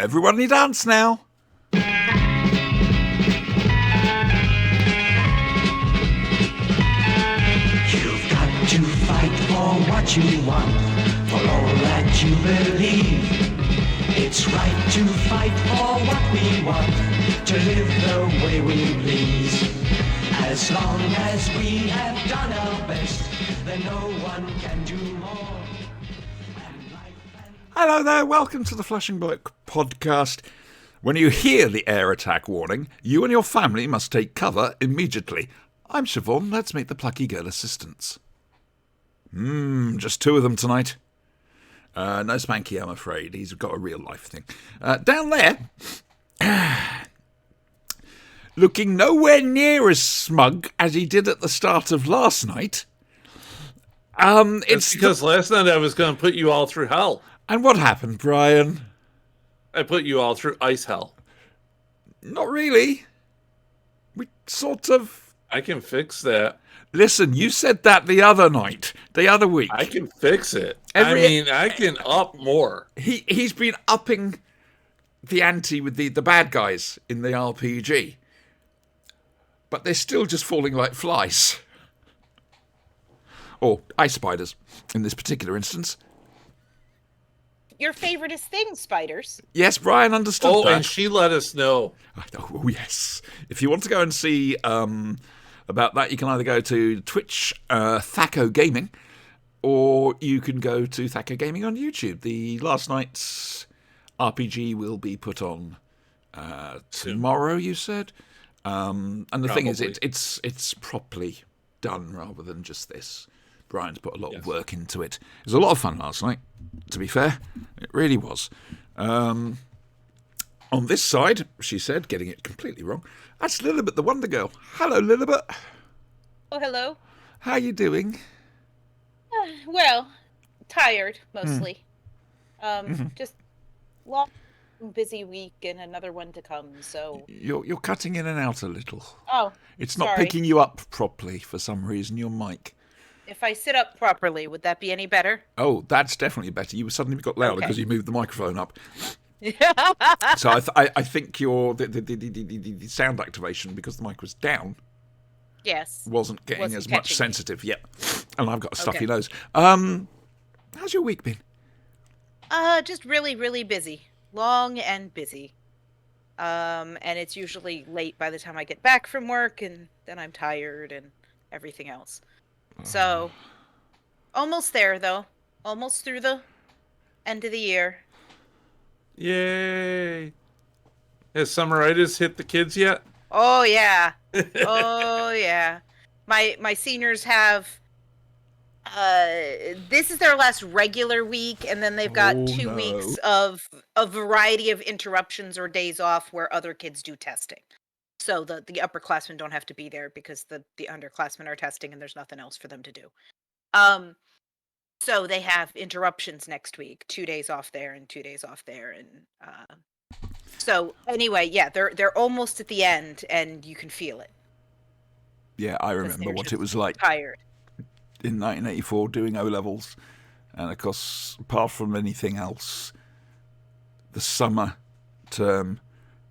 Everybody dance now. You've got to fight for what you want, for all that you believe. It's right to fight for what we want, to live the way we please. As long as we have done our best, then no one can do more. Hello there, welcome to the Flushing Bloke podcast. When you hear the air attack warning, you and your family must take cover immediately. I'm Siobhan, let's meet the plucky girl assistants. Just two of them tonight. No Spanky, I'm afraid. He's got a real life thing. Down there, looking nowhere near as smug as he did at the start of last night. It's because last night I was going to put you all through hell. And what happened, Brian? I put you all through ice hell. Not really. We sort of... I can fix that. Listen, you said that the other week. I can fix it. I can up more. He's been upping the ante with the bad guys in the RPG. But they're still just falling like flies. Or ice spiders, in this particular instance. Your favoriteest thing, spiders. Yes, Brian understood that. And she let us know. Oh, yes. If you want to go and see about that, you can either go to Twitch, Thaco Gaming, or you can go to Thaco Gaming on YouTube. The last night's RPG will be put on tomorrow, you said. And the thing is, it's properly done rather than just this. Brian's put a lot of work into it. It was a lot of fun last night, to be fair. It really was. On this side, she said, getting it completely wrong, that's Lilibet the Wonder Girl. Hello, Lilibet. Oh, hello. How you doing? Well, tired, mostly. Just long, busy week and another one to come, so... You're cutting in and out a little. Oh, It's not sorry. picking you up properly for some reason, your mic. If I sit up properly, would that be any better? Oh, that's definitely better. You suddenly got louder because you moved the microphone up. Yeah. So I think the sound activation, because the mic was down, Yes. wasn't getting Wasn't as much catching me. sensitive yet. And I've got a stuffy Okay. nose. How's your week been? Just really, really busy. Long and busy. And it's usually late by the time I get back from work, and then I'm tired and everything else. So, almost there, though. Almost through the end of the year. Yay. Has summeritis hit the kids yet? Oh, yeah. Oh, yeah. My seniors have... this is their last regular week, and then they've got Oh, 2 no. weeks of a variety of interruptions or days off where other kids do testing. So the upperclassmen don't have to be there because the underclassmen are testing and there's nothing else for them to do. So they have interruptions next week, 2 days off there and 2 days off there, and so anyway, yeah, they're almost at the end, and you can feel it. Yeah, I 'cause remember they're what it just was like tired. in 1984 doing O-levels. And of course, apart from anything else, the summer term,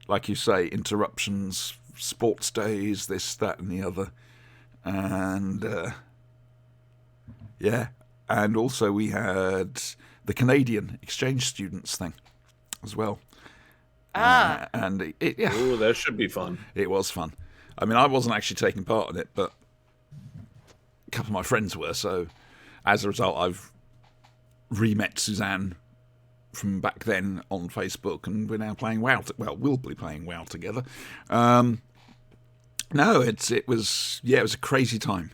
like you say, interruptions, sports days, this, that, and the other. And, yeah. And also we had the Canadian exchange students thing as well. And, yeah, Oh, that should be fun. it was fun. I mean, I wasn't actually taking part in it, but a couple of my friends were. So as a result, I've re-met Suzanne from back then on Facebook, and we're now playing WoW. We'll be playing WoW together. No, it was a crazy time.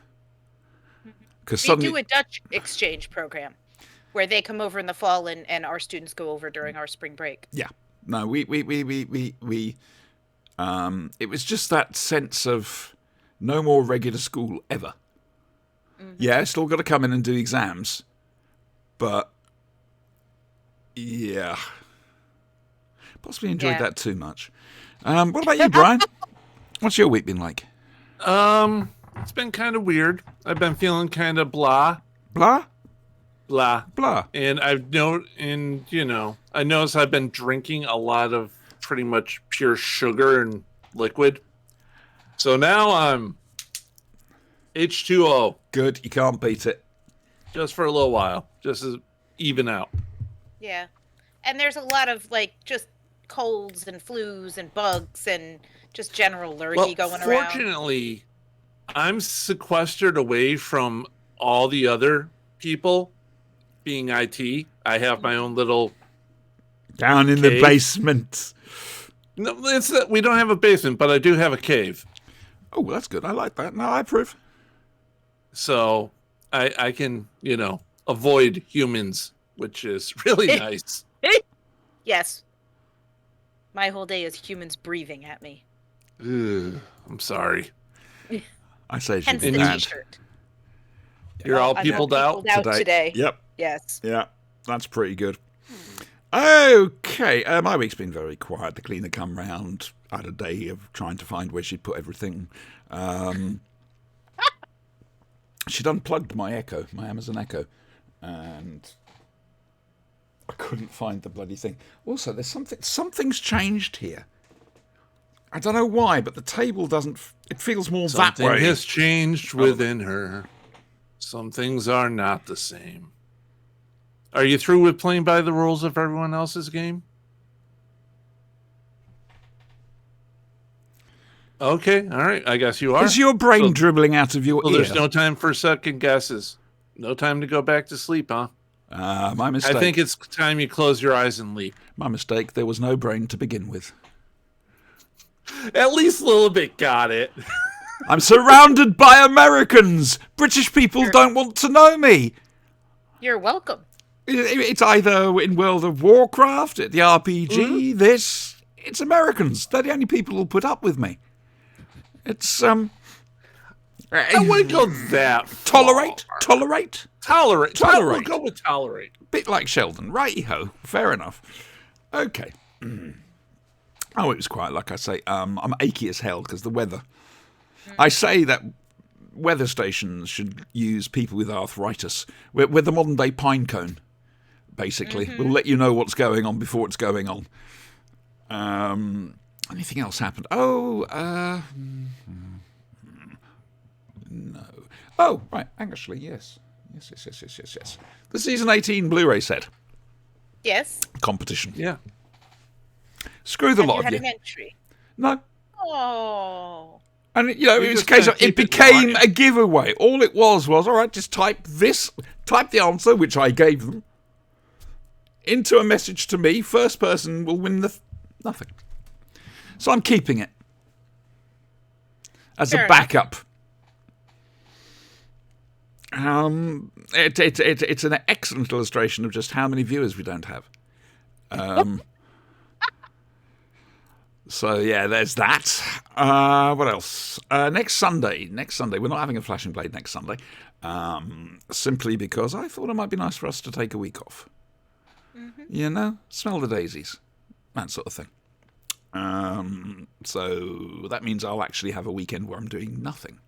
Because We do a Dutch exchange program where they come over in the fall and our students go over during our spring break. yeah, no, we it was just that sense of no more regular school ever. Yeah, still got to come in and do exams, but yeah, possibly enjoyed Yeah. that too much. What about you, Brian? What's your week been like? It's been kind of weird. I've been feeling kind of blah. Blah? blah. Blah. And I noticed I've been drinking a lot of pretty much pure sugar and liquid. So now I'm H2O. Good. You can't beat it. Just for a little while. Just to even out. Yeah. And there's a lot of, like, just colds and flus and bugs and just general lurgy going around. Fortunately, I'm sequestered away from all the other people being IT. I have my own little Down in cave. the basement. No, we don't have a basement, but I do have a cave. Oh, that's good. I like that. No, I approve. So I can, avoid humans, which is really nice. Yes. My whole day is humans breathing at me. Ugh, I'm sorry. I say Hence she's the mad. t-shirt. You're all I'm peopled out today. Yep. Yes. Yeah, that's pretty good. Okay, my week's been very quiet. The cleaner come round. I had a day of trying to find where she'd put everything. She'd unplugged my Echo, my Amazon Echo, and I couldn't find the bloody thing. Also, there's something's changed here. I don't know why, but the table doesn't. It feels more that Something way. has changed within her. Some things are not the same. Are you through with playing by the rules of everyone else's game? Okay, all right. I guess you are. Is your brain So- dribbling out of your Well, ear? there's no time for second guesses. No time to go back to sleep, huh? My mistake. I think it's time you close your eyes and leap. My mistake. There was no brain to begin with. At least Lilibit got it. I'm surrounded by Americans. British people don't want to know me. You're welcome. It's either in World of Warcraft, the RPG, this. It's Americans. They're the only people who'll put up with me. It's, I wouldn't go that far. Tolerate. Tolerate. We'll go with tolerate. Bit like Sheldon. Righty-ho. Fair enough. Okay. Oh, it was quiet, like I say. I'm achy as hell because the weather. I say that weather stations should use people with arthritis. We're the modern-day pine cone, basically. We'll let you know what's going on before it's going on. Anything else happened? Oh, no. Oh, right. Actually, yes. Yes. The Season 18 Blu-ray set Yes. competition. Yeah. Screw the Have lot you of had you. an entry? No. Oh. And, it You're was a just case gonna of, it keep it became quiet. a giveaway. All it was, all right, just type the answer, which I gave them, into a message to me. First person will win nothing. So I'm keeping it as Fair a enough. backup. It's an excellent illustration of just how many viewers we don't have. So yeah, there's that. What else? Next Sunday, we're not having a Flashing Blade next Sunday, simply because I thought it might be nice for us to take a week off. Smell the daisies, that sort of thing. So that means I'll actually have a weekend where I'm doing nothing,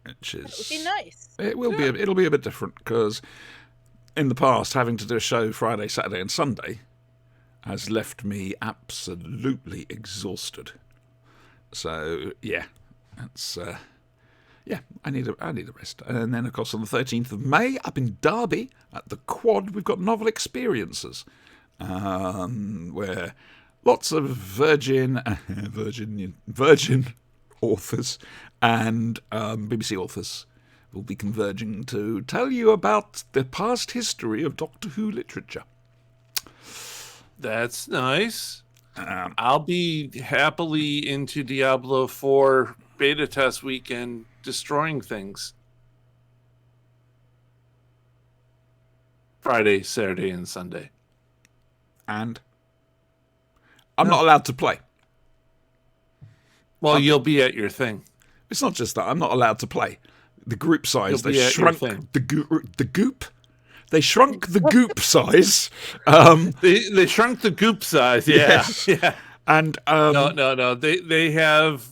which is That would be nice. it will be. It'll be a bit different because in the past, having to do a show Friday, Saturday, and Sunday has left me absolutely exhausted. So yeah, that's I need a rest. And then of course on the 13th of May, up in Derby at the Quad, we've got Novel Experiences, where lots of virgin authors and BBC authors will be converging to tell you about the past history of Doctor Who literature. That's nice. I'll be happily into Diablo 4 beta test weekend destroying things. Friday, Saturday, and Sunday. And I'm not allowed to play. Well, you'll be at your thing. It's not just that. I'm not allowed to play. The group size, You'll they be at your shrunk thing. the goop. They shrunk the goop size. They shrunk the goop size. Yeah. Yes. Yeah. And No. They have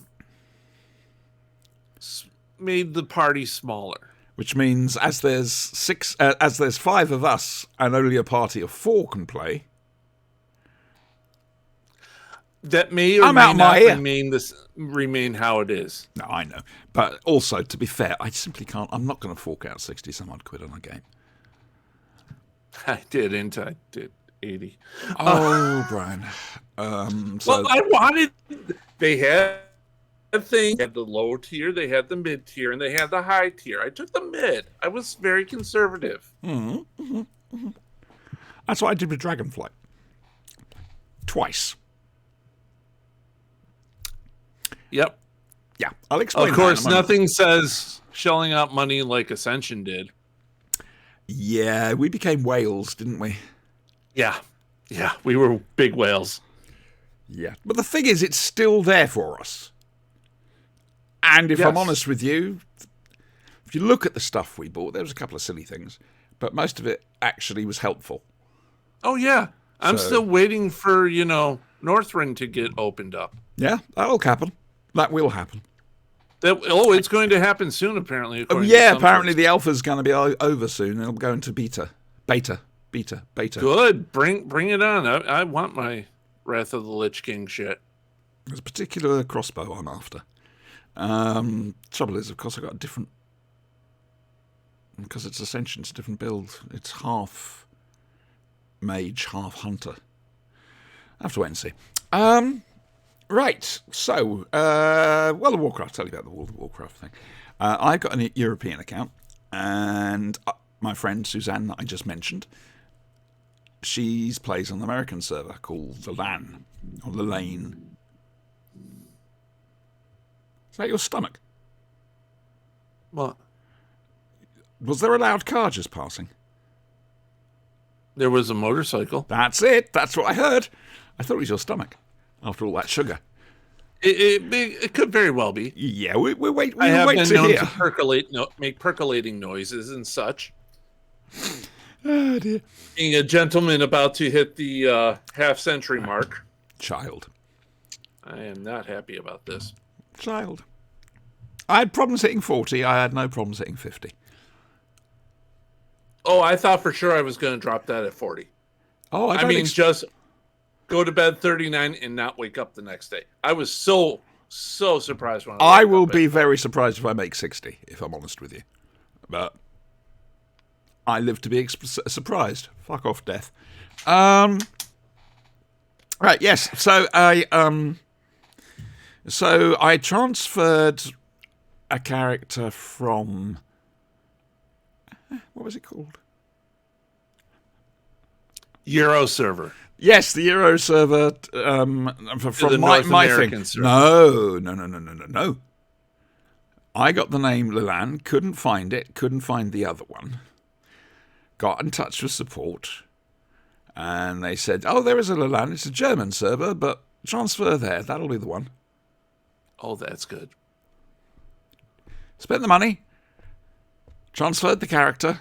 made the party smaller. which means as there's 5 of us and only a party of 4 can play. That may or I'm may out not my ear. remain how it is. No, I know. But also, to be fair, I simply can't. I'm not going to fork out 60 some odd quid on a game. I didn't. I did 80. Oh, Brian. Well, I wanted. They had a thing. They had the low tier, they had the mid tier, and they had the high tier. I took the mid. I was very conservative. That's what I did with Dragonflight. Twice. Yep. Yeah, I'll explain. Of that in a course, moment. nothing says shelling out money like Ascension did. Yeah, we became whales, didn't we? Yeah. We were big whales. Yeah. But the thing is, it's still there for us. And if I'm Yes. honest with you, if you look at the stuff we bought, there was a couple of silly things, but most of it actually was helpful. Oh yeah, I'm So- still waiting for Northrend to get opened up. Yeah, that'll happen. That will happen. It's going to happen soon, apparently. Oh, according yeah, to some apparently folks. the alpha's going to be over soon. It'll go into beta. Good. Bring it on. I want my Wrath of the Lich King shit. There's a particular crossbow I'm after. Trouble is, of course, I got a different. Because it's Ascension, it's a different build. It's half mage, half hunter. I have to wait and see. Right. So, World of Warcraft. I'll tell you about the World of Warcraft thing. I've got a European account, and my friend Suzanne that I just mentioned, she plays on the American server called the LAN or the Lane. Is that your stomach? What? Was there a loud car just passing? There was a motorcycle. That's it. That's what I heard. I thought it was your stomach after all that sugar. It could very well be. Yeah, we wait. I We have wait been to known hear. to make percolating noises and such. Oh dear. Being a gentleman about to hit the half-century mark, Child. I am not happy about this. Child. I had problems hitting 40. I had no problems hitting 50. Oh, I thought for sure I was going to drop that at 40. Oh, I mean, just go to bed 39 and not wake up the next day. I was so surprised when I woke will up be very surprised if I make 60, if I'm honest with you. But I live to be surprised. Fuck off, death. Right, yes. So I transferred a character from what was it called? Euro server. Yes, the Euro server from the my North American thing. server. No. I got the name Leland, couldn't find it, couldn't find the other one. Got in touch with support, and they said, "Oh, there is a Leland. It's a German server, but transfer there. That'll be the one." Oh, that's good. Spent the money, transferred the character.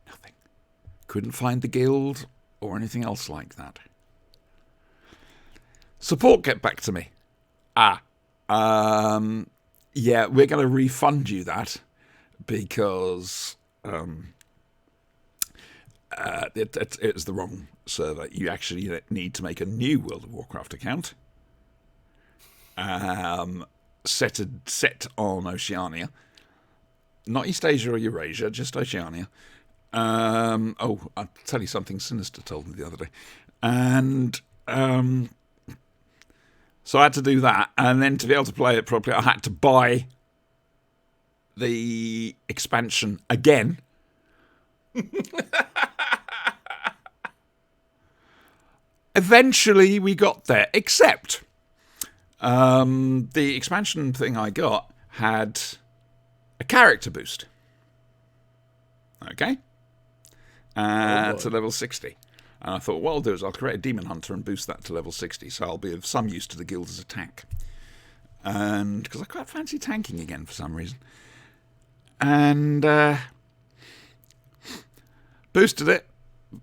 Nothing. Couldn't find the guild or anything else like that. Support get back to me. Yeah, we're going to refund you that because it's the wrong server. You actually need to make a new World of Warcraft account. Set on Oceania. Not East Asia or Eurasia, just Oceania. I'll tell you something Sinister told me the other day. And so I had to do that. And then to be able to play it properly, I had to buy the expansion again. Eventually we got there, except the expansion thing I got had a character boost. Okay? To level 60. And I thought, what I'll do is I'll create a Demon Hunter and boost that to level 60, so I'll be of some use to the guild as a tank. And because I quite fancy tanking again for some reason. And boosted it.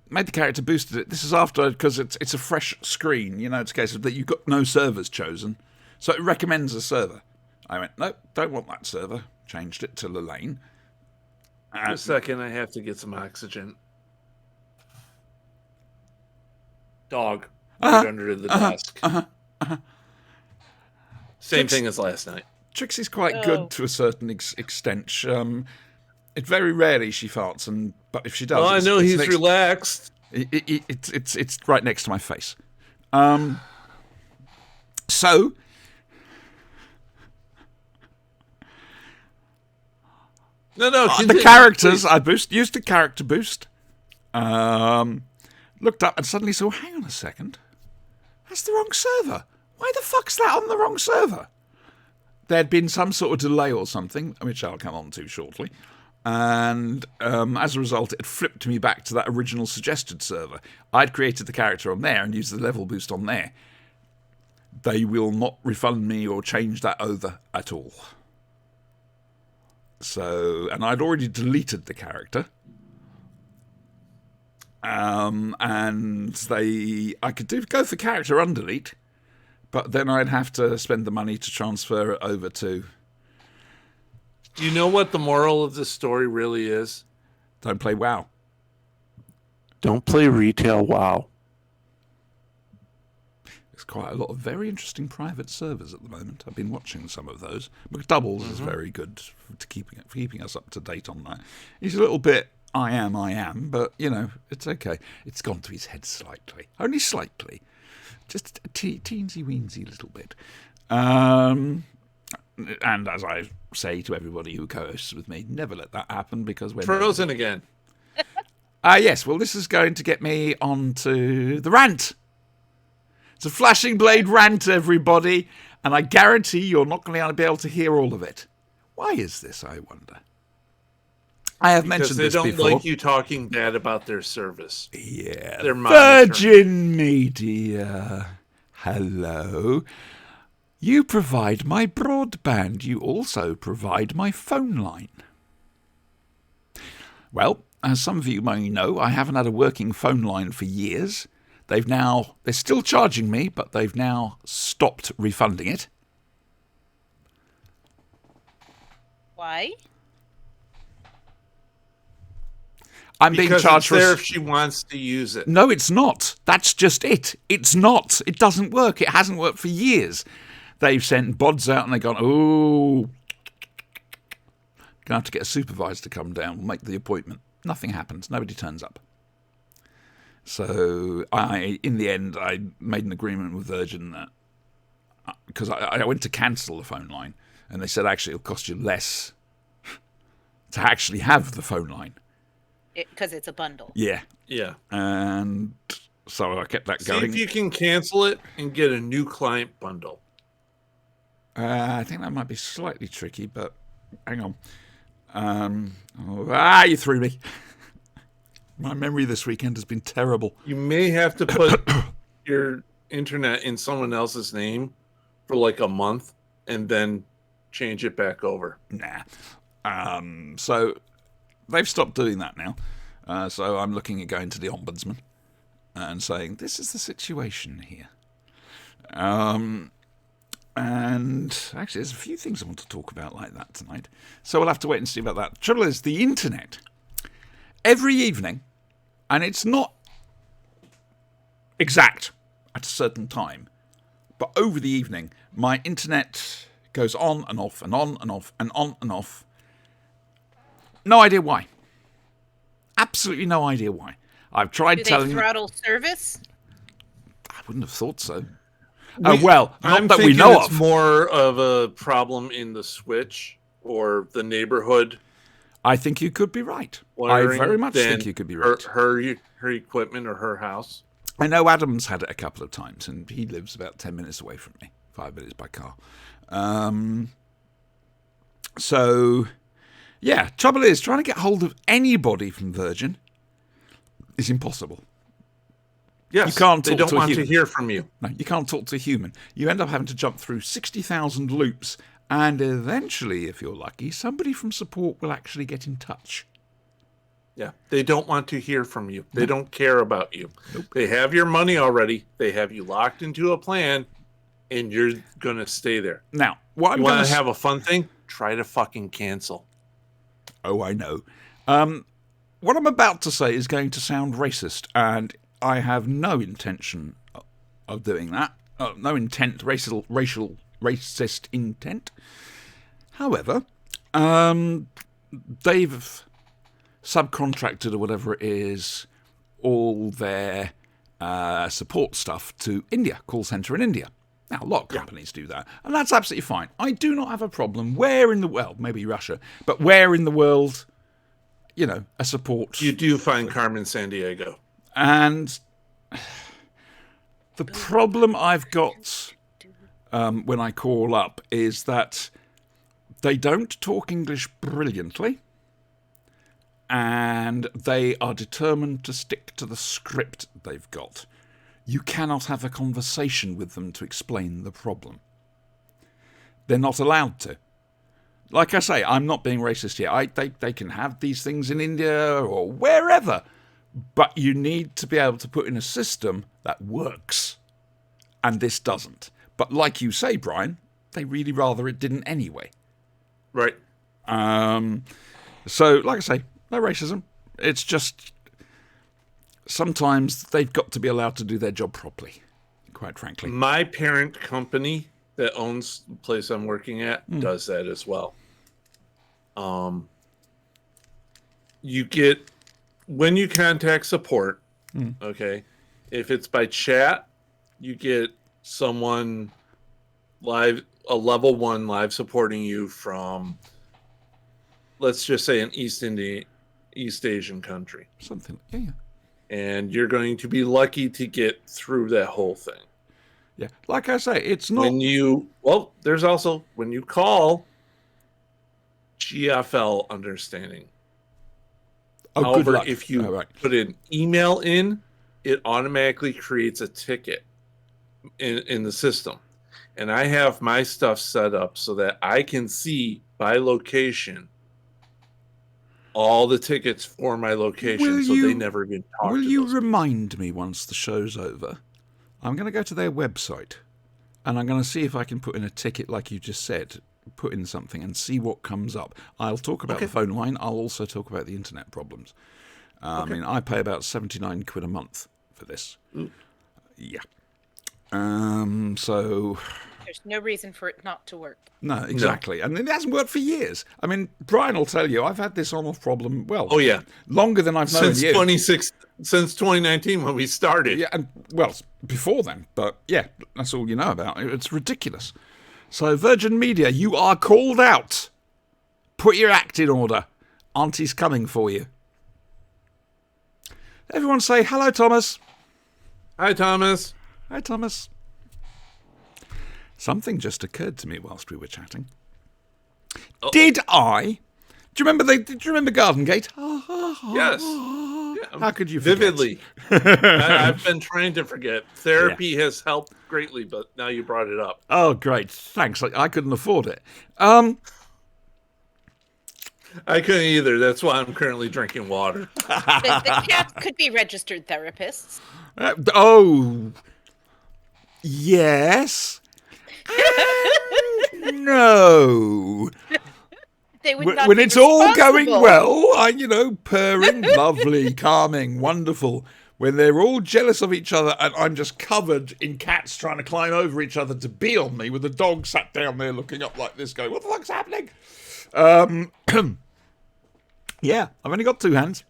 Made the character, boosted it. This is after, because it's a fresh screen. It's a case of that you've got no servers chosen. So it recommends a server. I went, nope, don't want that server. changed it to Lelaine. A second, I have to get some oxygen. Dog. Right under the desk. Same thing as last night. Trixie's quite good to a certain extent. It very rarely she farts, but if she does, I know he's relaxed. It's right next to my face. So No. The characters please. I used a character boost. Looked up and suddenly saw, hang on a second, that's the wrong server. Why the fuck's that on the wrong server? There'd been some sort of delay or something, which I'll come on to shortly. And as a result, it flipped me back to that original suggested server. I'd created the character on there and used the level boost on there. They will not refund me or change that over at all. So, and I'd already deleted the character. And I could go for character undelete, but then I'd have to spend the money to transfer it over to... Do you know what the moral of this story really is? Don't play WoW. Don't play retail WoW. There's quite a lot of very interesting private servers at the moment. I've been watching some of those. McDoubles is very good for keeping us up to date on that. He's a little bit I am, but, it's okay. It's gone to his head slightly. Only slightly. Just a teensy-weensy little bit. And as I say to everybody who co-hosts with me, never let that happen because we're... Frozen again. Yes, well, this is going to get me onto the rant. It's a Flashing Blade rant, everybody, and I guarantee you're not going to be able to hear all of it. Why is this, I wonder? I have mentioned this before. Because they don't like you talking bad about their service. Yeah. Their Virgin Media. Hello. You provide my broadband. You also provide my phone line. Well, as some of you may know, I haven't had a working phone line for years. They're still charging me, but they've now stopped refunding it. Why? I'm being charged for... Because if she wants to use it. No, it's not. That's just it. It's not. It doesn't work. It hasn't worked for years. They've sent bods out and they've gone, oh, gonna have to get a supervisor to come down, make the appointment. Nothing happens. Nobody turns up. So in the end, I made an agreement with Virgin that, because I went to cancel the phone line and they said, actually, it'll cost you less to actually have the phone line. Because it's a bundle. Yeah. Yeah. And so I kept that going. See if you can cancel it and get a new client bundle. I think that might be slightly tricky, but hang on. You threw me. My memory this weekend has been terrible. You may have to put your internet in someone else's name for like a month and then change it back over. Nah. So they've stopped doing that now. So I'm looking at going to the Ombudsman and saying, this is the situation here. And actually, there's a few things I want to talk about like that tonight. So we'll have to wait and see about that. The trouble is, the internet, every evening, and it's not exact at a certain time, but over the evening, my internet goes on and off and on and off and on and off. No idea why. Absolutely no idea why. I've tried telling... Do they throttle service? I wouldn't have thought so. Well, I'm not that we thinking know it's of. more of a problem in the switch or the neighborhood. I think you could be right. I very much think you could be right. Her equipment or her house. I know Adam's had it a couple of times, and he lives about 10 minutes away from me, 5 minutes by car. So, yeah, trouble is, trying to get hold of anybody from Virgin is impossible. Yes, you can't they talk don't want to to hear from you. No, you can't talk to a human. You end up having to jump through 60,000 loops, and eventually, if you're lucky, somebody from support will actually get in touch. Yeah, they don't want to hear from you. They don't care about you. Nope. They have your money already. They have you locked into a plan, and you're going to stay there. Now, what you want to have a fun thing? try to fucking cancel. Oh, I know. What I'm about to say is going to sound racist, and I have no intention of doing that. No intent, racist intent. However, they've subcontracted or whatever it is all their support stuff to India, call centre in India. Now, a lot of companies do that, and that's absolutely fine. I do not have a problem where in the world, maybe Russia, but where in the world, a support. You do find Carmen Sandiego. And the problem I've got when I call up is that they don't talk English brilliantly, and they are determined to stick to the script they've got. You cannot have a conversation with them to explain the problem. They're not allowed to. Like I say, I'm not being racist here. They can have these things in India or wherever, but you need to be able to put in a system that works. And this doesn't. But like you say, Brian, they really rather it didn't anyway. Right. So, like I say, no racism. It's just sometimes they've got to be allowed to do their job properly, quite frankly. My parent company that owns the place I'm working at does that as well. You get, when you contact support, okay, if it's by chat, you get someone live, a level 1 live supporting you from, let's just say, an East Asian country. Something, yeah. And you're going to be lucky to get through that whole thing. Yeah, like I say, it's not... there's also, when you call, GFL understanding. Oh, however, good luck. if you put an email in, it automatically creates a ticket in the system. And I have my stuff set up so that I can see by location all the tickets for my location, they never even talk to Will you those remind me once the show's over? I'm going to go to their website, and I'm going to see if I can put in a ticket like you just said, put in something and see what comes up. I'll talk about the phone line. I'll also talk about the internet problems. I mean, I pay about 79 quid a month for this. Ooh. Yeah. So... There's no reason for it not to work. No, exactly. And it hasn't worked for years. I mean, Brian will tell you, I've had this on-off problem, longer than I've known you. Since 2019 when we started. Yeah, and, before then. But, yeah, that's all you know about it. It's ridiculous. So, Virgin Media, you are called out. Put your act in order. Auntie's coming for you. Everyone say, hello, Thomas. Hi, Thomas. Hi, Thomas. Something just occurred to me whilst we were chatting. Oh. Did you remember Garden Gate? Yes. Yeah, how could you forget? Vividly. I've been trying to forget. Therapy has helped greatly, but now you brought it up. Oh, great. Thanks. I couldn't afford it. I couldn't either. That's why I'm currently drinking water. The cats could be registered therapists. Yes. No. They would not when be it's all going responsible. well, purring, lovely, calming, wonderful. When they're all jealous of each other and I'm just covered in cats trying to climb over each other to be on me with the dog sat down there looking up like this going, what the fuck's happening? Yeah, I've only got 2 hands.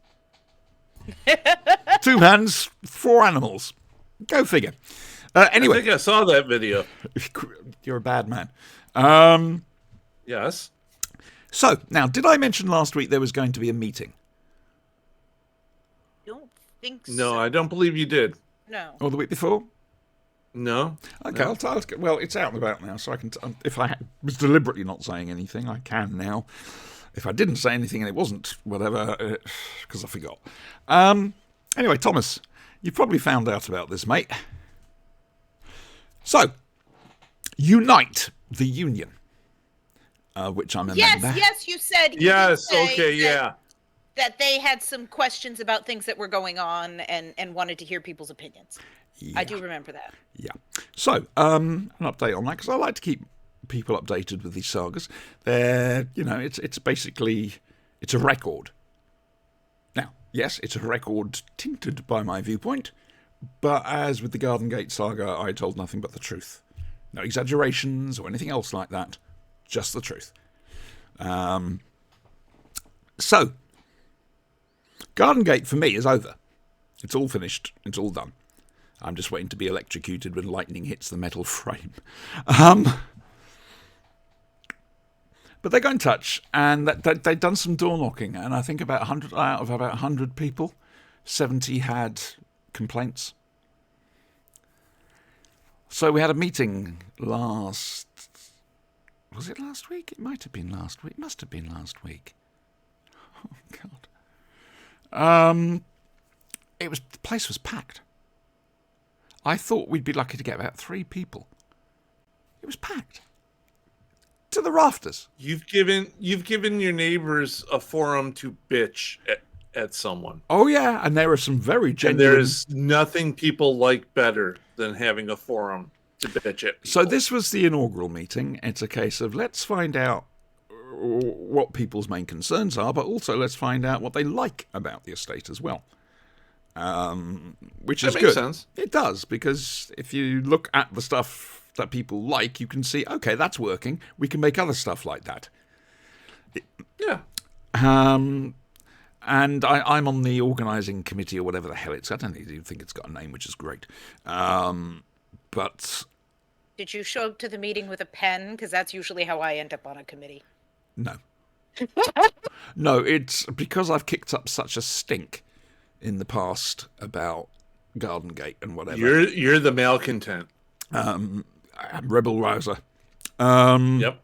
2 hands, 4 animals. Go figure. Anyway. I think I saw that video. You're a bad man. Yes. So, now, did I mention last week there was going to be a meeting? Don't think so. No, I don't believe you did. No. Or the week before? No. Okay, no. Well, it's out and about now, so I can... if I was deliberately not saying anything, I can now. If I didn't say anything and it wasn't, whatever, because I forgot. Anyway, Thomas, you've probably found out about this, mate. So, Unite the Union, which I'm a member. Yes, you said. Yes, okay, yeah. That they had some questions about things that were going on and wanted to hear people's opinions. Yeah. I do remember that. Yeah. So, an update on that, because I like to keep people updated with these sagas. They're, it's basically, it's a record. Now, yes, it's a record tinted by my viewpoint, but as with the Garden Gate saga, I told nothing but the truth. No exaggerations or anything else like that, just the truth. So, Garden Gate for me is over. It's all finished. It's all done. I'm just waiting to be electrocuted when lightning hits the metal frame. But they got in touch, and they'd done some door knocking, and I think about 100 out of about 100 people, 70 had complaints. So we had a meeting was it last week? It might have been last week. It must have been last week. Oh, God. The place was packed. I thought we'd be lucky to get about 3 people. It was packed to the rafters. You've given your neighbors a forum to bitch at someone. Oh yeah, and there are some very genuine. And there's nothing people like better than having a forum to bitch at people. So this was the inaugural meeting. It's a case of let's find out what people's main concerns are, but also let's find out what they like about the estate as well. Which is that good. makes sense. It does, because if you look at the stuff that people like, you can see, okay, that's working. We can make other stuff like that. Yeah. And I'm on the organising committee or whatever the hell it's. I don't even think it's got a name, which is great. But Did you show up to the meeting with a pen? Because that's usually how I end up on a committee. no. No, it's because I've kicked up such a stink in the past about Garden Gate and whatever. You're the malcontent. I'm rebel rouser. Yep.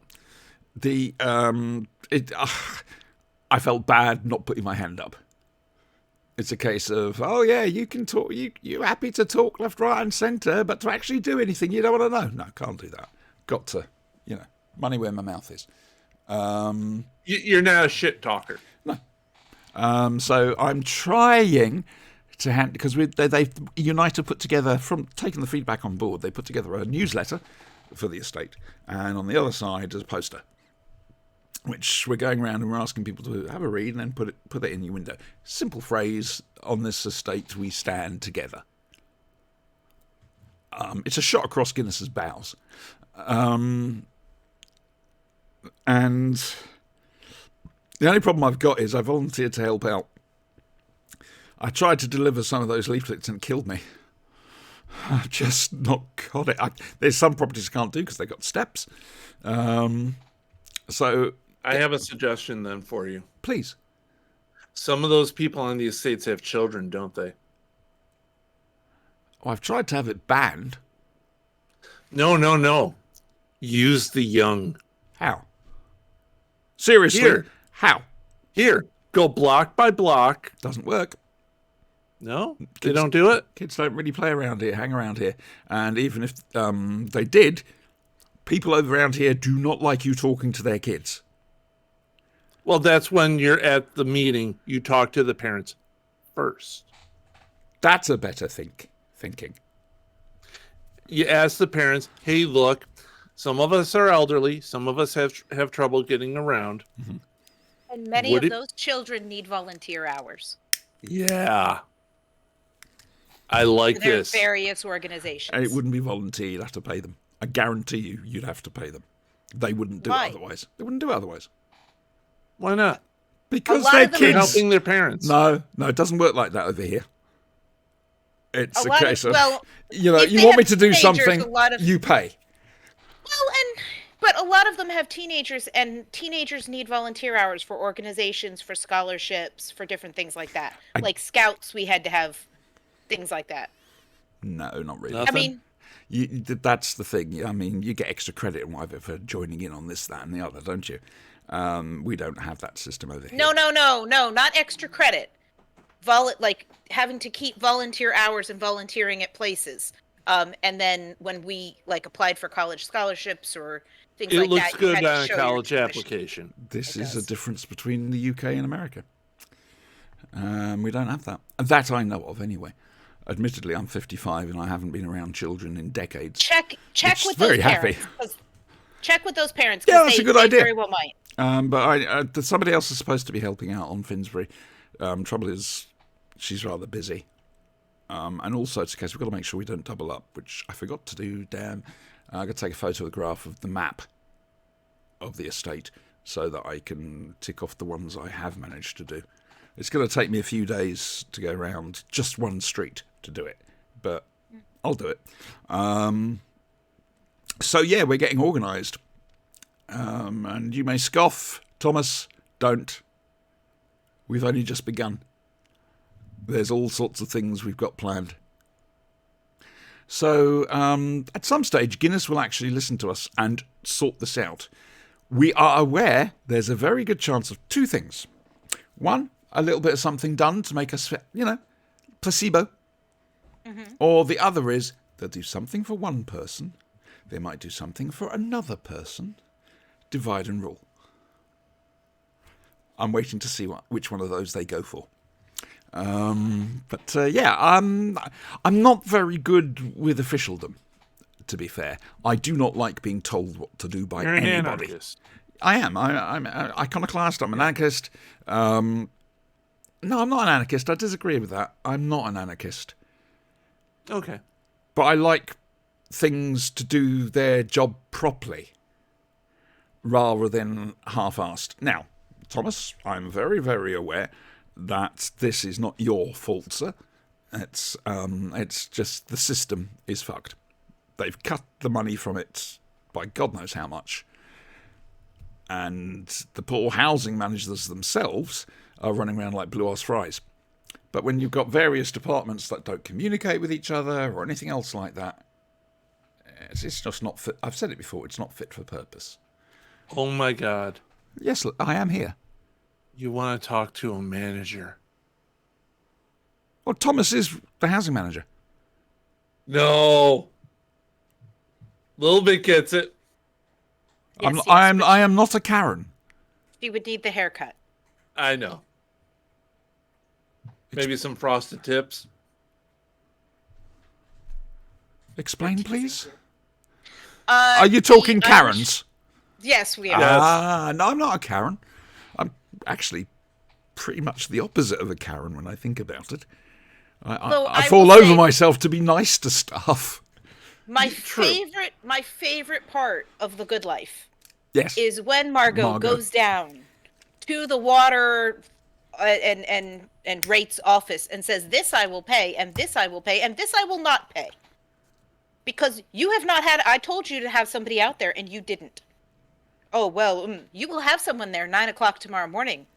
I felt bad not putting my hand up. It's a case of, oh yeah, you can talk, you're happy to talk left, right and centre, but to actually do anything, you don't want to know. No, can't do that. Got to, money where my mouth is. You're not a shit talker. No. So I'm trying to because they've United put together, from taking the feedback on board, they put together a newsletter for the estate, and on the other side is a poster, which we're going around and we're asking people to have a read and then put it in your window. Simple phrase: on this estate we stand together. It's a shot across Guinness's bows. And the only problem I've got is I volunteered to help out. I tried to deliver some of those leaflets and it killed me. I've just not got it. There's some properties I can't do because they've got steps. So I have a suggestion then for you. Please. Some of those people on the estates have children, don't they? Oh, I've tried to have it banned. No. Use the young. How? Seriously? Here. How? Here. Go block by block. Doesn't work. No? They don't do it? Kids don't really play around here, hang around here. And even if they did, people over around here do not like you talking to their kids. Well, that's when you're at the meeting. You talk to the parents first. That's a better thinking. You ask the parents, hey, look, some of us are elderly. Some of us have trouble getting around. Mm-hmm. And many of those children need volunteer hours. Yeah. I like this. There's various organizations. And it wouldn't be volunteer. You'd have to pay them. I guarantee you'd have to pay them. They wouldn't do it otherwise. They wouldn't do it otherwise. Why not? Because they're kids. They're helping their parents. No, it doesn't work like that over here. It's a case of, you if want me to do teenagers, something, you pay. But a lot of them have teenagers, and teenagers need volunteer hours for organizations, for scholarships, for different things like that. Like Scouts, we had to have things like that. No, not really. Nothing? I mean, that's the thing. I mean, you get extra credit and whatever for joining in on this, that, and the other, don't you? We don't have that system over here. No, not extra credit. Like having to keep volunteer hours and volunteering at places. And then when we applied for college scholarships or things like that, it looks good you had on to a show college your application. This is a difference between the UK and America. We don't have that. That I know of, anyway. Admittedly, I'm 55 and I haven't been around children in decades. Check with very those happy. parents, Check with those parents. 'Cause Yeah, that's a good they idea. Very well might. But somebody else is supposed to be helping out on Finsbury. Trouble is, she's rather busy. And also, it's a case we've got to make sure we don't double up, which I forgot to do, damn. I've got to take a photograph of the map of the estate so that I can tick off the ones I have managed to do. It's going to take me a few days to go around just one street to do it, but I'll do it. So, yeah, we're getting organised. And you may scoff, Thomas, don't. We've only just begun. There's all sorts of things we've got planned. So, at some stage, Guinness will actually listen to us and sort this out. We are aware there's a very good chance of two things. One, a little bit of something done to make us, placebo. Mm-hmm. Or the other is they'll do something for one person. They might do something for another person. Divide and rule. I'm waiting to see which one of those they go for. I'm not very good with officialdom, to be fair. I do not like being told what to do by anybody. Anarchist. I am. I'm an iconoclast. I'm an anarchist. No, I'm not an anarchist. I disagree with that. I'm not an anarchist. Okay. But I like things to do their job properly, rather than half-assed. Now, Thomas, I'm very, very aware that this is not your fault, sir. It's just the system is fucked. They've cut the money from it by God knows how much. And the poor housing managers themselves are running around like blue-ass fries. But when you've got various departments that don't communicate with each other or anything else like that, it's just not fit. I've said it before, it's not fit for purpose. Oh my God. Yes, I am here. You want to talk to a manager? Well, Thomas is the housing manager. No. Little bit gets it. Yes, I am not a Karen. She would need the haircut. I know. Maybe some frosted tips. Explain, please. Are you talking Karens? Yes, we are. No, I'm not a Karen. I'm actually pretty much the opposite of a Karen when I think about it. I fall over myself to be nice to stuff. My favorite part of The Good Life, yes, is when Margot goes down to the water and rates office and says, "This I will pay, and this I will pay, and this I will not pay." Because you have not had, I told you to have somebody out there and you didn't. Oh, well, you will have someone there 9 o'clock tomorrow morning.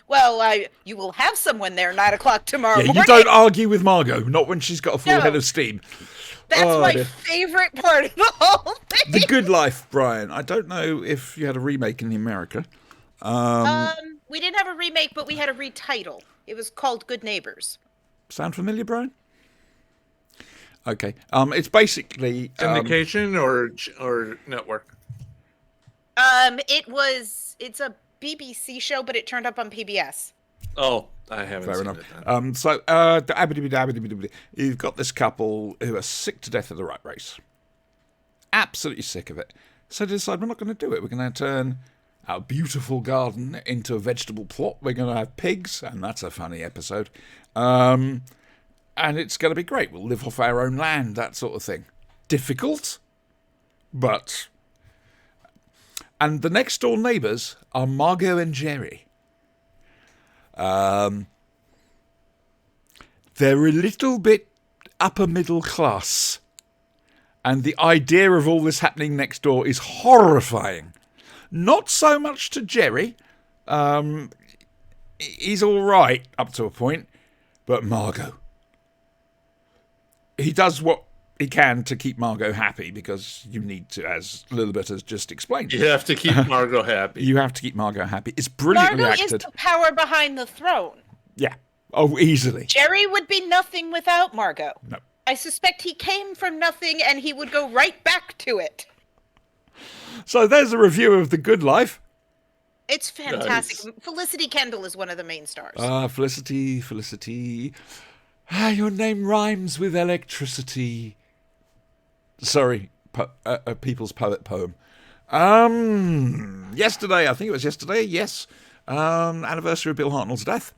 Well, you will have someone there 9 o'clock tomorrow morning. You don't argue with Margot, not when she's got a full head of steam. That's my favorite part of the whole thing. The Good Life, Brian. I don't know if you had a remake in America. We didn't have a remake, but we had a retitle. It was called Good Neighbors. Sound familiar, Brian? Okay. It's basically Syndication or network. It's a BBC show, but it turned up on PBS. Oh, I haven't seen it then. You've got this couple who are sick to death of the rat race. Absolutely sick of it. So they decide we're not going to do it. We're going to turn our beautiful garden into a vegetable plot. We're going to have pigs, and that's a funny episode. And it's going to be great. We'll live off our own land, that sort of thing. Difficult, but... And the next door neighbours are Margot and Jerry. They're a little bit upper middle class. And the idea of all this happening next door is horrifying. Not so much to Jerry. He's all right up to a point. But Margot. He does what he can to keep Margot happy because you need to, as Lilibet has just explained. You have to keep Margot happy. You have to keep Margot happy. It's brilliantly Margot acted. is the power behind the throne. Yeah. Oh, easily. Jerry would be nothing without Margot. No. I suspect he came from nothing and he would go right back to it. So there's a review of The Good Life. It's fantastic. Nice. Felicity Kendall is one of the main stars. Felicity. Your name rhymes with electricity. Sorry, a People's Poet poem. Yesterday, I think it was yesterday, yes. Anniversary of Bill Hartnell's death.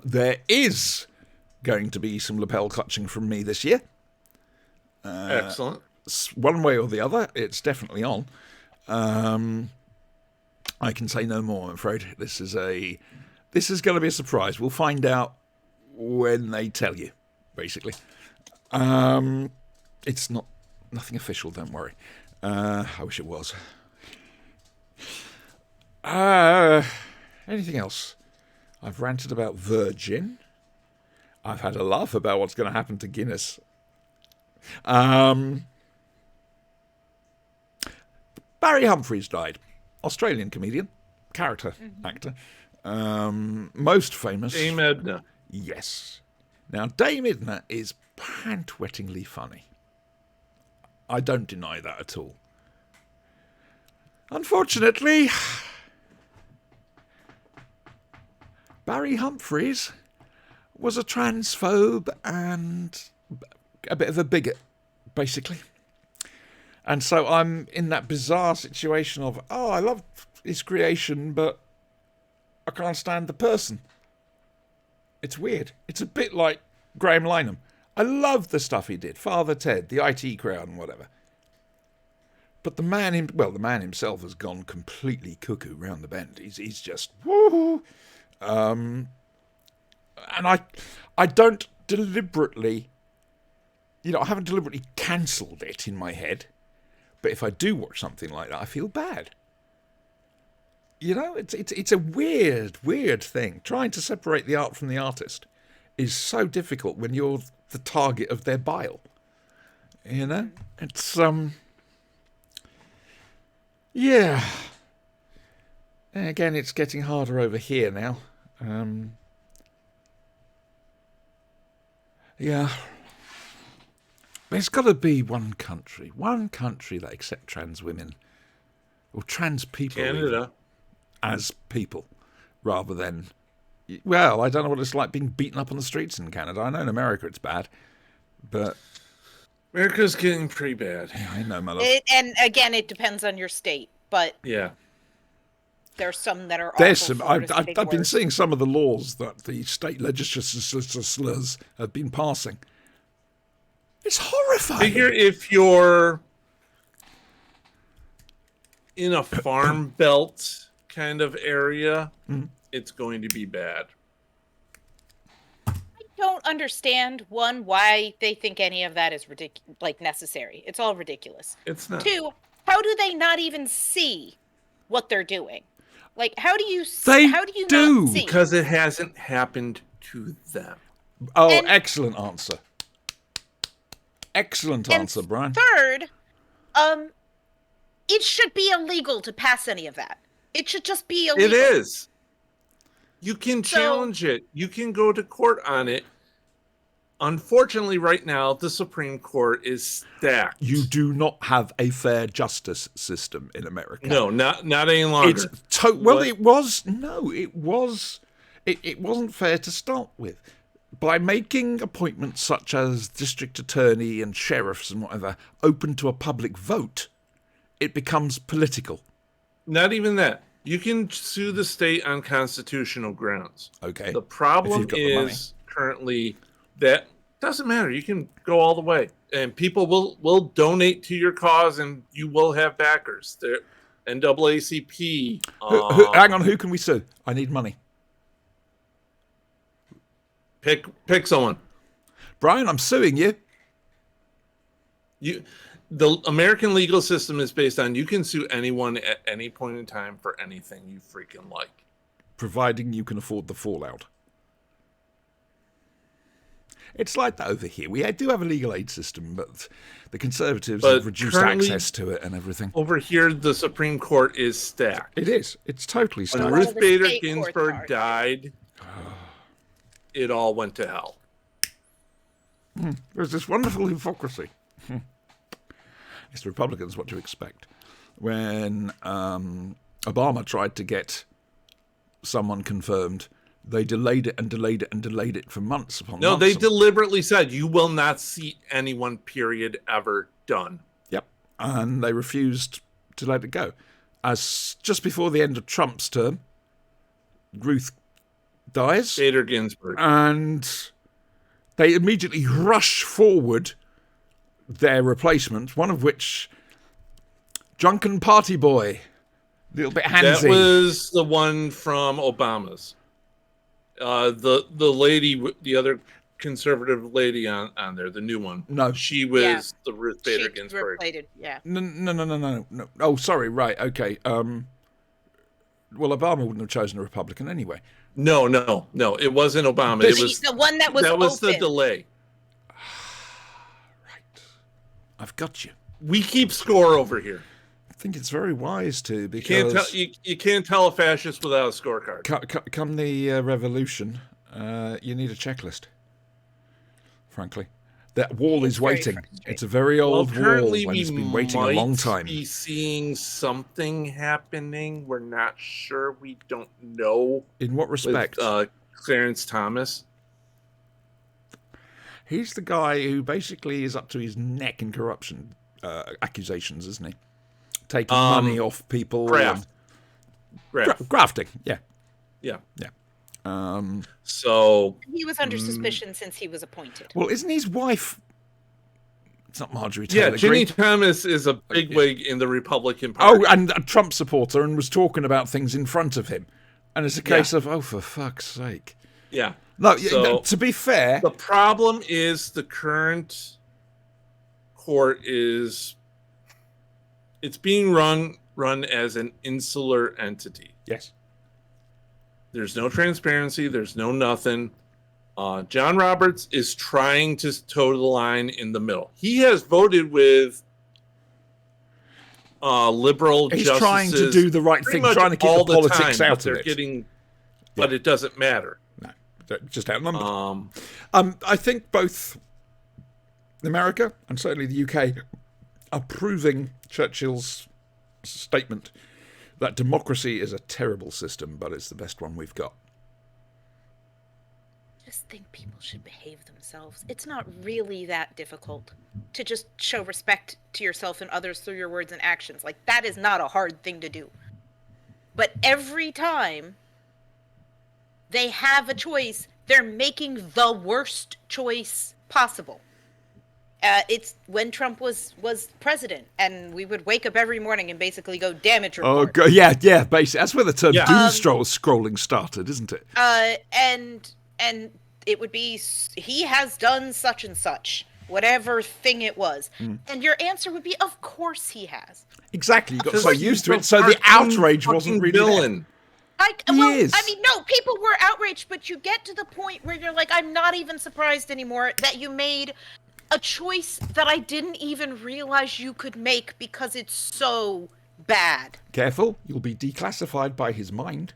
There is going to be some lapel clutching from me this year. Excellent. One way or the other, it's definitely on. I can say no more, I'm afraid. This is going to be a surprise. We'll find out when they tell you, basically. It's nothing official, don't worry. I wish it was. Anything else? I've ranted about Virgin. I've had a laugh about what's going to happen to Guinness. Barry Humphries died. Australian comedian, character actor. Most famous. Dame Edna. Yes. Now, Dame Edna is pant-wettingly funny. I don't deny that at all. Unfortunately, Barry Humphries was a transphobe and a bit of a bigot, basically. And so I'm in that bizarre situation of, I love his creation, but I can't stand the person. It's weird. It's a bit like Graham Linehan. I love the stuff he did, Father Ted, the IT Crowd and whatever. But the man himself has gone completely cuckoo round the bend. He's just, woo. And I don't deliberately, I haven't deliberately cancelled it in my head. But if I do watch something like that, I feel bad. It's a weird thing. Trying to separate the art from the artist is so difficult when you're the target of their bile. It's yeah. And again, it's getting harder over here now. Yeah. There's got to be one country that accepts trans women, or trans people Canada. as people, rather than, well, I don't know what it's like being beaten up on the streets in Canada. I know in America it's bad, but America's getting pretty bad. yeah, I know, my love. And again, it depends on your state, but Yeah. there's some that are There's awful. some. Florida's I've big been worse. seeing some of the laws that the state legislatures have been passing. It's horrifying. Figure if you're in a farm belt kind of area, it's going to be bad. I don't understand, one, why they think any of that is necessary. It's all ridiculous. It's not. Two, how do they not even see what they're doing? Like, how do you They how do you do, not see? Because it hasn't happened to them. Oh, And- excellent answer. Excellent And answer, Brian. Third, it should be illegal to pass any of that. It should just be illegal. It is. You can So- challenge it. You can go to court on it. Unfortunately, right now, the Supreme Court is stacked. You do not have a fair justice system in America. No, not any longer. It's well, What? it was. No, it was. It wasn't fair to start with. By making appointments such as district attorney and sheriffs and whatever open to a public vote, it becomes political. Not even that. You can sue the state on constitutional grounds. Okay. The If problem you've got the money. is currently that doesn't matter. You can go all the way, and people will donate to your cause, and you will have backers. The NAACP. Hang on, who can we sue? I need money. Pick someone. Brian, I'm suing you. The American legal system is based on you can sue anyone at any point in time for anything you freaking like. Providing you can afford the fallout. It's like that over here. We do have a legal aid system, but the Conservatives But have reduced currently- access to it and everything. Over here, the Supreme Court is stacked. It is. It's totally When stacked. Ruth the Bader state courts Ginsburg are. died, it all went to hell. There's this wonderful hypocrisy. It's the Republicans, what do you expect? When Obama tried to get someone confirmed, they delayed it and delayed it and delayed it for months upon No, months. they deliberately said you will not see anyone, period, ever done. Yep. and they refused to let it go. As just before the end of Trump's term, Ruth dies, Bader Ginsburg. and they immediately rush forward their replacement, one of which, drunken party boy, a little bit handsy. That was the one from Obama's. The lady, the other conservative lady on there, the new one. No. She was Yeah. the Ruth Bader She Ginsburg. replayed, yeah. No. Oh, sorry. Right. Okay. Well, Obama wouldn't have chosen a Republican anyway. No. It wasn't Obama. It was The one that was the open. delay. Right. I've got you. We keep score over here. I think it's very wise to, You because can't tell you can't tell a fascist without a scorecard. come the revolution, you need a checklist. Frankly, that wall is very waiting. frustrating. It's a very old wall, apparently and we it's been waiting a might long time. be seeing something happening. We're not sure. We don't know. In what respect? With Clarence Thomas. He's the guy who basically is up to his neck in corruption accusations, isn't he? Taking money off people. Graft. Grafting, yeah. Yeah. So, He was under suspicion since he was appointed. well, isn't his wife... It's not Marjorie Yeah, Taylor Ginny Greene. Thomas is a bigwig in the Republican Party. Oh, and a Trump supporter, and was talking about things in front of him. And it's a case of, oh, for fuck's sake. Yeah. No, So- to be fair... The problem is the current court is it's being run as an insular entity. Yes. There's no transparency. There's no nothing. John Roberts is trying to toe the line in the middle. He has voted with liberal He's justices trying to do the right pretty thing, much trying to keep all the politics time, out but of they're it. getting, but it doesn't matter. No, they're just outnumbered. Um, I think both America and certainly the UK are proving Churchill's statement that democracy is a terrible system, but it's the best one we've got. I just think people should behave themselves. It's not really that difficult to just show respect to yourself and others through your words and actions. Like, that is not a hard thing to do. But every time they have a choice, they're making the worst choice possible. It's when Trump was president, and we would wake up every morning and basically go, "Damage report." Oh, yeah, basically. That's where the term Yeah. doom scrolling started, isn't it? And it would be, he has done such and such, whatever thing it was, and your answer would be, of course he has. Exactly. You got Because so used to it, so the outrage wasn't really there. villain. is. I mean, no, people were outraged, but you get to the point where you're like, I'm not even surprised anymore that you made a choice that I didn't even realize you could make because it's so bad. Careful, you'll be declassified by his mind.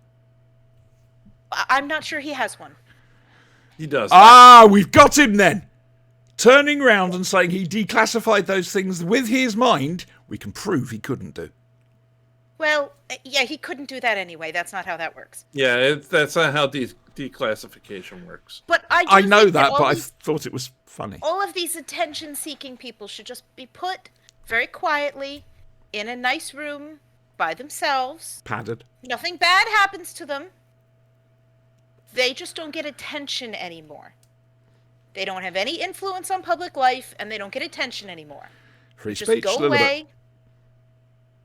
I'm not sure he has one. He does. Ah, we've got him then. Turning round and saying he declassified those things with his mind, we can prove he couldn't do. Well, yeah, he couldn't do that anyway. That's not how that works. Yeah, that's not how declassification works. But I I know think that, all but I these- thought it was funny. all of these attention-seeking people should just be put very quietly in a nice room by themselves. Padded. Nothing bad happens to them. They just don't get attention anymore. They don't have any influence on public life, and they don't get attention anymore. Free Just speech, go a little away.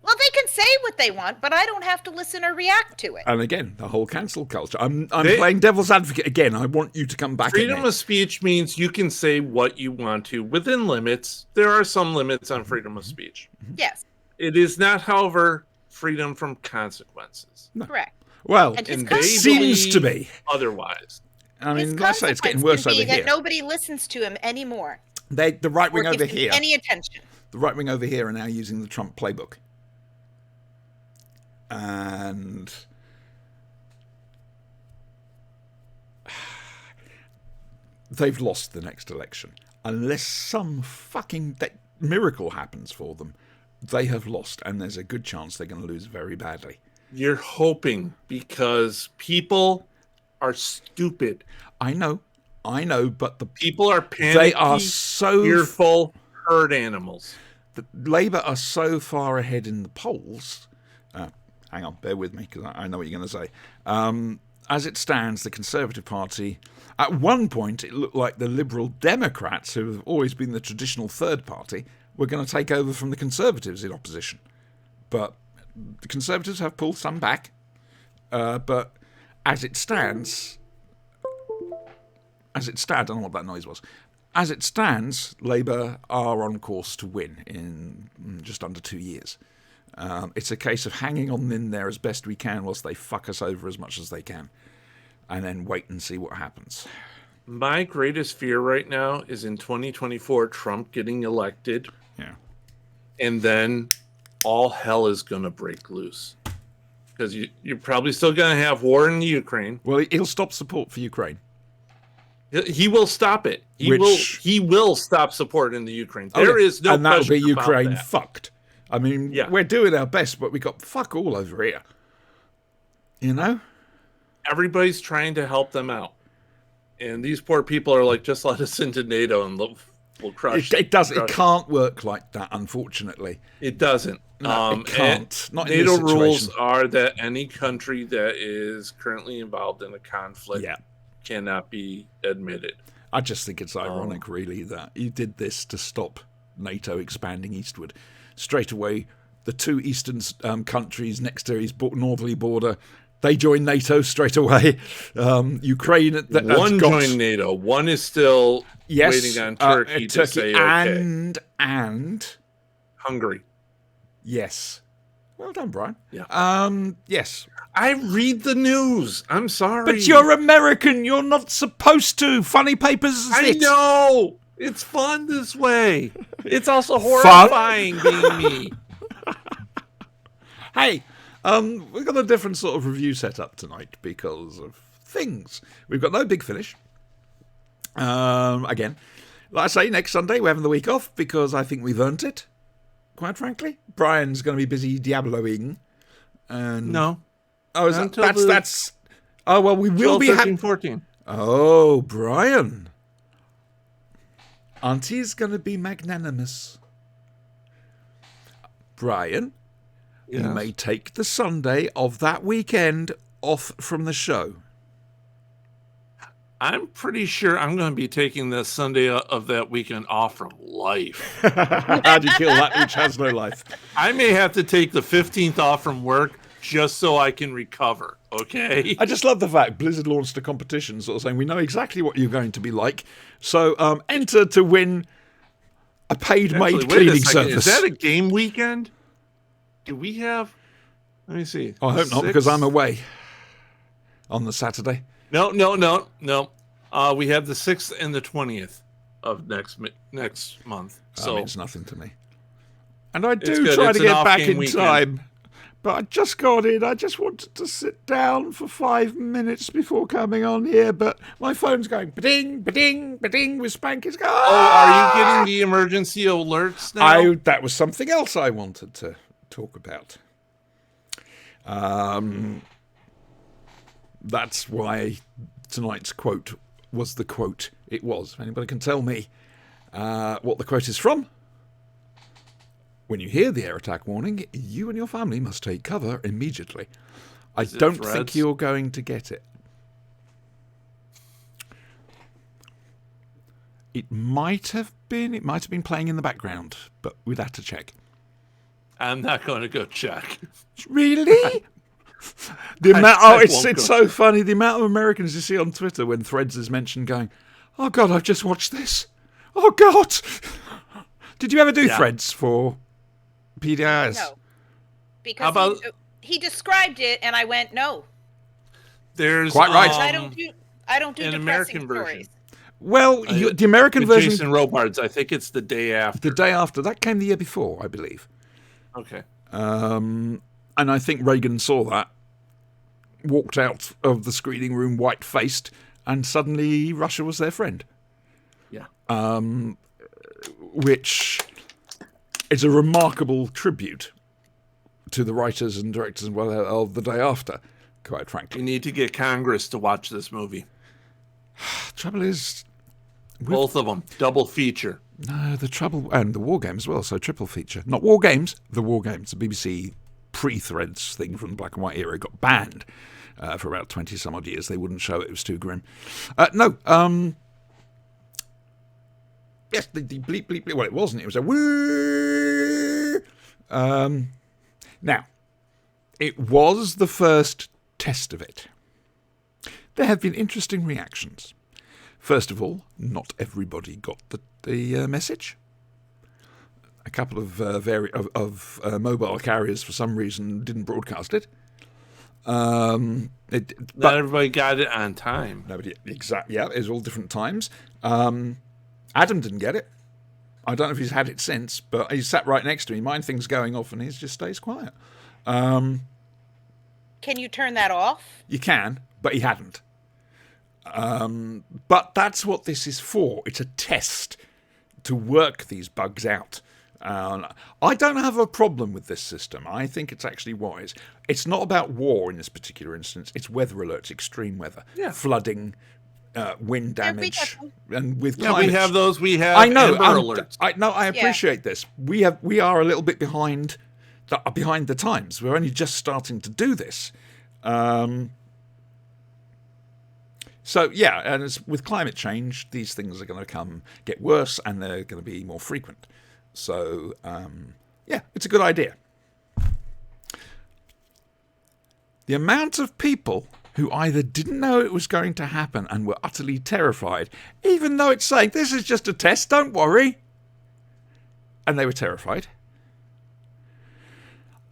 Well, they can say what they want, but I don't have to listen or react to it. bit. And again, the whole cancel culture. I'm They- playing devil's advocate again. I want you to come back Freedom at me. of speech means you can say what you want to within limits. There are some limits on freedom of speech. Yes, It is not, however, freedom from consequences. correct. Well, And his And they seems to believe be. Otherwise. I His mean, let's say it's getting worse consequence over can be here. that nobody listens to him anymore. The right Or wing over gives him here. any attention. The right wing over here are now using the Trump playbook. And they've lost the next election. Unless some fucking miracle happens for them, they have lost, and there's a good chance they're going to lose very badly. You're hoping because people are stupid. I know, but People are panicky, they are so fearful herd animals. Labour are so far ahead in the polls. Hang on, bear with me, because I know what you're going to say. As it stands, the Conservative Party, at one point, it looked like the Liberal Democrats, who have always been the traditional third party, were going to take over from the Conservatives in opposition. But the Conservatives have pulled some back. But as it stands, I don't know what that noise was. As it stands, Labour are on course to win in just under 2 years. It's a case of hanging on in there as best we can whilst they fuck us over as much as they can. And then wait and see what happens. My greatest fear right now is in 2024, Trump getting elected. Yeah. And then all hell is going to break loose. Because you're probably still going to have war in Ukraine. Well, he'll stop support for Ukraine. He will stop it. He will stop support in the Ukraine. There is no and that'll be question about Ukraine that. fucked. I mean, we're doing our best, but we got fuck all over here. You know? Everybody's trying to help them out. And these poor people are like, just let us into NATO and we'll crush it. It can't work like that, unfortunately. It doesn't. No, it can't. Not in NATO this situation. rules are that any country that is currently involved in a conflict cannot be admitted. I just think it's ironic, really, that you did this to stop NATO expanding eastward. Straight away, the two eastern countries next to his northerly border, they joined NATO straight away. Ukraine, one joined NATO. One is still waiting on Turkey to say okay. And Hungary. Yes. Well done, Brian. Yeah. Yes. I read the news. I'm sorry. But you're American. You're not supposed to. Funny papers is I it. know. It's fun this way. It's also horrifying being me. Hey, we've got a different sort of review set up tonight because of things. We've got no Big Finish. Again, like I say, next Sunday we're having the week off because I think we've earned it, quite frankly. Brian's going to be busy Diabloing. And no. Oh, that's... Oh, well, we will 12, be... 13, 14. Oh, Brian. Auntie's going to be magnanimous. Brian, you may take the Sunday of that weekend off from the show. I'm pretty sure I'm going to be taking the Sunday of that weekend off from life. How do you kill that which has no life? I may have to take the 15th off from work just so I can recover, okay? I just love the fact Blizzard launched a competition sort of saying, we know exactly what you're going to be like, so enter to win a paid maid cleaning service. Is that a game weekend? Do we have... Let me see. I hope not, because I'm away on the Saturday. No. We have the 6th and the 20th of next month. So it's nothing to me. And I do try to get back in time. But I just got in. I just wanted to sit down for 5 minutes before coming on here. But my phone's going ba-ding, ba-ding, ba-ding with Spanky's going. Oh, are you getting the emergency alerts now? That was something else I wanted to talk about. That's why tonight's quote was the quote it was. If anybody can tell me what the quote is from, when you hear the air attack warning, you and your family must take cover immediately. I don't think you're going to get it. It might have been playing in the background, but we'd have to check. I'm not going to go check. Really? It's so funny. The amount of Americans you see on Twitter when Threads is mentioned going, oh God, I've just watched this. Oh God. Did you ever do Threads for PDIs? No. Because he described it and I went, no. There's quite right. I don't do an American stories. version. Well, the American version... Jason Robards, I think it's the day after. The day after. That came the year before, I believe. Okay. And I think Reagan saw that, walked out of the screening room white-faced, and suddenly Russia was their friend. Yeah. Which is a remarkable tribute to the writers and directors of the day after, quite frankly. We need to get Congress to watch this movie. Trouble is, Both of them. Double feature. No, the Trouble and the War Game as well, so triple feature. Not War Games, the War Games. The BBC pre-Threads thing from the black and white era got banned for about 20 some odd years. They wouldn't show it, it was too grim. Yes, the bleep, bleep, bleep. Well, it wasn't. It was a woo. Now, it was the first test of it. There have been interesting reactions. First of all, not everybody got the message. A couple of mobile carriers, for some reason, didn't broadcast it. Not everybody got it on time. Nobody, exactly. Yeah, it was all different times. Adam didn't get it. I don't know if he's had it since, but he sat right next to me. Mine thing's going off, and he just stays quiet. Can you turn that off? You can, but he hadn't. But that's what this is for. It's a test to work these bugs out. I don't have a problem with this system. I think it's actually wise. It's not about war in this particular instance. It's weather alerts, extreme weather, flooding, wind damage, and with climate. We have those. We have I know. Amber alerts. I appreciate this. We are a little bit behind the times. We're only just starting to do this. So, yeah, and with climate change, these things are going to get worse, and they're going to be more frequent. So, yeah, it's a good idea. The amount of people who either didn't know it was going to happen and were utterly terrified, even though it's saying, this is just a test, don't worry. And they were terrified.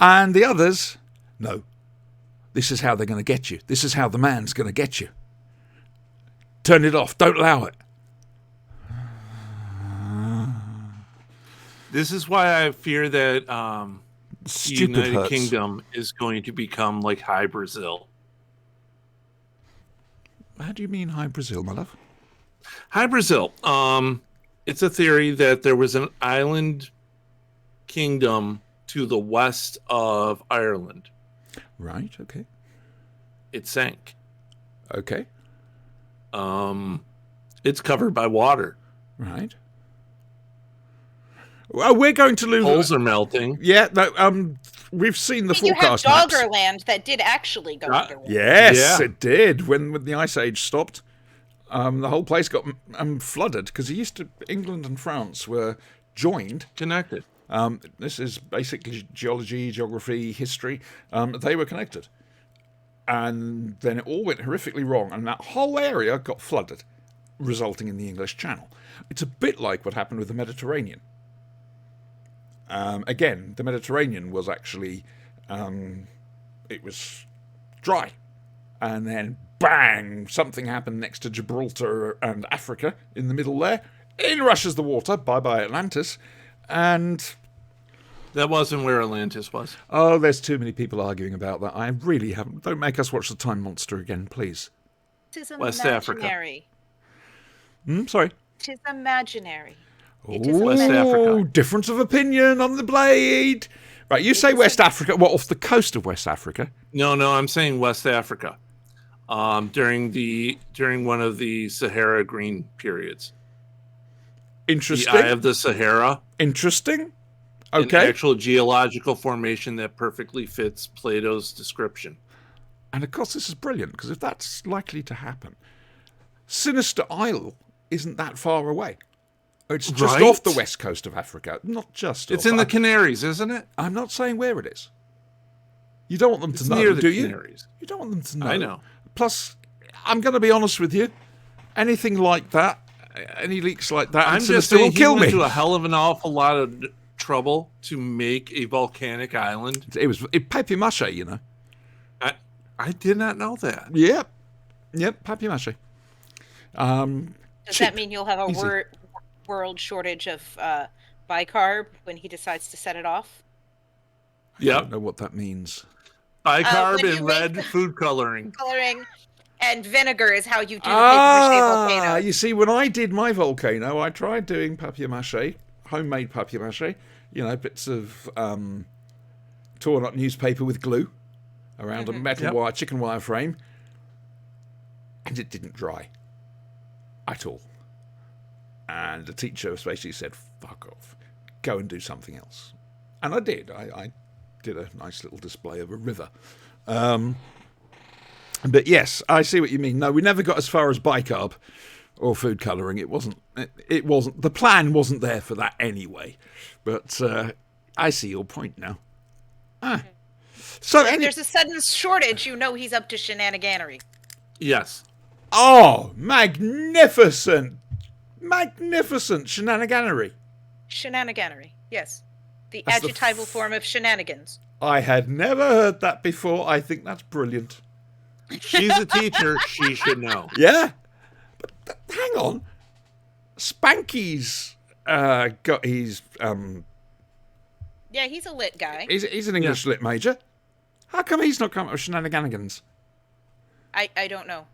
And the others, no, this is how they're going to get you. This is how the man's going to get you. Turn it off. Don't allow it. This is why I fear that the United hurts. Kingdom is going to become like High Brazil. How do you mean High Brazil, my love? High Brazil. It's a theory that there was an island kingdom to the west of Ireland. Right, okay. It sank. Okay. It's covered by water. Right. Well, we're going to lose. Poles are melting. Yeah, no, we've seen the You have forecast maps. Doggerland that did actually go underwater. Yes, Yeah. it did. When the Ice Age stopped, the whole place got flooded because England and France were joined. Connected. This is basically geology, geography, history. They were connected. And then it all went horrifically wrong, and that whole area got flooded, resulting in the English Channel. It's a bit like what happened with the Mediterranean. Again, the Mediterranean was actually, it was dry. And then, bang, something happened next to Gibraltar and Africa in the middle there. In rushes the water, bye-bye Atlantis, and... That wasn't where Atlantis was. Oh, there's too many people arguing about that. I really haven't. Don't make us watch The Time Monster again, please. It is West Africa. imaginary. Sorry. It is imaginary. West Africa. Difference of opinion on the blade. Right, you say West Africa. What, off the coast of West Africa? No, I'm saying West Africa. During one of the Sahara green periods. Interesting. The Eye of the Sahara. Interesting. An Okay. actual geological formation that perfectly fits Plato's description. And of course, this is brilliant, because if that's likely to happen, Sinister Isle isn't that far away. It's just Right? off the west coast of Africa. Not just It's off. in the Canaries, isn't it? I'm not saying where it is. You don't want them It's to know, near the do you? Canaries. You don't want them to know. I know. Plus, I'm going to be honest with you. Anything like that, any leaks like that, I'm and just Sinister will saying he kill went me. through a hell of an awful lot of trouble to make a volcanic island. It was papier mâché, you know. I did not know that. Yep, papier mâché. Does that mean you'll have a Easy. world shortage of bicarb when he decides to set it off? I Yep. don't know what that means. Bicarb when you and make red the- food coloring. Coloring and vinegar is how you do the paper mache volcano. You see, when I did my volcano, I tried doing papier mâché, homemade papier mâché. You know, bits of torn up newspaper with glue around a metal Yep. wire, chicken wire frame, and it didn't dry at all. And the teacher basically said, fuck off, go and do something else. And I did. I did a nice little display of a river. But yes, I see what you mean. No, we never got as far as bicarb or food colouring. It wasn't. The plan wasn't there for that anyway. But I see your point now. So If there's a sudden shortage, you know he's up to shenaniganery. Yes. Oh, magnificent! Magnificent shenaniganery. Shenaniganery, yes. The That's the adjectival form of shenanigans. I had never heard that before. I think that's brilliant. She's a teacher. She should know. Yeah? But hang on. Spanky's got his... Yeah, he's a lit guy. He's an English lit major. How come he's not come up with shenanigans? I don't know.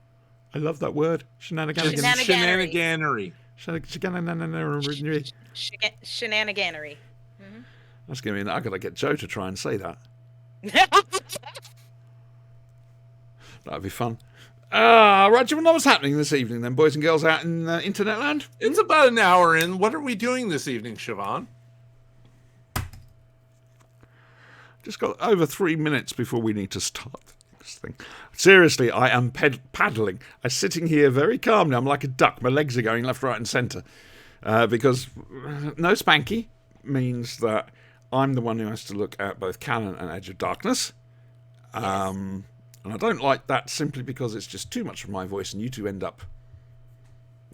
I love that word. Shenanigans. Shenaniganery. Shenaniganery. Shenaniganery. That's going to mean I've got to get Joe to try and say that. That'd be fun. Right, do you know what's happening this evening then, boys and girls out in internet land? It's about an hour in. What are we doing this evening, Siobhan? Just got over 3 minutes before we need to start this thing. Seriously, I am paddling. I'm sitting here very calmly. I'm like a duck. My legs are going left, right, and centre. Because no Spanky means that I'm the one who has to look at both Canon and Edge of Darkness. And I don't like that simply because it's just too much of my voice and you two end up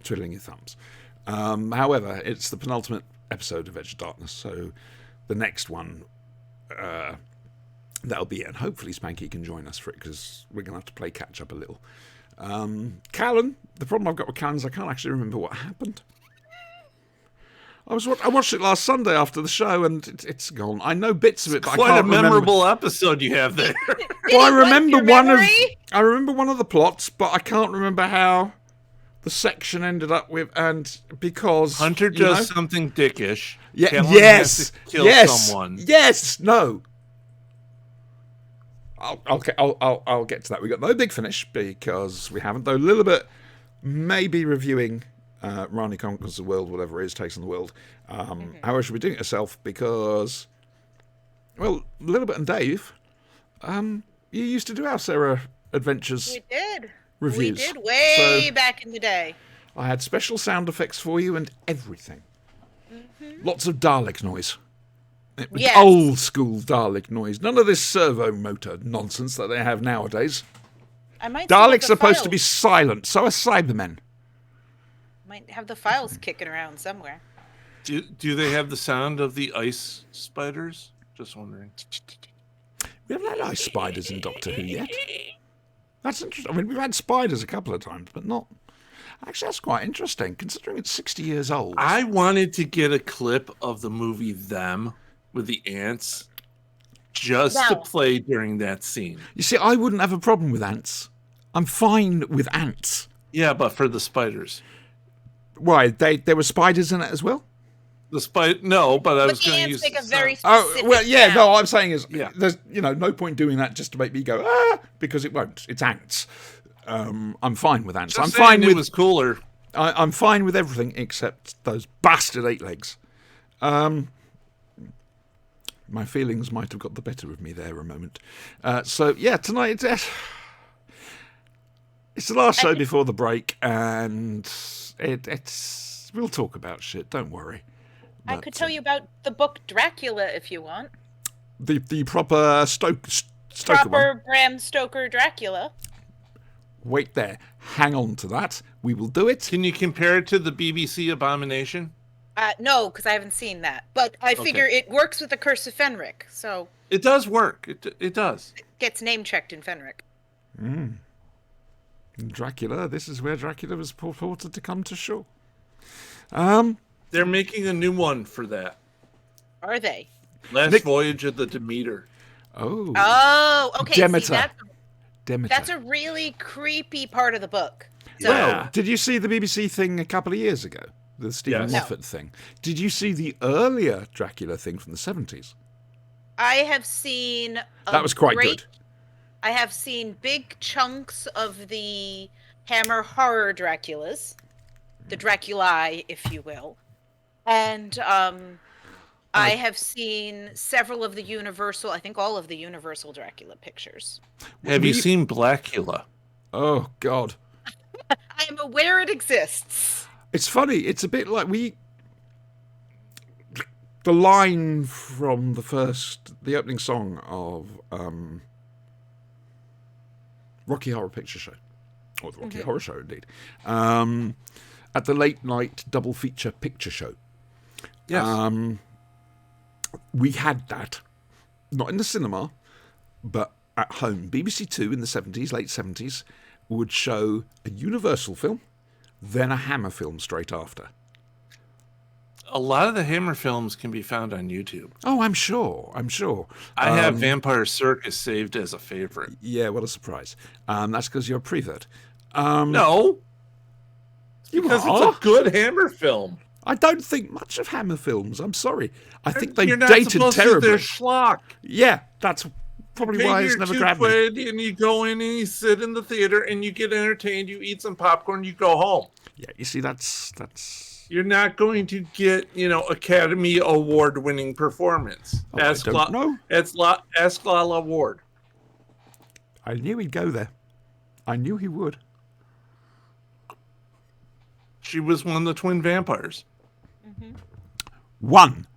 twiddling your thumbs. However, it's the penultimate episode of Edge of Darkness, so the next one, that'll be it. And hopefully Spanky can join us for it because we're going to have to play catch up a little. Callan, the problem I've got with Callan is I can't actually remember what happened. I watched it last Sunday after the show, and it's gone. I know bits of it, but I can't remember. Quite a memorable episode you have there. Well, I remember one of the plots, but I can't remember how the section ended up with. And because Hunter does something dickish. Yeah, Kellen yes, has to kill yes, someone. yes, no. I'll get to that. We got no big finish because we haven't. Though Lilibet may be reviewing. Rani Conquers the World, whatever it is, Takes on the World. However, she'll be doing it herself because, well, Lilibet and Dave, you used to do our Sarah Adventures We did. reviews. We did way So back in the day. I had special sound effects for you and everything. Lots of Dalek noise. It was Yes. old school Dalek noise. None of this servo motor nonsense that they have nowadays. I might still have Daleks the supposed to be files. silent. So are Cybermen. Might have the files kicking around somewhere. Do they have the sound of the ice spiders? Just wondering. We haven't had ice spiders in Doctor Who yet. That's interesting. I mean, we've had spiders a couple of times, but not. Actually, that's quite interesting, considering it's 60 years old. I wanted to get a clip of the movie Them with the ants just to Wow. play during that scene. You see, I wouldn't have a problem with ants. I'm fine with ants. Yeah, but for the spiders. Why? There were spiders in it as well? The spider? No, but I But was the going to ants use make a the very sound. specific Oh, well, yeah, no, sound. what I'm saying is, Yeah. there's, no point doing that just to make me go, because it won't. It's ants. I'm fine with ants. Just I'm saying fine it with was cooler. I'm fine with everything except those bastard 8 legs. My feelings might have got the better of me there a moment. So yeah, tonight it's the last show before the break, and it's we'll talk about shit. Don't worry. I could tell you about the book Dracula if you want. The proper Stoker one. Proper Bram Stoker Dracula. Wait there. Hang on to that. We will do it. Can you compare it to the BBC Abomination? No, because I haven't seen that. But I figure it works with the Curse of Fenric, so It does work. It does. it gets name checked in Fenric. Dracula. This is where Dracula was purported to come to shore. They're making a new one for that. Are they? Last Nick- Voyage of the Demeter. Oh, Oh, okay. Demeter. See, Demeter. that's a really creepy part of the book. So, Well, did you see the BBC thing a couple of years ago? The Stephen Yes. Moffat thing. Did you see the earlier Dracula thing from the 70s? I have seen. That was quite good. I have seen big chunks of the Hammer horror Draculas. the Draculae, if you will. And I have seen several of the Universal, I think all of the Universal Dracula pictures. Have you seen Blackula? Oh, God. I am aware it exists. It's funny. It's a bit like the line from the opening song of Rocky Horror Picture Show, or the Rocky Horror Show, indeed, at the late night double feature picture show. Yes. We had that, not in the cinema, but at home. BBC Two in the 70s, late 70s, would show a Universal film, then a Hammer film straight after. A lot of the Hammer films can be found on YouTube. Oh, I'm sure. I have Vampire Circus saved as a favorite. Yeah, what a surprise. That's because you're a prevert. No. Because it's a good Hammer film. I don't think much of Hammer films. I'm sorry. I think they You're not dated supposed to, terribly. they're schlock. Yeah, that's probably why it's never grabbed me. $2 and you go in and you sit in the theater and you get entertained, you eat some popcorn, you go home. Yeah, you see, that's. You're not going to get, Academy Award winning performance. Oh, I don't know. Ask Lala Ward. I knew he'd go there. I knew he would. She was one of the twin vampires. One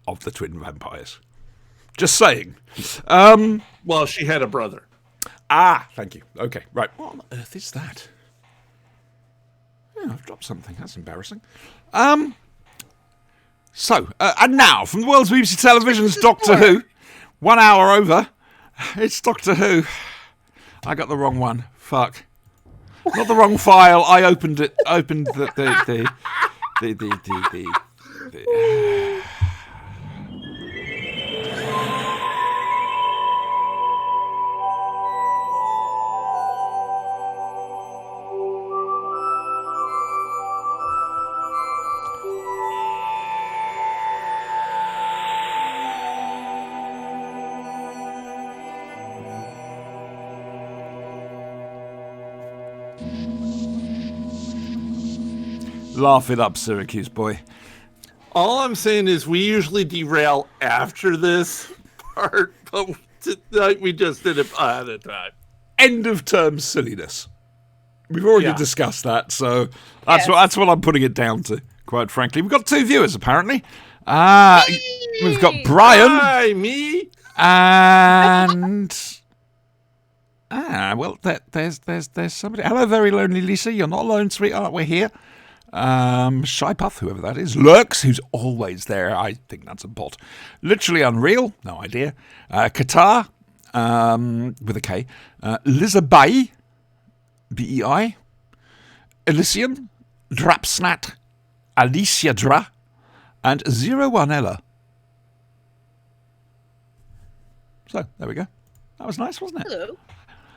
of the twin vampires. Just saying. Well, she had a brother. Thank you. Okay, right. What on earth is that? Oh, I've dropped something. That's embarrassing. So, and now, from the world's BBC Television's Doctor Who, 1 hour over, it's Doctor Who. I got the wrong one. Fuck. Not the wrong file. I opened it. Opened the Laugh it up, Syracuse boy. All I'm saying is we usually derail after this part, but tonight we just did it ahead of time. End of term silliness. We've already discussed that, so that's what I'm putting it down to, quite frankly. We've got 2 viewers, apparently. We've got Brian. Hi, me. And... well, there's somebody. Hello, very lonely Lisa. You're not alone, sweetheart. We're here. Shy Puff, whoever that is. Lurks, who's always there. I think that's a bot. Literally Unreal. No idea. Qatar, with a K. Lizabay, B-E-I. Elysian, Drapsnat, Alicia Dra, and 01 Ella. So, there we go. That was nice, wasn't it? Hello.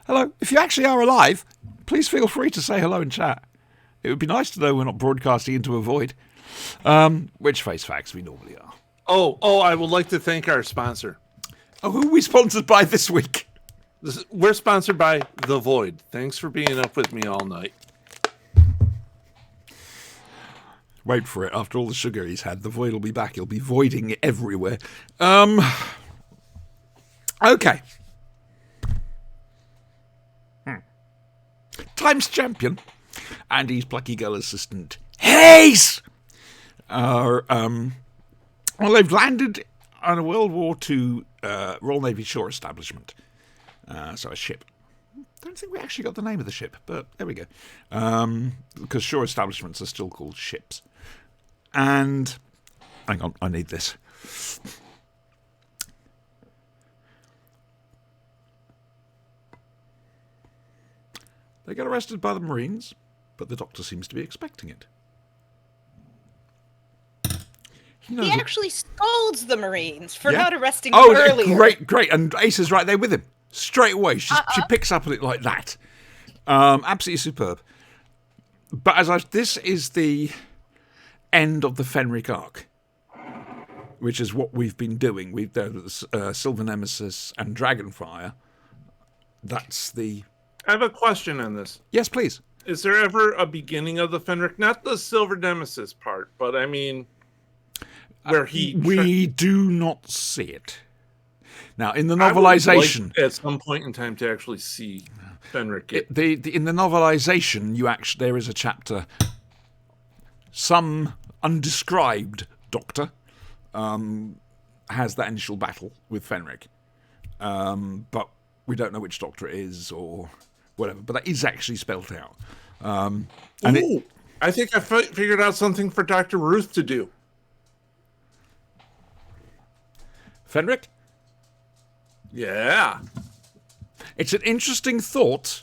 Hello. If you actually are alive, please feel free to say hello in chat. It would be nice to know we're not broadcasting into a void, which face facts we normally are. Oh, I would like to thank our sponsor. Oh, who are we sponsored by this week? We're sponsored by The Void. Thanks for being up with me all night. Wait for it. After all the sugar he's had, the void will be back. He'll be voiding everywhere. Okay. Times champion and his plucky girl assistant, Hayes, are, well, they've landed on a World War II Royal Navy shore establishment. So a ship. Don't think we actually got the name of the ship, but there we go. Because shore establishments are still called ships. And, hang on, I need this. They get arrested by the Marines, but the Doctor seems to be expecting it. He actually scolds the Marines for not arresting them Oh, earlier. great. And Ace is right there with him. Straight away. She picks up on it like that. Absolutely superb. But this is the end of the Fenric arc, which is what we've been doing. We've done Silver Nemesis and Dragonfire. That's the... I have a question on this. Yes, please. Is there ever a beginning of the Fenric? Not the Silver Nemesis part, but I mean, where he. We do not see it. Now, in the I would novelization, like at some point in time to actually see Fenric get. in the novelization, there is a chapter. Some undescribed doctor has that initial battle with Fenric, but we don't know which doctor it is or whatever. But that is actually spelled out. I think I figured out something for Dr. Ruth to do. Fenric? Yeah. It's an interesting thought,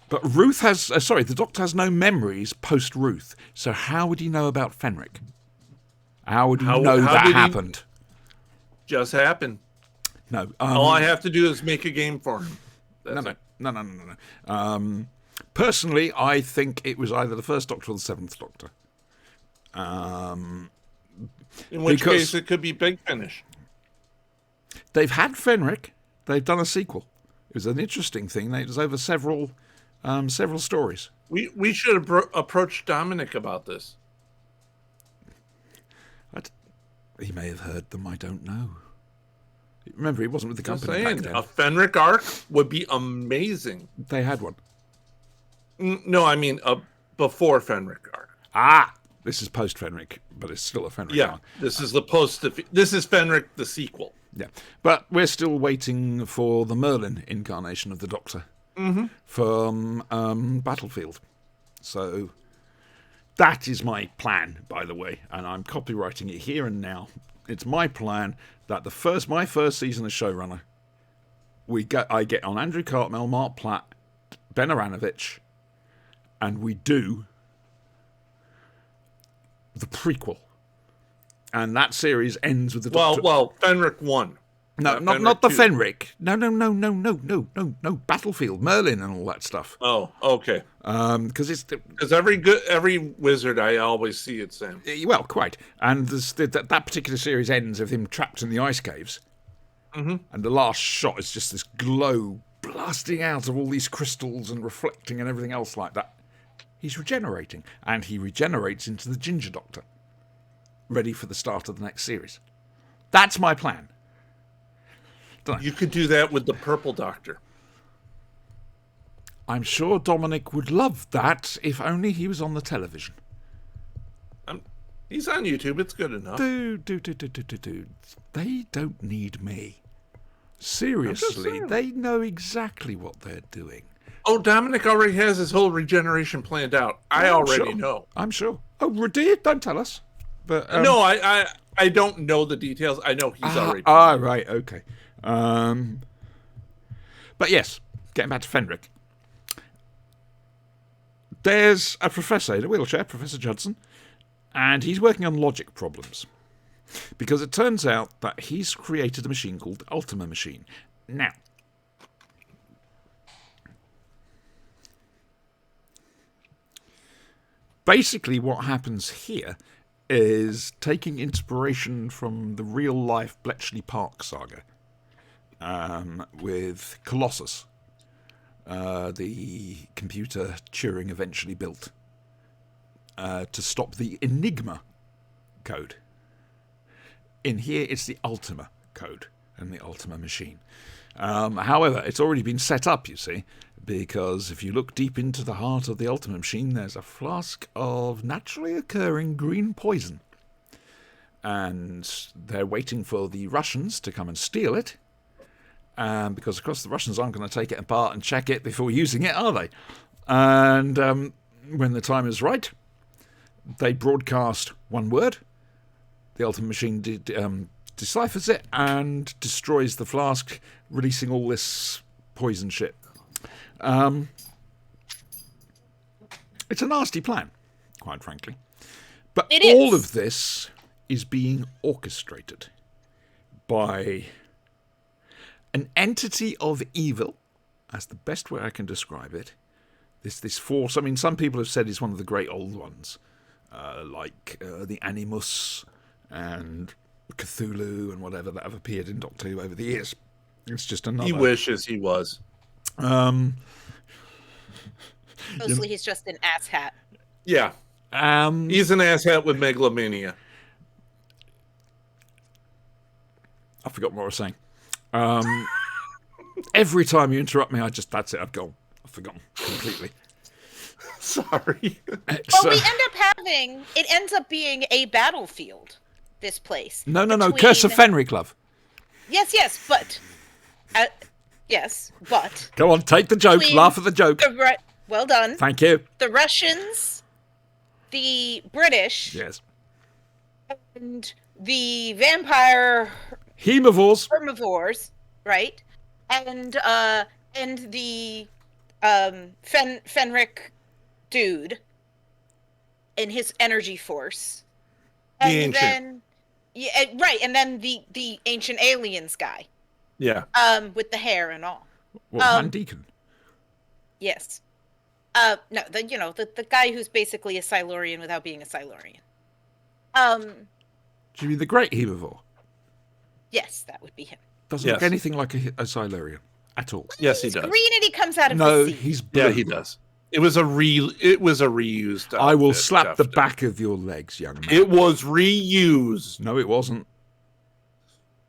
but Ruth has... the Doctor has no memories post-Ruth, so how would he know about Fenric? How would he know that happened? Just happened. No. All I have to do is make a game for him. No. Personally, I think it was either the First Doctor or the Seventh Doctor. In which case, it could be Big Finish. They've had Fenric. They've done a sequel. It was an interesting thing. It was over several stories. We should approach Dominic about this. He may have heard them. I don't know. Remember, he wasn't with the company back then. A Fenric arc would be amazing. They had one. No, I mean before Fenric arc. This is post Fenric, but it's still a Fenric. Yeah, arc. this is This is Fenric the sequel. Yeah, but we're still waiting for the Merlin incarnation of the Doctor from Battlefield. So that is my plan, by the way, and I'm copywriting it here and now. It's my plan that my first season as showrunner, I get on Andrew Cartmel, Mark Platt, Ben Aranovich, and we do the prequel. And that series ends with the Doctor. Well, Fenric 1. No, not the Fenric. No. Battlefield, Merlin, and all that stuff. Oh, okay. Because every wizard I always see it, Sam. Well, quite. And that particular series ends with him trapped in the ice caves. And the last shot is just this glow blasting out of all these crystals and reflecting and everything else like that. He's regenerating, and he regenerates into the Ginger Doctor, ready for the start of the next series. That's my plan. You could do that with the Purple Doctor. I'm sure Dominic would love that if only he was on the television. He's on YouTube. It's good enough. Dude. They don't need me. Seriously, they know exactly what they're doing. Oh, Dominic already has his whole regeneration planned out. I already know. I'm sure. Oh, dear, don't tell us. But no, I don't know the details. I know he's already. Right, okay. But yes, getting back to Fenric. There's a professor in a wheelchair, Professor Judson, and he's working on logic problems. Because it turns out that he's created a machine called Ultima Machine. Now, basically what happens here is taking inspiration from the real-life Bletchley Park saga with Colossus, the computer Turing eventually built to stop the Enigma code. In here, it's the Ultima code and the Ultima Machine. However, it's already been set up, you see, because if you look deep into the heart of the Ultima Machine, there's a flask of naturally occurring green poison. And they're waiting for the Russians to come and steal it. Because, of course, the Russians aren't going to take it apart and check it before using it, are they? And when the time is right, they broadcast one word. The Ultima Machine deciphers it and destroys the flask, releasing all this poison shit. It's a nasty plan, quite frankly. But all of this is being orchestrated by an entity of evil, that's the best way I can describe it. This force, I mean, some people have said it's one of the great old ones, like the Animus and Cthulhu and whatever that have appeared in Doctor Who over the years. It's just another. He wishes he was. Mostly he's just an asshat. Yeah, he's an asshat with megalomania. I forgot what I was saying. Every time you interrupt me, that's it. I've gone. I've forgotten completely. Sorry. Well, So- we it ends up being a battlefield, this place. no. between- Curse of Fenric, love. Yes, but... yes, but... Go on, take the joke. Between Laugh at the joke. Well done. Thank you. The Russians, the British, Yes. and the vampire Herbivores. herbivores, right? And the Fenric dude and his energy force. And The ancient. then right, and then the ancient aliens guy. Yeah. With the hair and all. What, Van Deacon? Yes. No, the guy who's basically a Silurian without being a Silurian. Do you mean the Great Herbivore? Yes, that would be him. Doesn't look Yes. anything like a Silurian at all. Yes, he He's does. green and he comes out of No, the sea. he's blue. Yeah, he does. It was a reused. I will outfit, slap the Jeff. back of your legs, young man. It was reused. No, it wasn't.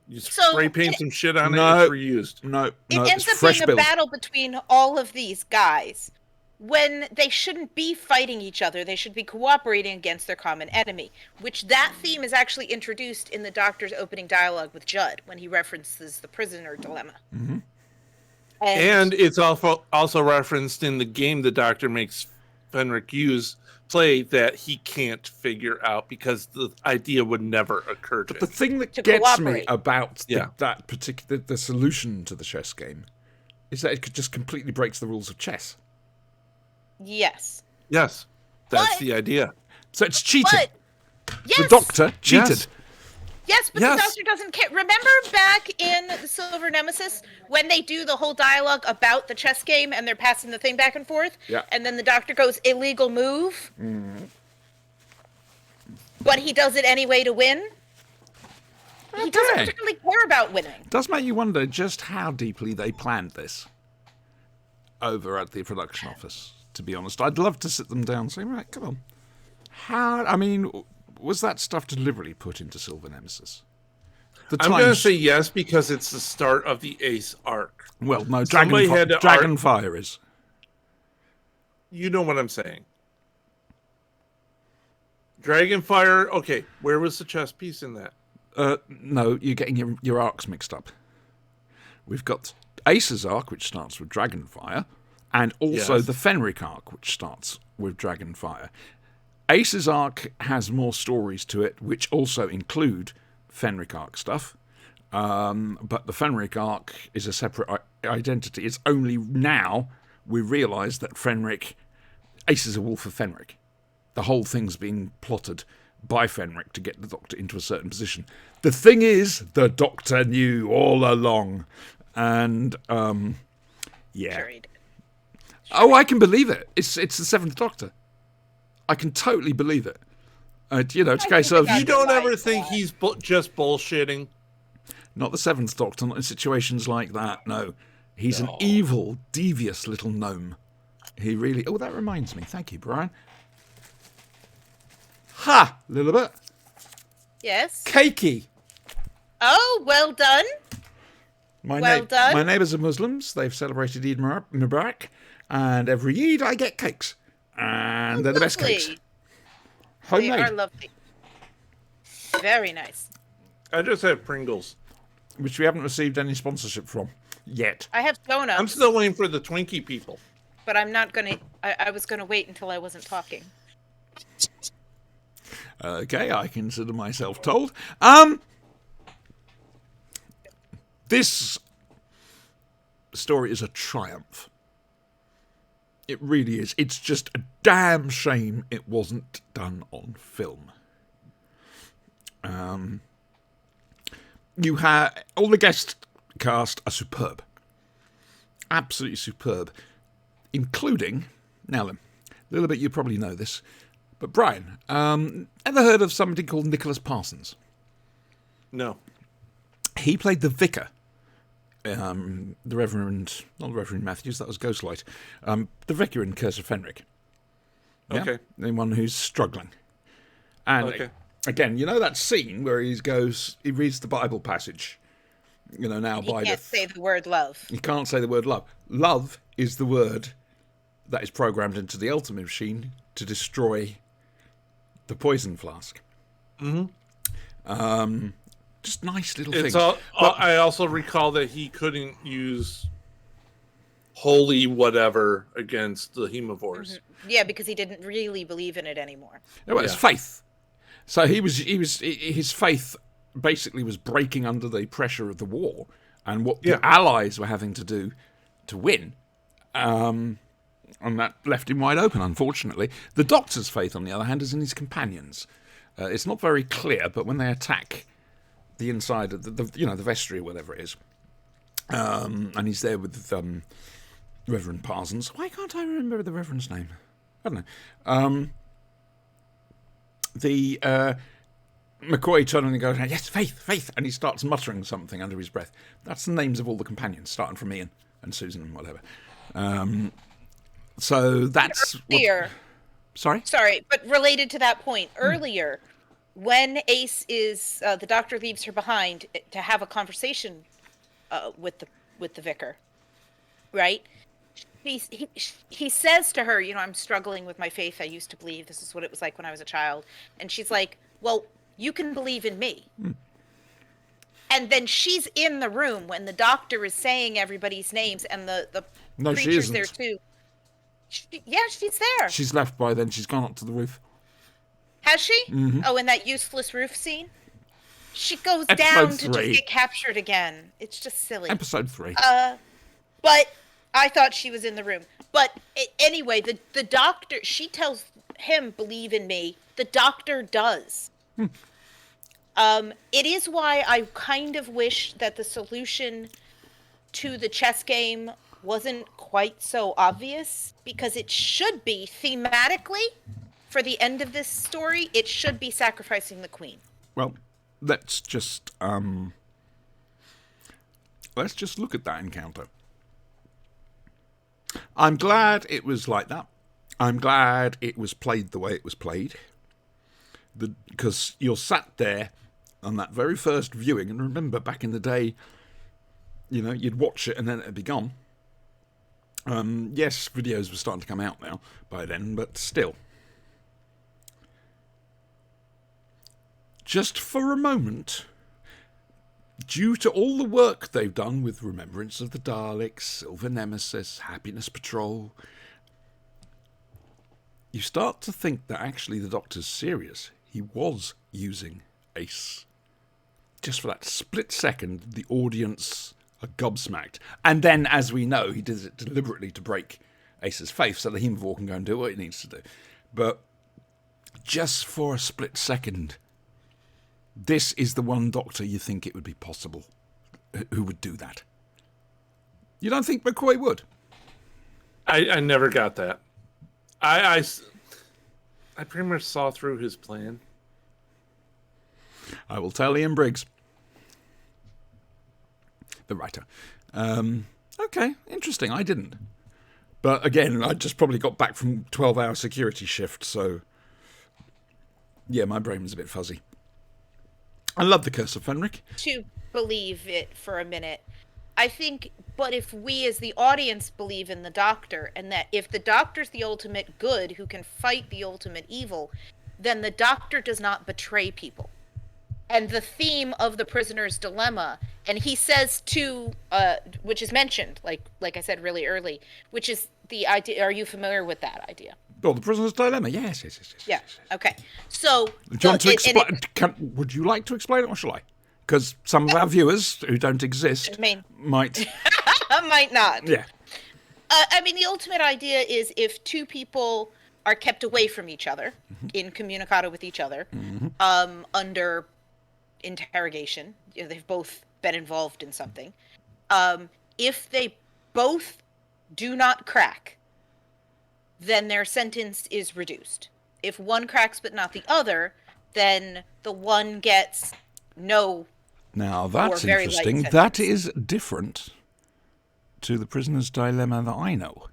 You So, spray paint some shit on No. it. It's reused. No, It it's ends up fresh being a build. battle between all of these guys when they shouldn't be fighting each other. They should be cooperating against their common enemy, which that theme is actually introduced in the Doctor's opening dialogue with Judd when he references the prisoner dilemma. Mhm. And it's also referenced in the game the Doctor makes Fenric play that he can't figure out because the idea would never occur to The him. thing that To gets me cooperate. about Yeah. that particular the solution to the chess game is that it just completely breaks the rules of chess. Yes. Yes, that's But- the idea. So it's cheating. But yes, The Doctor cheated. yes, but Yes. the Doctor doesn't care. Remember back in the Silver Nemesis when they do the whole dialogue about the chess game and they're passing the thing back and forth? Yeah. And then the Doctor goes, illegal move. But he does it anyway to win. He doesn't Okay. particularly care about winning. Does make you wonder just how deeply they planned this over at the production office. To be honest, I'd love to sit them down and say, right, come on. How? I mean, was that stuff deliberately put into Silver Nemesis? The I'm going to times- say yes because it's the start of the Ace arc. well, no, somebody had to Dragonfire is. You know what I'm saying. Dragonfire. Okay, where was the chess piece in that? No, you're getting your arcs mixed up. We've got Ace's arc, which starts with Dragonfire, and also Yes. the Fenric arc, which starts with Dragonfire. Ace's arc has more stories to it, which also include Fenric arc stuff. But the Fenric arc is a separate identity. It's only now we realise that Ace is a wolf of Fenric. The whole thing's being plotted by Fenric to get the Doctor into a certain position. The thing is, the Doctor knew all along. And, yeah. Sure he did. Oh, I can believe it. It's the Seventh Doctor. I can totally believe it. It's a case of... You don't Right. ever think he's just bullshitting? Not the Seventh Doctor, not in situations like that, no. He's an evil, devious little gnome. He really... Oh, that reminds me. Thank you, Brian. Ha! Little bit. Yes. Cakey. Oh, well done. Well done. My neighbours are Muslims. They've celebrated Eid Mubarak. And every Eid I get cakes. And they're the best cakes. Lovely. They Homemade. are lovely. Very nice. I just have Pringles. Which we haven't received any sponsorship from. Yet. I have donuts, I'm still waiting for the Twinkie people. but I'm not gonna. I was gonna wait until I wasn't talking. Okay, I consider myself told. This story is a triumph. It really is. It's just a damn shame it wasn't done on film. You have all the guest cast are superb, absolutely superb, including now. A little bit you probably know this, but Brian, ever heard of somebody called Nicholas Parsons? No. He played the vicar the Reverend, not the Reverend Matthews, that was Ghostlight, the vicar in Curse of Fenric. Yeah? Okay. The one who's struggling. And Okay. again, you know that scene where he reads the Bible passage, now He by can't say the word love. you can't say the word love. Love is the word that is programmed into the ultimate machine to destroy the poison flask. Just nice little things. I also recall that he couldn't use holy whatever against the Hemivores. Yeah, because he didn't really believe in it anymore. Well, it's Yeah. faith. So his faith basically was breaking under the pressure of the war and what the Allies were having to do to win. And that left him wide open, unfortunately. The Doctor's faith, on the other hand, is in his companions. It's not very clear, but when they attack the inside of the vestry or whatever it is, and he's there with Reverend Parsons. Why can't I remember the Reverend's name? I don't know. McCoy suddenly goes, yes, faith, and he starts muttering something under his breath. That's the names of all the companions, starting from Ian and Susan and whatever. So that's Earlier, sorry, but related to that point, earlier, when Ace is the Doctor leaves her behind to have a conversation with the vicar, right? He says to her, I'm struggling with my faith. I used to believe this is what it was like when I was a child, and she's like, well, you can believe in me. And then she's in the room when the Doctor is saying everybody's names, and the No, she preacher's isn't. there too. She's there. She's left by then. She's gone up to the roof. Has she? Mm-hmm. Oh, in that useless roof scene? She goes Episode down to 3. just get captured again. It's just silly. Episode 3. But I thought she was in the room. But anyway, the Doctor, she tells him, believe in me. The Doctor does. It is why I kind of wish that the solution to the chess game wasn't quite so obvious, because it should be thematically, for the end of this story, it should be sacrificing the Queen. Well, let's just look at that encounter. I'm glad it was like that. I'm glad it was played the way it was played. Because you're sat there on that very first viewing, and remember, back in the day, you'd watch it and then it'd be gone. Yes, videos were starting to come out now by then, but still. Just for a moment, due to all the work they've done with Remembrance of the Daleks, Silver Nemesis, Happiness Patrol, you start to think that actually the Doctor's serious. He was using Ace. Just for that split second, the audience are gobsmacked. And then, as we know, he did it deliberately to break Ace's faith so that Hemivore can go and do what he needs to do. But just for a split second, this is the one Doctor you think it would be possible who would do that. You don't think McCoy would? I never got that. I pretty much saw through his plan. I will tell Ian Briggs, the writer. Okay, interesting. I didn't. But again, I just probably got back from 12-hour security shift, so yeah, my brain was a bit fuzzy. I love the Curse of Fenric. To believe it for a minute, I think, but if we as the audience believe in the Doctor, and that if the Doctor's the ultimate good who can fight the ultimate evil, then the Doctor does not betray people. And the theme of the prisoner's dilemma, and he says to, which is mentioned, like I said really early, which is the idea. Are you familiar with that idea? Oh, the prisoner's dilemma. Yes. Yeah. Okay. So, Do you want to explain? Would you like to explain it, or shall I? Because some of our viewers who don't exist might. Might not. Yeah. I mean, the ultimate idea is if two people are kept away from each other, incommunicado with each other, under interrogation, they've both been involved in something. If they both do not crack, then their sentence is reduced. If one cracks but not the other, then the one gets no. Now that's very light interesting. sentence. That is different to the prisoner's dilemma that I know.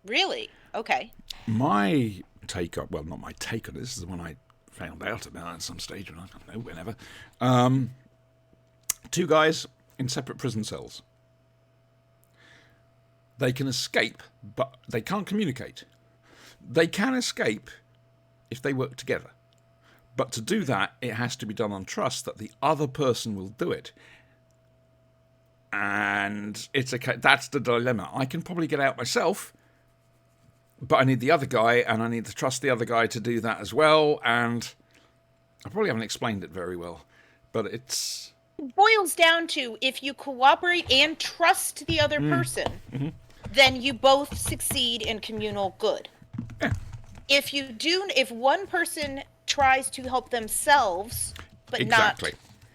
Really? Okay. My take on, well, not my take on this is the one I found out about at some stage, I don't know, whenever. Two guys in separate prison cells. They can escape, but they can't communicate. They can escape if they work together. But to do that, it has to be done on trust that the other person will do it. And that's the dilemma. I can probably get out myself, but I need the other guy, and I need to trust the other guy to do that as well. And I probably haven't explained it very well, but it's... It boils down to if you cooperate and trust the other person, then you both succeed in communal good. Yeah. If one person tries to help themselves, but Exactly.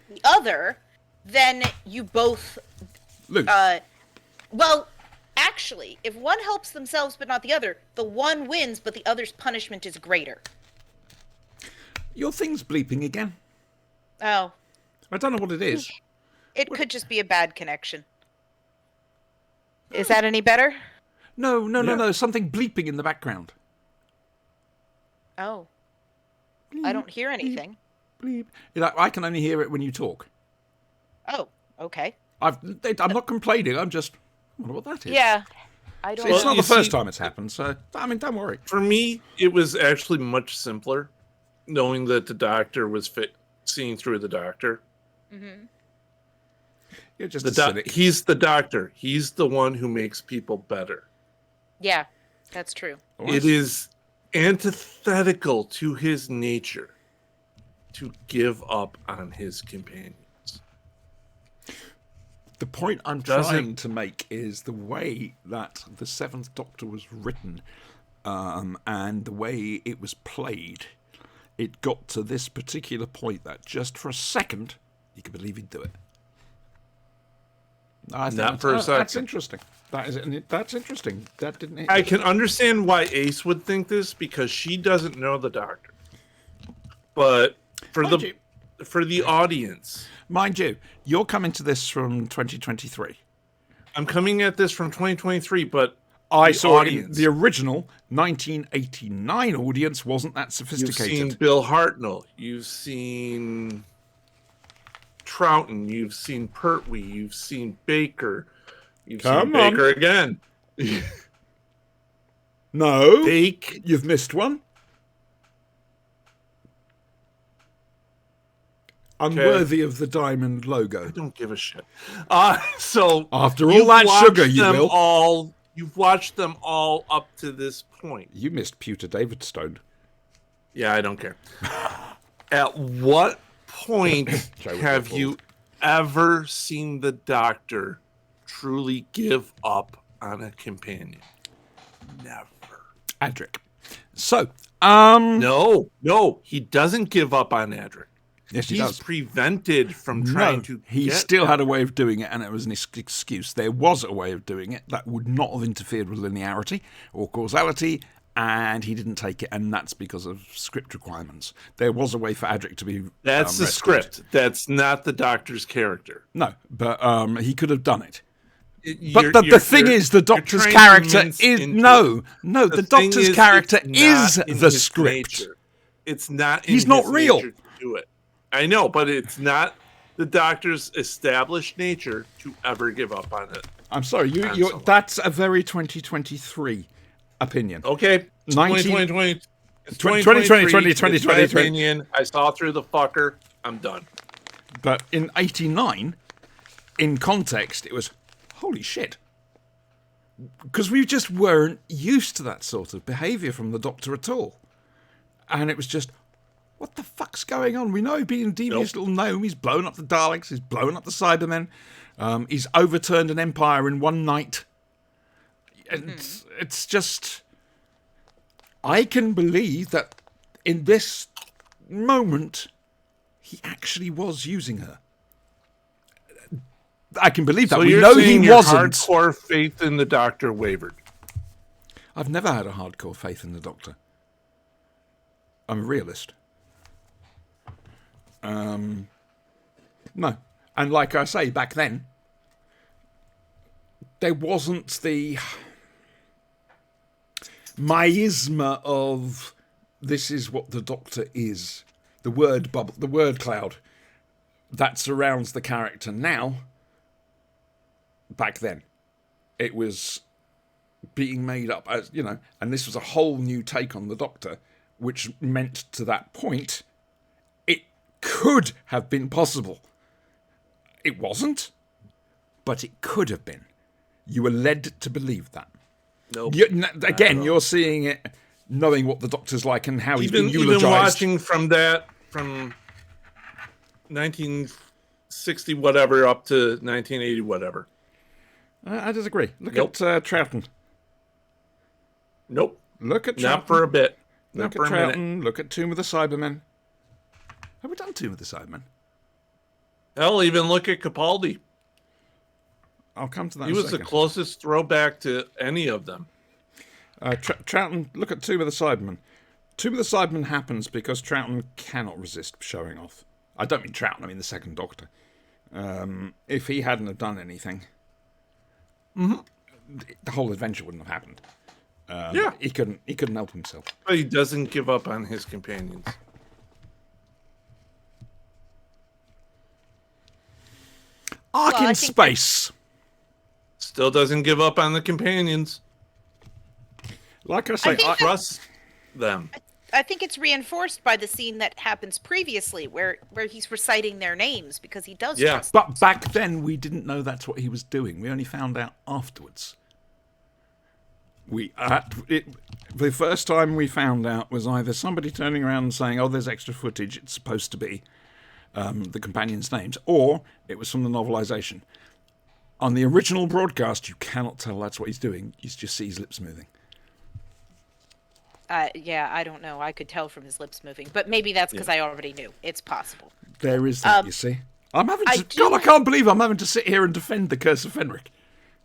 not the other, then you both... Lose. Well, actually, if one helps themselves but not the other, the one wins, but the other's punishment is greater. Your thing's bleeping again. Oh. I don't know what it is. It could just be a bad connection. Is that any better? No. Something bleeping in the background. Oh. I don't hear anything. Bleep. I can only hear it when you talk. Oh, okay. I'm not complaining. I'm just... I wonder what that is. Yeah. I don't It's know. not the first time it's happened, so... I mean, don't worry. For me, it was actually much simpler, knowing that the doctor was seeing through the doctor. Mm-hmm. You're just a cynic. He's the doctor. He's the one who makes people better. Yeah, that's true. It is antithetical to his nature to give up on his companions. The point I'm trying to make is the way that the Seventh Doctor was written and the way it was played, it got to this particular point that just for a second, you could believe he'd do it. I think Not for a second. That's interesting. That's interesting. That didn't. I can understand why Ace would think this because she doesn't know the doctor. But for the audience, mind you, you're coming to this from 2023. I'm coming at this from 2023, but I saw the original 1989 audience wasn't that you've sophisticated. seen Bill Hartnell, you've seen Troughton, you've seen Pertwee, you've seen Baker, you've seen Baker again. No, Bake. you've missed one. Unworthy of the diamond logo. I don't give a shit. So after all that sugar, you've watched them all up to this point. You missed Pewter Davidstone. Yeah, I don't care. At what point have you ever seen the doctor truly give up on a companion? Never. Adric. So, No, he doesn't give up on Adric. Yes, he He's does. prevented from trying to. He still had a way of doing it, and it was an excuse. There was a way of doing it that would not have interfered with linearity or causality, and he didn't take it, and that's because of script requirements. There was a way for Adric to be. That's the rescued. script. That's not the doctor's character. No, but he could have done it. But the thing is, the Doctor's character is no. The Doctor's character is the script. Nature. It's not. He's not real. To do it. I know, but it's not the Doctor's established nature to ever give up on it. I'm sorry, that's a very 2023 opinion. Okay, 2020. It's 2020. Opinion. I saw through the fucker. I'm done. But in 89, in context, it was holy shit. Because we just weren't used to that sort of behaviour from the Doctor at all. And it was just, what the fuck's going on? We know he's been a devious little gnome. He's blown up the Daleks. He's blown up the Cybermen. He's overturned an empire in one night. It's just... I can believe that in this moment, he actually was using her. I can believe that. So we you're know saying he your wasn't. hardcore faith in the Doctor wavered. I've never had a hardcore faith in the Doctor. I'm a realist. No. And like I say, back then, there wasn't the miasma of this is what the Doctor is. The word bubble, the word cloud that surrounds the character now. Back then, it was being made up as, you know, and this was a whole new take on the Doctor, which meant to that point it could have been possible. It wasn't, but it could have been. You were led to believe that. Nope. Again, you're seeing it, knowing what the Doctor's like and how he's been eulogized. Even watching from 1960 whatever up to 1980 whatever. I disagree. Look Nope. at Troughton. Nope. Look at Troughton. Not for a bit. Look Not for at a minute. Troughton. Look at Tomb of the Cybermen. Have we done Tomb of the Cybermen? Hell, even look at Capaldi. I'll come to that He in a was the second. closest throwback to any of them. Troughton, look at Tomb of the Cybermen. Tomb of the Cybermen happens because Troughton cannot resist showing off. I don't mean Troughton, I mean the second Doctor. If he hadn't have done anything, the whole adventure wouldn't have happened. Yeah. He couldn't help himself. But he doesn't give up on his companions. Ark Well, I in think space. Still doesn't give up on the companions. Like I say, think that- Trust them. I think it's reinforced by the scene that happens previously, where he's reciting their names because he does Yeah. trust. but back then we didn't know that's what he was doing. We only found out afterwards. The first time we found out was either somebody turning around and saying, "Oh, there's extra footage. It's supposed to be the companions' names," or it was from the novelization. On the original broadcast, you cannot tell that's what he's doing. You just see his lips moving. Yeah, I don't know. I could tell from his lips moving, but maybe that's because I already knew. It's possible. There is that, you see. I'm having I to. do- God, I can't believe I'm having to sit here and defend the Curse of Fenric.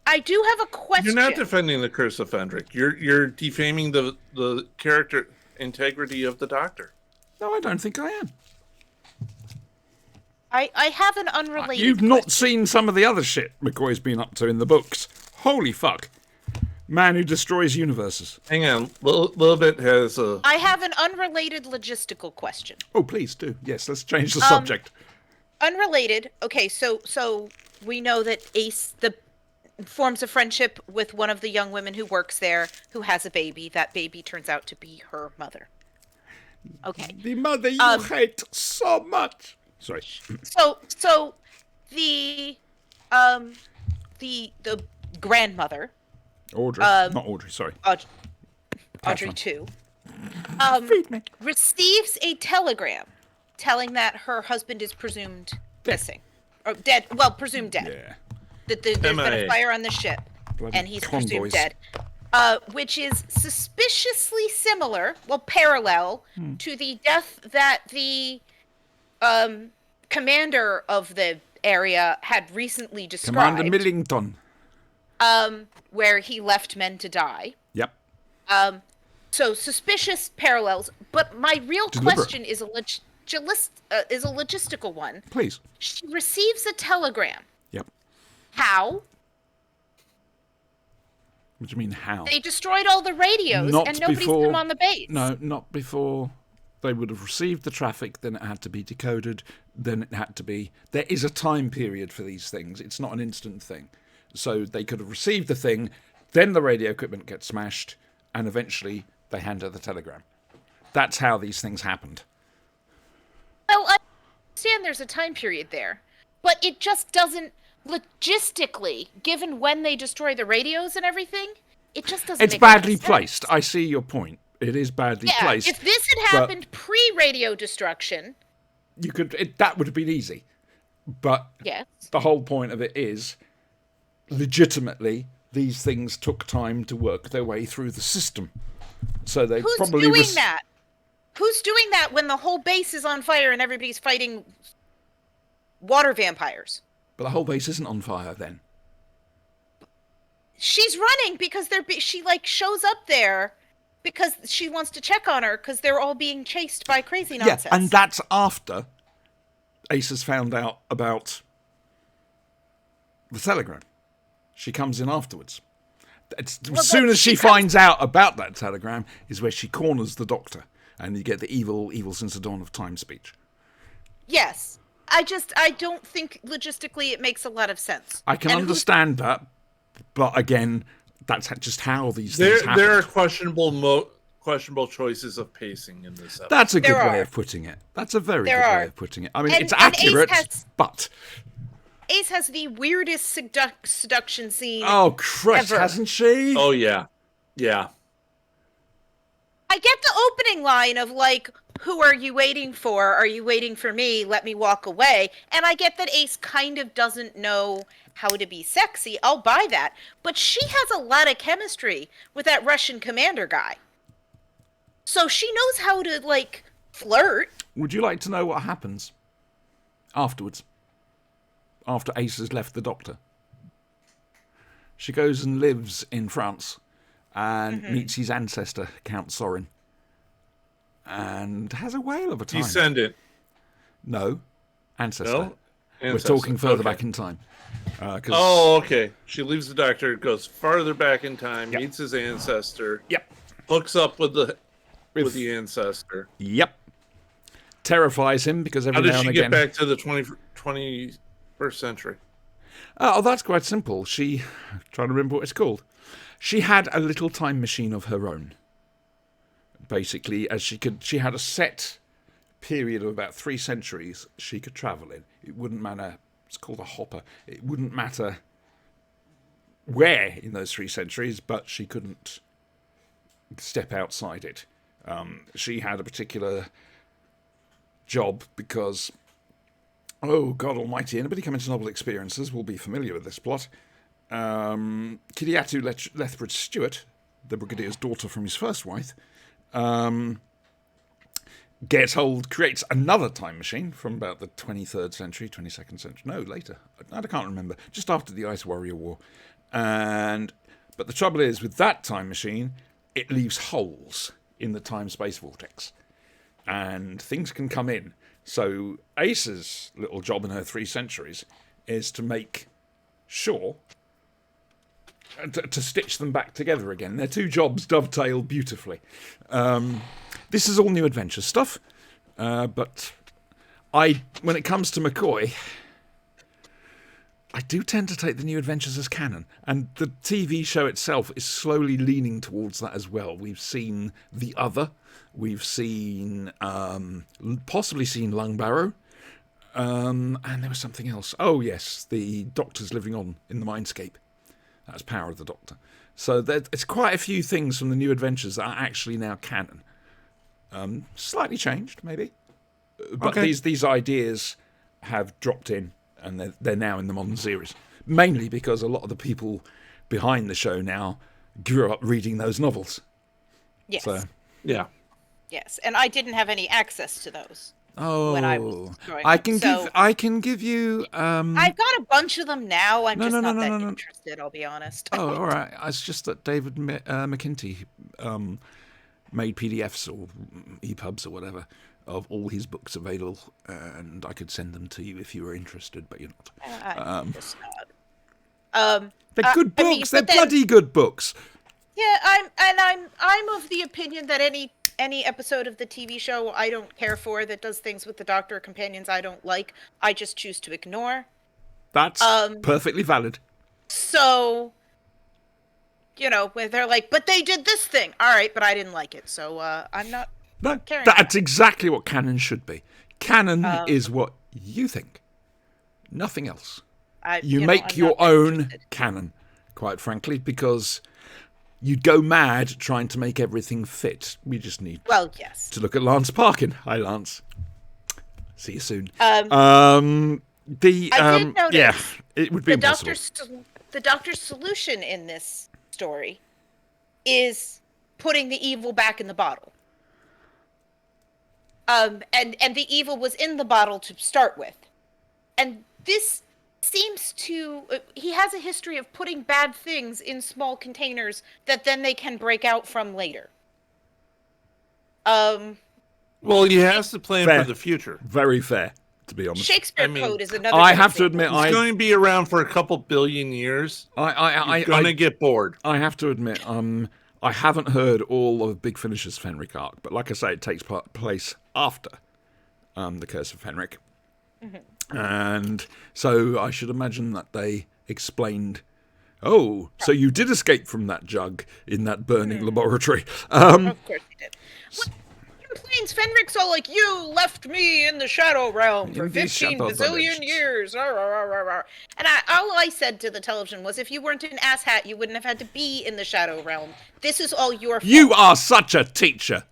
I do have a question. You're not defending the Curse of Fenric. You're defaming the character integrity of the Doctor. No, I don't think I am. I have an unrelated. You've not question. seen some of the other shit McCoy's been up to in the books. Holy fuck. Man who destroys universes. Hang on, little bit has a. I have an unrelated logistical question. Oh, please do. Yes, let's change the subject. Unrelated. Okay, so we know that Ace forms a friendship with one of the young women who works there, who has a baby. That baby turns out to be her mother. Okay. The mother you hate so much. Sorry. So the grandmother, Audrey. Not Audrey, sorry. Audrey Catherine. 2, Feed me. receives a telegram telling that her husband is presumed missing. Or dead. Well, presumed dead. Yeah. That there's been MIA. a fire on the ship, Bloody and he's presumed convoys. dead. Which is suspiciously similar, well, parallel to the death that the commander of the area had recently described, Commander Millington. where he left men to die. Yep. So suspicious parallels, but my real Deliberate. question is a logistical one. Please. She receives a telegram. Yep. How? What do you mean, how? They destroyed all the radios, Not and nobody's before- come on the base. No, not before they would have received the traffic, then it had to be decoded, then it had to be... There is a time period for these things. It's not an instant thing. So they could have received the thing, then the radio equipment gets smashed, and eventually they hand her the telegram. That's how these things happened. Well, I understand there's a time period there, but it just doesn't logistically, given when they destroy the radios and everything, it just doesn't. It's make any badly sense. placed. I see your point. It is badly Yeah, placed. if this had happened pre-radio destruction, That would have been easy. But yes. the whole point of it is, legitimately, these things took time to work their way through the system. So they Who's probably doing that? Who's doing that when the whole base is on fire and everybody's fighting water vampires? But the whole base isn't on fire then. She's running because she like shows up there because she wants to check on her because they're all being chased by crazy nonsense. Yeah, and that's after Ace has found out about the telegram. She comes in afterwards. As Well, soon as she she comes- finds out about that telegram is where she corners the Doctor, and you get the evil since the dawn of time speech. Yes. I don't think logistically it makes a lot of sense. I can And who's- understand that, but again, that's just how these things happen. There are questionable choices of pacing in this episode. That's a good There way are. of putting it. That's a very There good are. way of putting it. I mean, And- it's and Ace accurate, has- but Ace has the weirdest seduction scene. oh Christ, Ever. hasn't she? Oh yeah, yeah. I get the opening line of like, "Who are you waiting for? Are you waiting for me? Let me walk away." And I get that Ace kind of doesn't know how to be sexy. I'll buy that. But she has a lot of chemistry with that Russian commander guy. So she knows how to like flirt. Would you like to know what happens afterwards? After Ace has left the Doctor, she goes and lives in France and meets his ancestor, Count Sorin, and has a whale of a time. Descendant. No, ancestor. No. We're Ancestor. talking further Okay. back in time. 'Cause- Oh, okay. She leaves the Doctor, goes farther back in time, Yep. meets his ancestor, Yep. hooks up with the With- the ancestor. Yep. Terrifies him because every How did now she and get again. back to the 21st century? Oh, that's quite simple. She, trying to remember what it's called. She had a little time machine of her own. Basically, she had a set period of about 3 centuries she could travel in. It wouldn't matter. It's called a hopper. It wouldn't matter where in those 3 centuries, but she couldn't step outside it. She had a particular job because, oh God Almighty, anybody coming to Novel Experiences will be familiar with this plot. Kidiatu Lethbridge Stewart, the Brigadier's daughter from his first wife, creates another time machine from about the 23rd century, 22nd century, no, later. I can't remember, just after the Ice Warrior War. But the trouble is, with that time machine, it leaves holes in the time-space vortex. And things can come in. So Ace's little job in her 3 centuries is to make sure to stitch them back together again. Their 2 jobs dovetail beautifully. This is all New Adventures stuff, but when it comes to McCoy, I do tend to take the New Adventures as canon, and the TV show itself is slowly leaning towards that as well. We've seen The Other, we've seen possibly seen Lungbarrow, and there was something else. Oh yes, the Doctor's living on in the Mindscape. That's Power of the Doctor. So it's quite a few things from the New Adventures that are actually now canon. Slightly changed, maybe, but Okay. these ideas have dropped in, and they're now in the modern series. Mainly because a lot of the people behind the show now grew up reading those novels. Yes. So, Yeah. Yes. And I didn't have any access to those. oh, When I was growing I up, can so- give you. I've got a bunch of them now. I'm No, just no, not no, that no, no. interested, I'll be honest. Oh, all right. It's just that David McKinty made PDFs or EPUBs or whatever of all his books available, and I could send them to you if you were interested, but you're not. I'm just not. They're good I mean, books. but They're then- bloody good books. Yeah, I'm of the opinion that any episode of the TV show I don't care for that does things with the Doctor or companions I don't like, I just choose to ignore. That's perfectly valid. So, when they're like, but they did this thing. All right, but I didn't like it. So, I'm not. No, Carry that's exactly what canon should be. Canon Um, is what you think, nothing else. You I'm make not your that own interested. canon, quite frankly, because you'd go mad trying to make everything fit. We just need Well, yes. to look at Lance Parkin. Hi, Lance. See you soon. I did notice yeah, it would be The impossible. Doctor's solution in this story is putting the evil back in the bottle. And the evil was in the bottle to start with. And this seems to he has a history of putting bad things in small containers that then they can break out from later. Well, he has to plan Fair. for the future. Very fair. to be honest. Shakespeare I mean, Code is another. I good have to example. admit, It's going to be around for a couple billion years. You're going to get bored. I have to admit, I haven't heard all of Big Finish's Fenric arc, but like I say, it takes place after the Curse of Fenric. And so I should imagine that they explained, oh, so you did escape from that jug in that burning laboratory. Of course he did. What complains? Fenric's all like, you left me in the Shadow Realm for In the 15 Shadow bazillion Dimensions." years. Rah, rah, rah, rah, rah. And all I said to the television was, if you weren't an asshat, you wouldn't have had to be in the Shadow Realm. This is all your fault. You are such a teacher.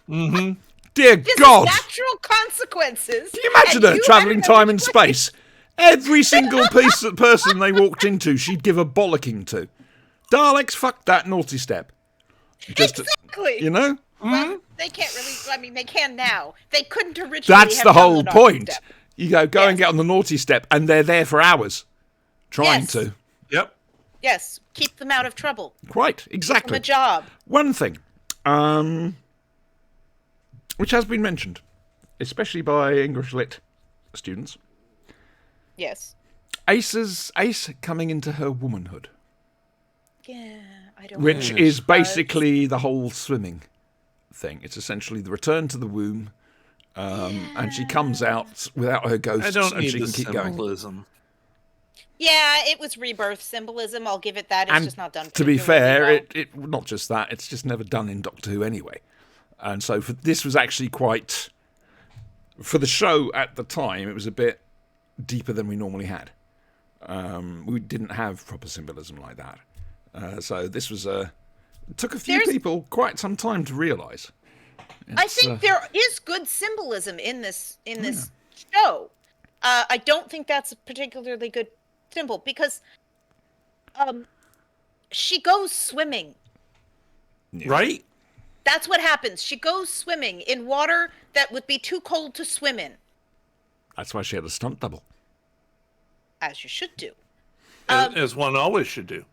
Mm-hmm. Dear This God. is natural consequences. Can you imagine her and you travelling had no time and choice. space? Every single person they walked into, she'd give a bollocking to. Daleks, fuck that naughty step. Just, Exactly. you know? Well, they can't really. I mean, they can now. They couldn't originally. That's have the done whole naughty point. step. You go Yes. and get on the naughty step, and they're there for hours trying Yes. to. Yep. Yes, keep them out of trouble. Quite, From exactly. a job. One thing, which has been mentioned, especially by English Lit students, Yes. Ace coming into her womanhood, Yeah, I don't. which know. is basically the whole swimming thing. It's essentially the return to the womb, and she comes out without her I ghosts, don't and need she the can keep going. symbolism. Yeah, it was rebirth symbolism. I'll give it that. It's And just not done. to be particularly fair, well. it not just that; it's just never done in Doctor Who anyway. And so this was actually quite, for the show at the time, it was a bit deeper than we normally had. We didn't have proper symbolism like that. So this was it took a few There's- people quite some time to realise. I think there is good symbolism in this show. I don't think that's a particularly good symbol because she goes swimming. Right? That's what happens. She goes swimming in water that would be too cold to swim in, That's why she had a stunt double. as you should do. As one always should do.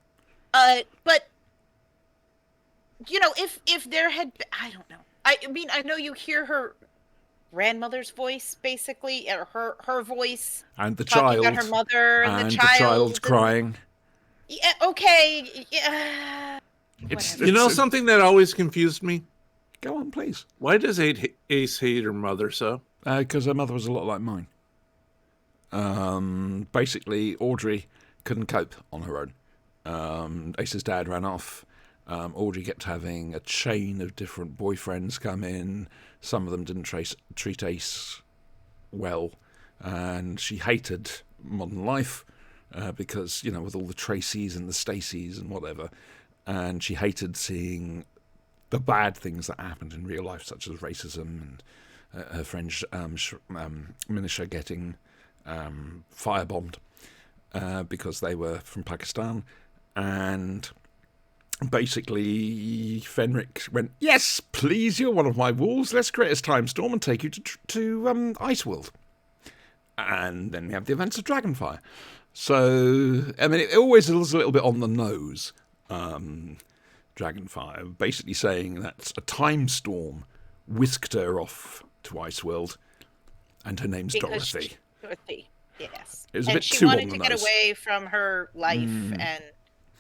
But you know, if there had been, I don't know. I mean, I know you hear her grandmother's voice, basically, or her voice And the talking child. about her mother and, And the the child. child's and- crying. Yeah, okay. Yeah. It's, Whatever. You know it's- something that always confused me? Go on, please. Why does Ace hate her mother so? Because her mother was a lot like mine. Basically, Audrey couldn't cope on her own. Ace's dad ran off. Audrey kept having a chain of different boyfriends come in. Some of them didn't treat Ace well. And she hated modern life because, you know, with all the Tracys and the Stacys and whatever. And she hated seeing the bad things that happened in real life, such as racism and her friend Minisha getting firebombed because they were from Pakistan. And basically, Fenric went, yes, please, you're one of my wolves. Let's create a time storm and take you to Iceworld. And then we have the events of Dragonfire. So, I mean, it always was a little bit on the nose, Dragonfire, basically saying that a time storm whisked her off to Iceworld, and her name's Because Dorothy. Dorothy, yes. It was a and bit she too wanted on to the get nose. away from her life, and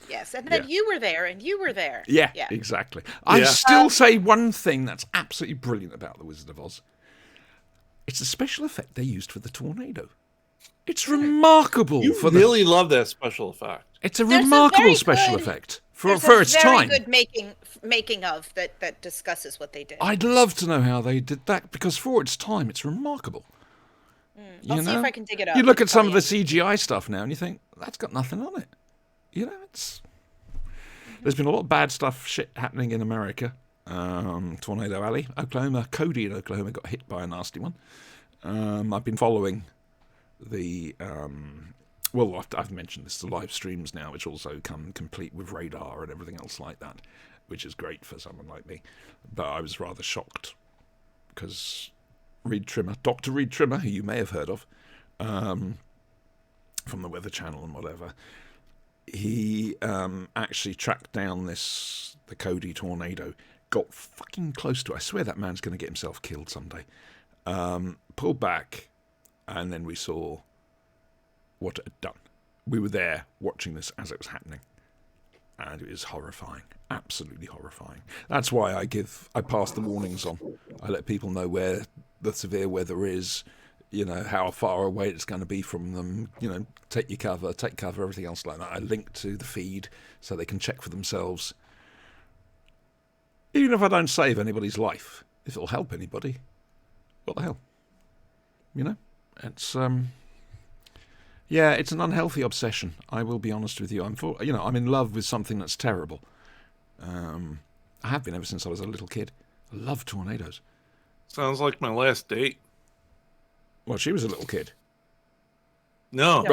yes, and then Yeah. you were there, and you were there. Yeah, yeah. exactly. I Yeah. still say one thing that's absolutely brilliant about The Wizard of Oz. It's the special effect they used for the tornado. It's remarkable You for really love that special effect. It's a There's a remarkable very special good- effect for There's its a very time. good making of that discusses what they did. I'd love to know how they did that because for its time, it's remarkable. I'll see if I can dig it up. You look and at some tell of the CGI stuff now, and you think that's got nothing on it. You know, it's. There's been a lot of bad shit happening in America. Tornado Alley, Oklahoma. Cody in Oklahoma got hit by a nasty one. I've been following the. Well, I've mentioned this, the live streams now, which also come complete with radar and everything else like that, which is great for someone like me. But I was rather shocked because Reed Trimmer, Dr. Reed Trimmer, who you may have heard of, from the Weather Channel and whatever, he actually tracked down the Cody tornado, got fucking close to it. I swear that man's going to get himself killed someday. Pulled back, And then we saw what it had done. We were there watching this as it was happening. And it was horrifying. Absolutely horrifying. That's why I pass the warnings on. I let people know where the severe weather is, how far away it's going to be from them, take cover, everything else like that. I link to the feed so they can check for themselves. Even if I don't save anybody's life, if it'll help anybody, what the hell? It's it's an unhealthy obsession. I will be honest with you. I'm in love with something that's terrible. I have been ever since I was a little kid. I love tornadoes. Sounds like my last date. Well, she was a little kid. No.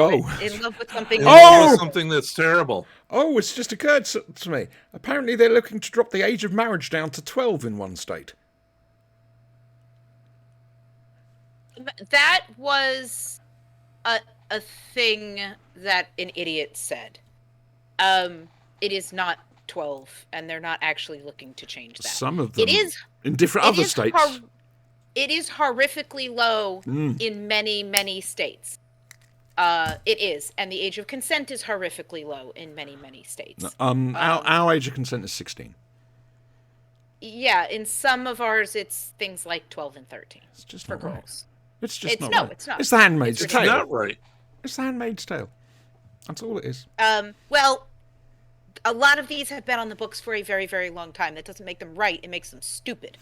In love with something. Something that's terrible. Oh, it's just occurred to me. Apparently, they're looking to drop the age of marriage down to 12 in one state. That was a thing that an idiot said. It is not 12, and they're not actually looking to change that. Some of them. It is in different other states. It is horrifically low in many, many states. It is, and the age of consent is horrifically low in many, many states. Our age of consent is 16. Yeah, in some of ours, it's things like 12 and 13. It's just for not right. girls. It's just not no, right. it's not. It's the Handmaid's Tale. It's not right. It's the Handmaid's Tale. That's all it is. Well, a lot of these have been on the books for a very, very long time. That doesn't make them right. It makes them stupid.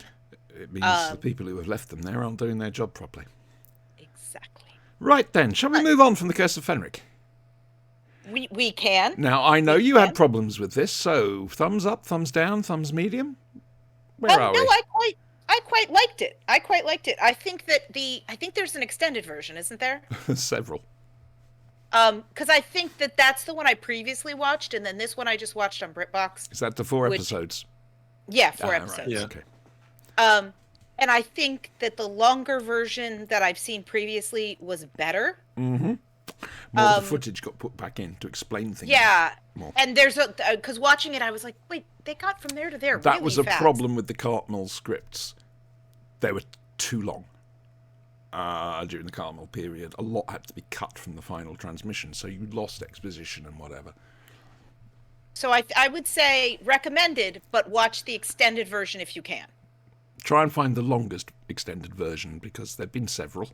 It means the people who have left them there aren't doing their job properly. Exactly. Right then, shall we move on from the Curse of Fenric? We can. Now, I know you had problems with this, so thumbs up, thumbs down, thumbs medium? Where are we? I quite liked it. I think there's an extended version, isn't there? Several. Because I think that's the one I previously watched, and then this one I just watched on BritBox. Is that the 4 episodes? Yeah, 4 episodes. Right. Yeah. Okay. And I think that the longer version that I've seen previously was better. Mm-hmm. More of the footage got put back in to explain things. Yeah. More. And there's because watching it, I was like, wait, they got from there to there That really was a fast. problem with the Cartmel scripts. They were too long. During the Cartmel period, a lot had to be cut from the final transmission, so you lost exposition and whatever. So I would say recommended, but watch the extended version if you can. Try and find the longest extended version, because there have been several.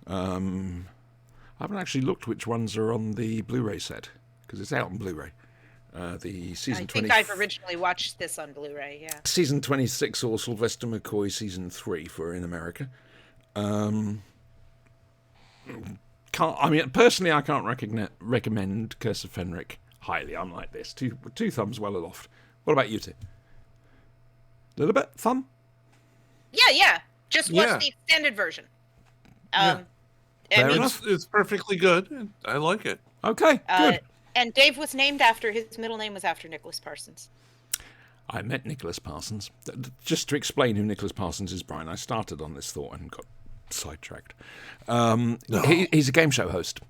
I haven't actually looked which ones are on the Blu-ray set, because it's out on Blu-ray. The season 20. I think I've originally watched this on Blu-ray, yeah. Season 26 or Sylvester McCoy season 3 for in America. Personally, I can't recommend Curse of Fenric highly. I'm like this. Two thumbs well aloft. What about you two? A little bit? Thumb? Yeah. Just watch the extended version. Fair enough. It's perfectly good. I like it. Okay, good. And Dave was named after, his middle name was after Nicholas Parsons. I met Nicholas Parsons. Just to explain who Nicholas Parsons is, Brian, I started on this thought and got sidetracked. He's a game show host.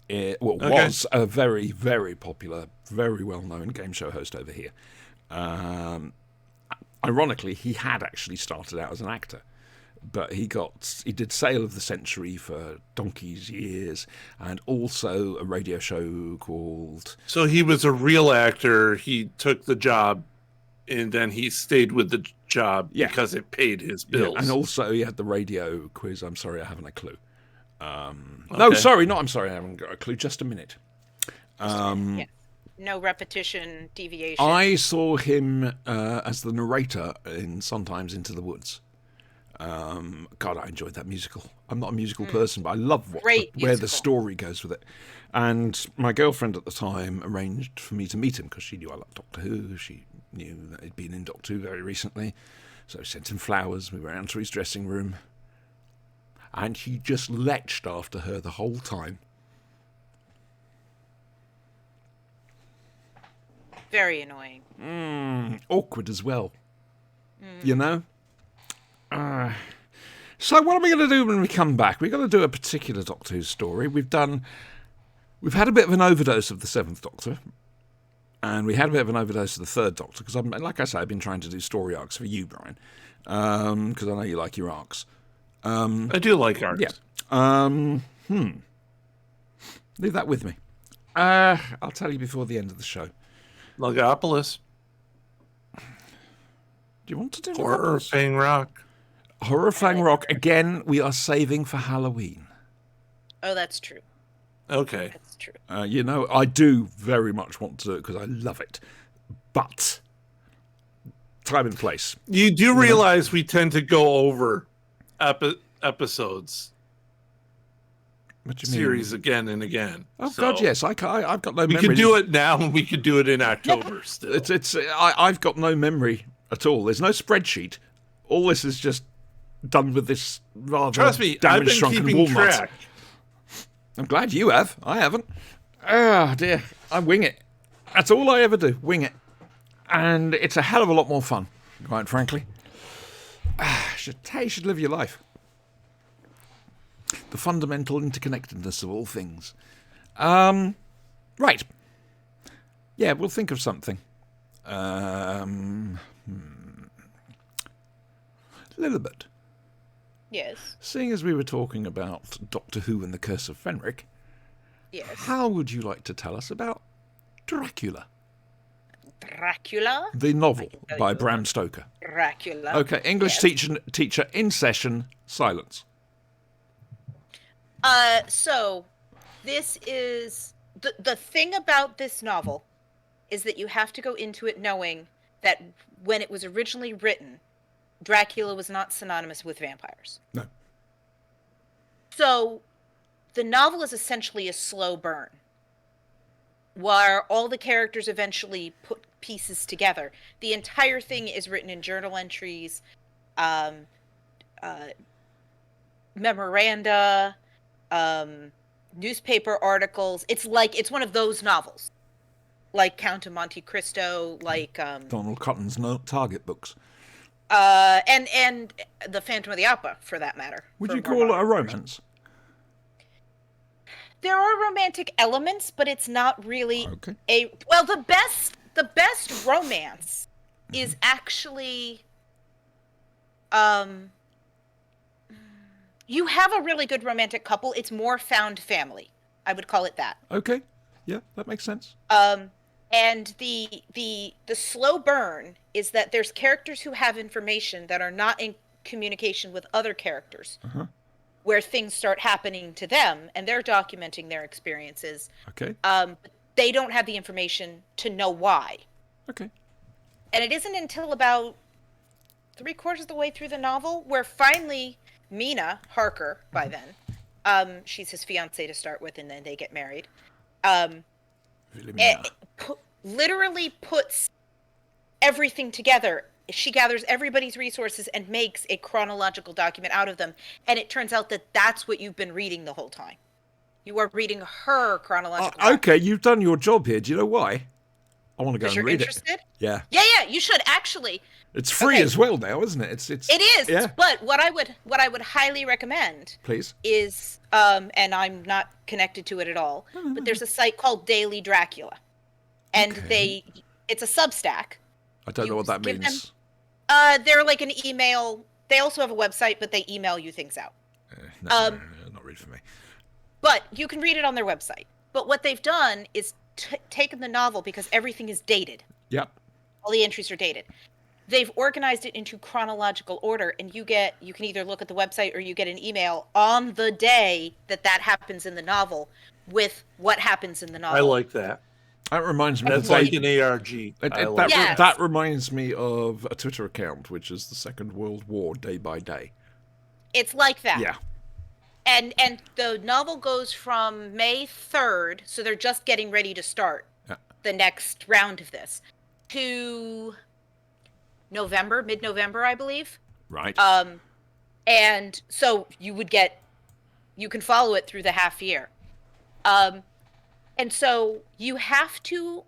Was a very, very popular, very well-known game show host over here. Ironically, he had actually started out as an actor. But he did Sale of the Century for donkey's years, and also a radio show called... So he was a real actor. He took the job, and then he stayed with the job because it paid his bills. Yeah, and also he had the radio quiz. I'm sorry, I haven't a clue. No, sorry, not I'm sorry, I haven't got a clue. Just a minute. No repetition, deviation. I saw him as the narrator in Sometimes Into the Woods. God, I enjoyed that musical. I'm not a musical person, but I love where the story goes with it. And my girlfriend at the time arranged for me to meet him because she knew I liked Doctor Who. She knew that he'd been in Doctor Who very recently. So I sent him flowers. We went out to his dressing room. And he just leapt after her the whole time. Very annoying. Awkward as well. You know? So what are we going to do when we come back? We're going to do a particular Doctor Who story. We've had a bit of an overdose of the 7th Doctor, and we had a bit of an overdose of the 3rd Doctor, because like I say, I've been trying to do story arcs for you, Brian, because I know you like your arcs. I do like art. Yeah. Leave that with me. I'll tell you before the end of the show. Logopolis. Do you want to do Horror of Fang Rock. Horror of Fang Rock? Again, we are saving for Halloween. Oh, that's true. Okay. That's true. I do very much want to do it because I love it. But time and place. You do realize we tend to go over episodes, What do you mean? series again and again. Oh So God, yes. I've got no We memory. could do it now, and we could do it in October still. I've got no memory at all. There's no spreadsheet. All this is just done with this rather Trust me, I've damaged been shrunken keeping walnuts. track. I'm glad you have. I haven't. Ah, dear. I wing it. That's all I ever do. Wing it. And it's a hell of a lot more fun, quite frankly. You should live your life. The fundamental interconnectedness of all things. Right. Yeah, we'll think of something. Lilibet, Yes. seeing as we were talking about Doctor Who and the Curse of Fenric, Yes. how would you like to tell us about Dracula, Dracula. the novel tell by you. Bram Stoker? Dracula. Okay, English teacher in session, silence. So this is the thing about this novel is that you have to go into it knowing that when it was originally written, Dracula was not synonymous with vampires. No. So the novel is essentially a slow burn where all the characters eventually put pieces together. The entire thing is written in journal entries, memoranda, newspaper articles. It's one of those novels, like Count of Monte Cristo, like Donald Cotton's Target books. and the Phantom of the Opera, for that matter. Would for you more call it a modern version. romance? There are romantic elements, but it's not really Okay. the best romance is actually you have a really good romantic couple. It's more found family. I would call it that. Okay. Yeah, that makes sense. And the slow burn is that there's characters who have information that are not in communication with other characters, where things start happening to them, and they're documenting their experiences. Okay. But they don't have the information to know why. Okay. And it isn't until about 3/4 of the way through the novel where finally Mina Harker, by then, she's his fiancée to start with, and then they get married. Literally puts everything together. She gathers everybody's resources and makes a chronological document out of them. And it turns out that that's what you've been reading the whole time. You are reading her chronological document. Okay, you've done your job here. Do you know why? I want to go and Because you're read interested? it. Yeah. Yeah, you should actually. It's free Okay. as well now, isn't it? It's It is. Yeah. But what I would highly recommend Please. is and I'm not connected to it at all, but there's a site called Daily Dracula. And Okay. it's a Substack. I don't know what that give them- means. They're like an email. They also have a website, but they email you things out. No, not really for me. But you can read it on their website. But what they've done is taken the novel, because everything is dated. Yep. All the entries are dated. They've organized it into chronological order, and you can either look at the website or you get an email on the day that happens in the novel with what happens in the novel. I like that. That reminds me. That's of like an ARG. Yes. that reminds me of a Twitter account, which is the Second World War day by day. It's like that. Yeah. And the novel goes from May 3rd, so they're just getting ready to start Yeah. the next round of this, to mid-November, I believe. Right. And so you can follow it through the half year. And so you have to,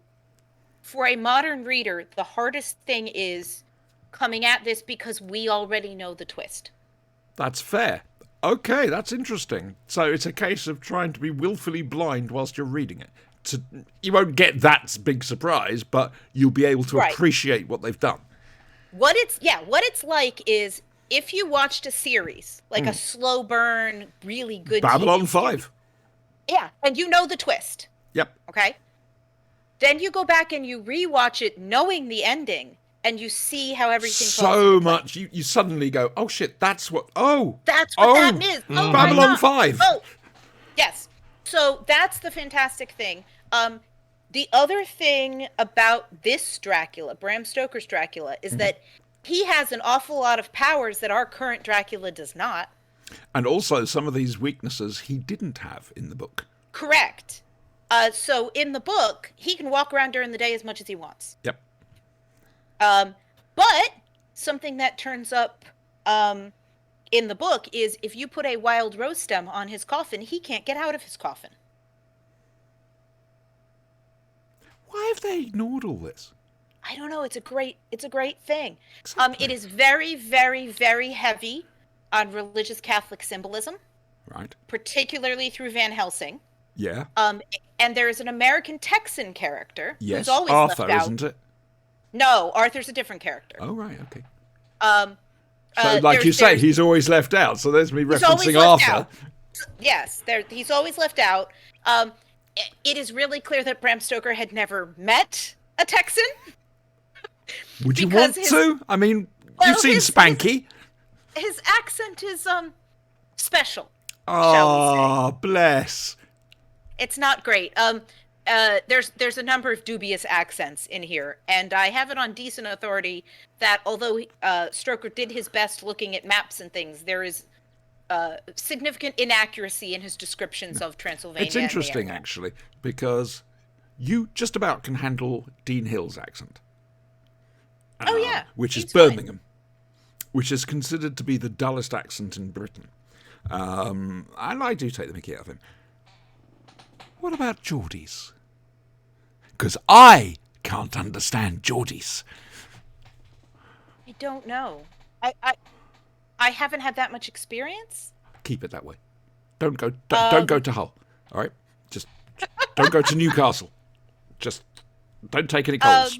for a modern reader, the hardest thing is coming at this because we already know the twist. That's fair. Okay, that's interesting. So it's a case of trying to be willfully blind whilst you're reading it. You won't get that big surprise, but you'll be able to Right. appreciate what they've done. What it's like is if you watched a series, like a slow burn, really good Babylon TV 5. series, yeah, and you know the twist, Yep. okay? Then you go back and you rewatch it knowing the ending, and you see how everything falls So into place. much. You suddenly go, oh shit, that's what. Oh. That's what that oh, is. Oh, my Babylon God. 5. Oh, yes. So that's the fantastic thing. The other thing about this Dracula, Bram Stoker's Dracula, is that he has an awful lot of powers that our current Dracula does not. And also, some of these weaknesses he didn't have in the book. Correct. So in the book, he can walk around during the day as much as he wants. Yep. But something that turns up in the book is if you put a wild rose stem on his coffin, he can't get out of his coffin. Why have they ignored all this? I don't know. It's a great thing. Exactly. It is very, very, very heavy on religious Catholic symbolism, Right. particularly through Van Helsing. Yeah. And there is an American Texan character Yes. who's always Arthur, left out. isn't it? No, Arthur's a different character. Oh, right. Okay. Um, So, like you say, there's- he's always left out. So there's me He's always referencing left Arthur. out. Yes, he's always left out. It is really clear that Bram Stoker had never met a Texan. Would you because want his- to? I mean, Well, you've seen his- Spanky. His accent is special. shall we Oh, bless. It's not great. There's a number of dubious accents in here, and I have it on decent authority that although Stoker did his best looking at maps and things, there is significant inaccuracy in his descriptions of Transylvania. It's and the interesting, area. actually, because you just about can handle Dean Hill's accent. Oh yeah, Which is he's fine. Birmingham, which is considered to be the dullest accent in Britain. And I do take the mickey out of him. What about Geordies? Because I can't understand Geordies. I don't know. I haven't had that much experience. Keep it that way. Don't go to Hull. All right, just don't go to Newcastle. Just don't take any calls.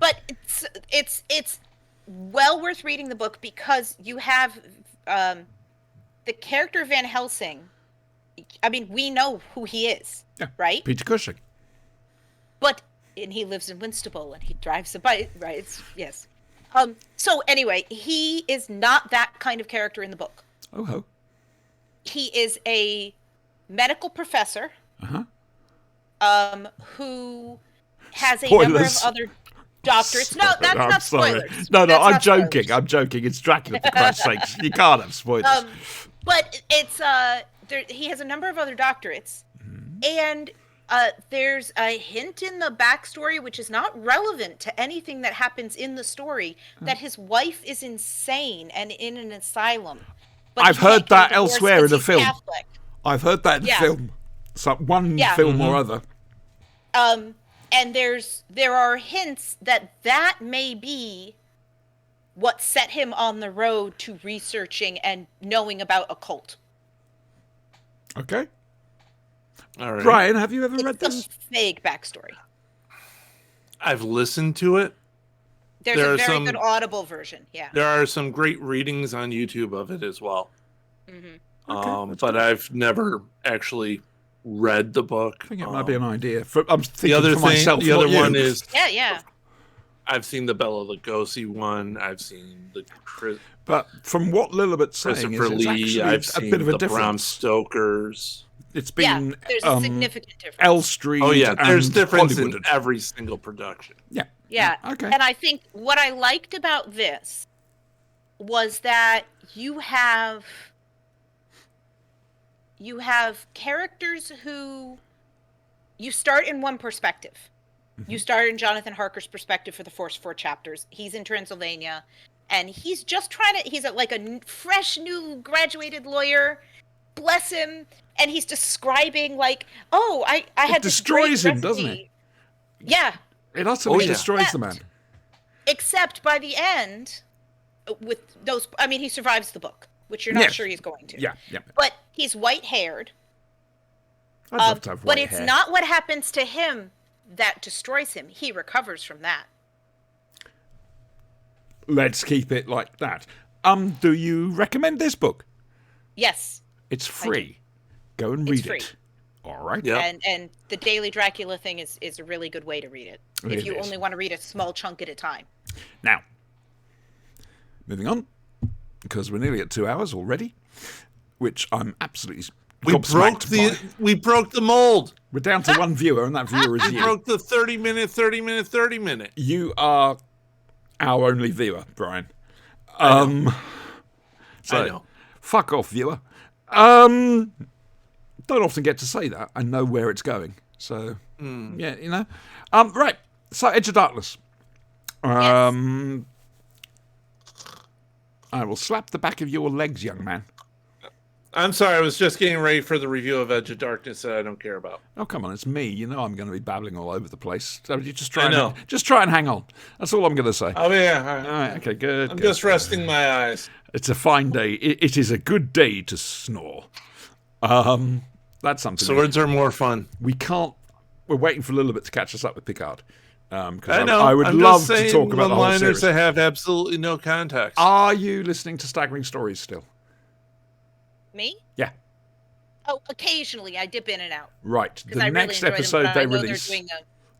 But it's well worth reading the book because you have the character Van Helsing. I mean, we know who he is, Yeah, right? Peter Cushing. And he lives in Winstable and he drives a bike, right? Yes. So anyway, he is not that kind of character in the book. Oh ho. He is a medical professor who has a number of Spoilers. other doctorates. No, that's I'm not sorry. spoilers. No, That's I'm not joking. spoilers. I'm joking. It's Dracula, for Christ's sakes. You can't have spoilers. But it's he has a number of other doctorates, and there's a hint in the backstory which is not relevant to anything that happens in the story that his wife is insane and in an asylum. But I've he can't heard get a that divorce elsewhere in because a he's film. Catholic. I've heard that in Yeah. film. One Yeah. film or other. And there are hints that may be what set him on the road to researching and knowing about occult. Okay. All right. Brian, have you ever read It's some this? vague backstory. I've listened to it. There's There a are very some- good audible version. Yeah. There are some great readings on YouTube of it as well. that's But I've never actually read the book. I think it might be an idea. I'm thinking The other for thing, myself. the other not you. one is Yeah. I've seen the Bela Lugosi one. I've seen the But from what Lilibet's saying, Christopher is it's Lee. actually I've a seen bit of a the Bram difference. Stokers. It's Yeah. been There's a significant difference. L Street. Oh yeah, there's and difference Hollywood. in every single production. Yeah. Yeah. Okay. And I think what I liked about this was that you have characters who you start in one perspective. You start in Jonathan Harker's perspective for the first 4 chapters. He's in Transylvania and he's just he's like a fresh new graduated lawyer. Bless him. And he's describing like, oh, I had this great destroys him, doesn't recipe. Yeah. It utterly yeah. destroys the man. Except by the end, with those, I mean, he survives the book, which you're not Yeah. sure he's going to. Yeah. But he's white-haired. I'd love to have But white it's hair. not what happens to him that destroys him. He recovers from that. Let's keep it like that. Do you recommend this book? Yes. It's free. Go and read free. it. All right. Yeah. And the Daily Dracula thing is a really good way to read it. If It you is. only want to read a small chunk at a time. Now, moving on, because we're nearly at 2 hours already, which I'm absolutely gobsmacked by. We broke the mold. We're down to one viewer, and that viewer is We you. broke the 30-minute. You are our only viewer, Brian. I So, know. fuck off, viewer. Don't often get to say that. I know where it's going. So, yeah, you know. Right. So, Edge of Darkness. I will slap the back of your legs, young man. I'm sorry, I was just getting ready for the review of Edge of Darkness that I don't care about. Oh, come on, it's me. You know I'm going to be babbling all over the place. So you just I know. try and hang on. That's all I'm going to say. Oh yeah, All right, okay, good. I'm good. just resting my eyes. It's a fine day. It is a good day to snore. That's something. Swords are more fun. We can't. We're waiting for a little bit to catch us up with Picard. Because I know. I would I'm love just to saying talk about the whole one-liners series. that have absolutely no context. Are you listening to Staggering Stories still? Me? Yeah. Oh, occasionally I dip in and out. Right. Because The I really next enjoy episode them, but I they know release. They're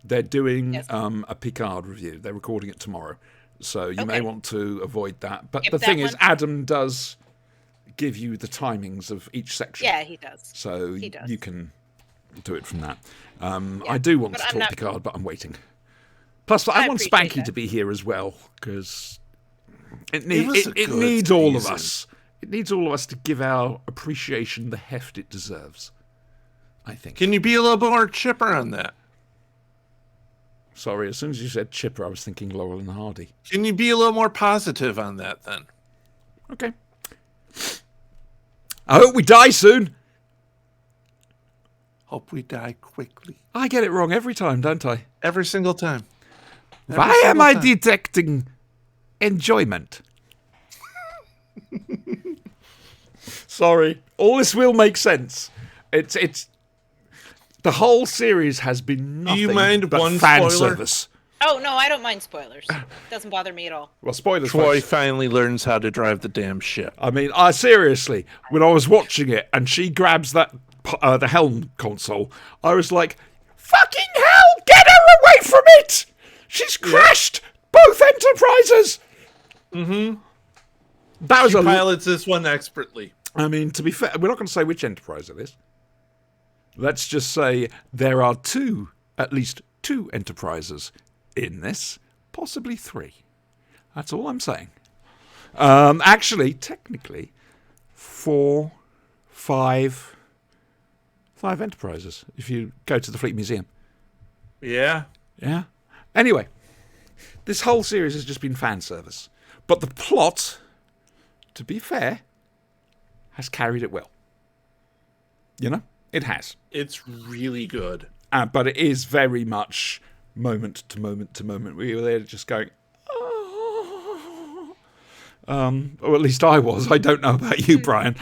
They're doing doing Yes. a Picard review. They're recording it tomorrow. So you may Okay. want to avoid that. But Skip the that thing is, one. Adam does give you the timings of each section. Yeah, he does. So he does. you can do it from that. I do want but to I'm talk not- Picard, but I'm waiting. Plus, I want appreciate Spanky that. to be here as well, because it was a it good needs all of season. us. It needs all of us to give our appreciation the heft it deserves, I think. Can you be a little more chipper on that? Sorry, as soon as you said chipper, I was thinking Laurel and Hardy. Can you be a little more positive on that then? Okay. I hope we die soon. Hope we die quickly. I get it wrong every time, don't I? Every single time. Why am single I time. detecting enjoyment? Sorry. All this will make sense. It's the whole series has been nothing you mind but one fan spoiler? service. Oh no, I don't mind spoilers. Doesn't bother me at all. Well, spoilers. Troy folks. finally learns how to drive the damn ship. I mean, seriously, when I was watching it and she grabs that the helm console, I was like, "Fucking hell! Get her away from it! She's crashed both Enterprises." Mm-hmm. That was She a. pilots this one expertly. I mean, to be fair, we're not going to say which Enterprise it is. Let's just say there are at least two Enterprises in this, possibly three. That's all I'm saying. Actually, technically, 4, 5 Enterprises, if you go to the Fleet Museum. Yeah. Yeah. Anyway, this whole series has just been fan service. But the plot, to be fair, has carried it well. You know? It has. It's really good. But it is very much moment to moment to moment. We were there just going, oh. Or at least I was. I don't know about you, Brian.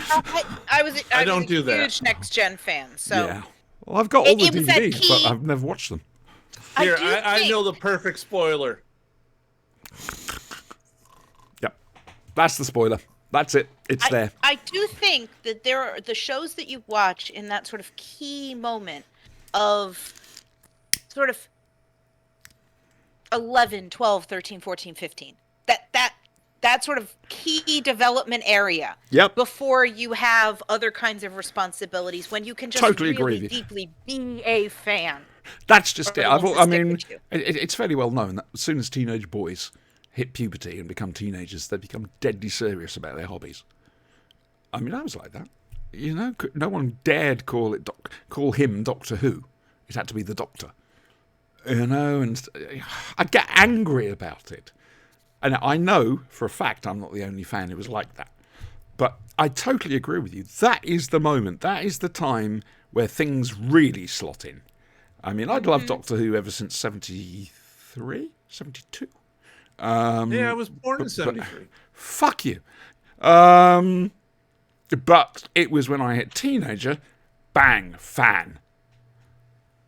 I was don't a do that. huge Next Gen fan, so Yeah. Well, I've got all the It was that DVDs, key- but I've never watched them. Here, do I think- know the perfect spoiler. Yep. That's the spoiler. That's it. It's there. I do think that there are the shows that you watch in that sort of key moment of sort of 11, 12, 13, 14, 15. That sort of key development area. Yep. Before you have other kinds of responsibilities, when you can just Totally agree really with you. deeply be a fan. That's just Or it. the ones that I stick mean, with you. it's fairly well known that as soon as teenage boys hit puberty and become teenagers, they become deadly serious about their hobbies. I mean, I was like that. You know, no one dared call him Doctor Who. It had to be the Doctor. You know, and I'd get angry about it. And I know for a fact I'm not the only fan who was like that. But I totally agree with you. That is the moment. That is the time where things really slot in. I mean, I'd loved Doctor Who ever since 73, 72. Yeah, I was born in 73. Fuck you. But it was when I hit teenager, bang, fan.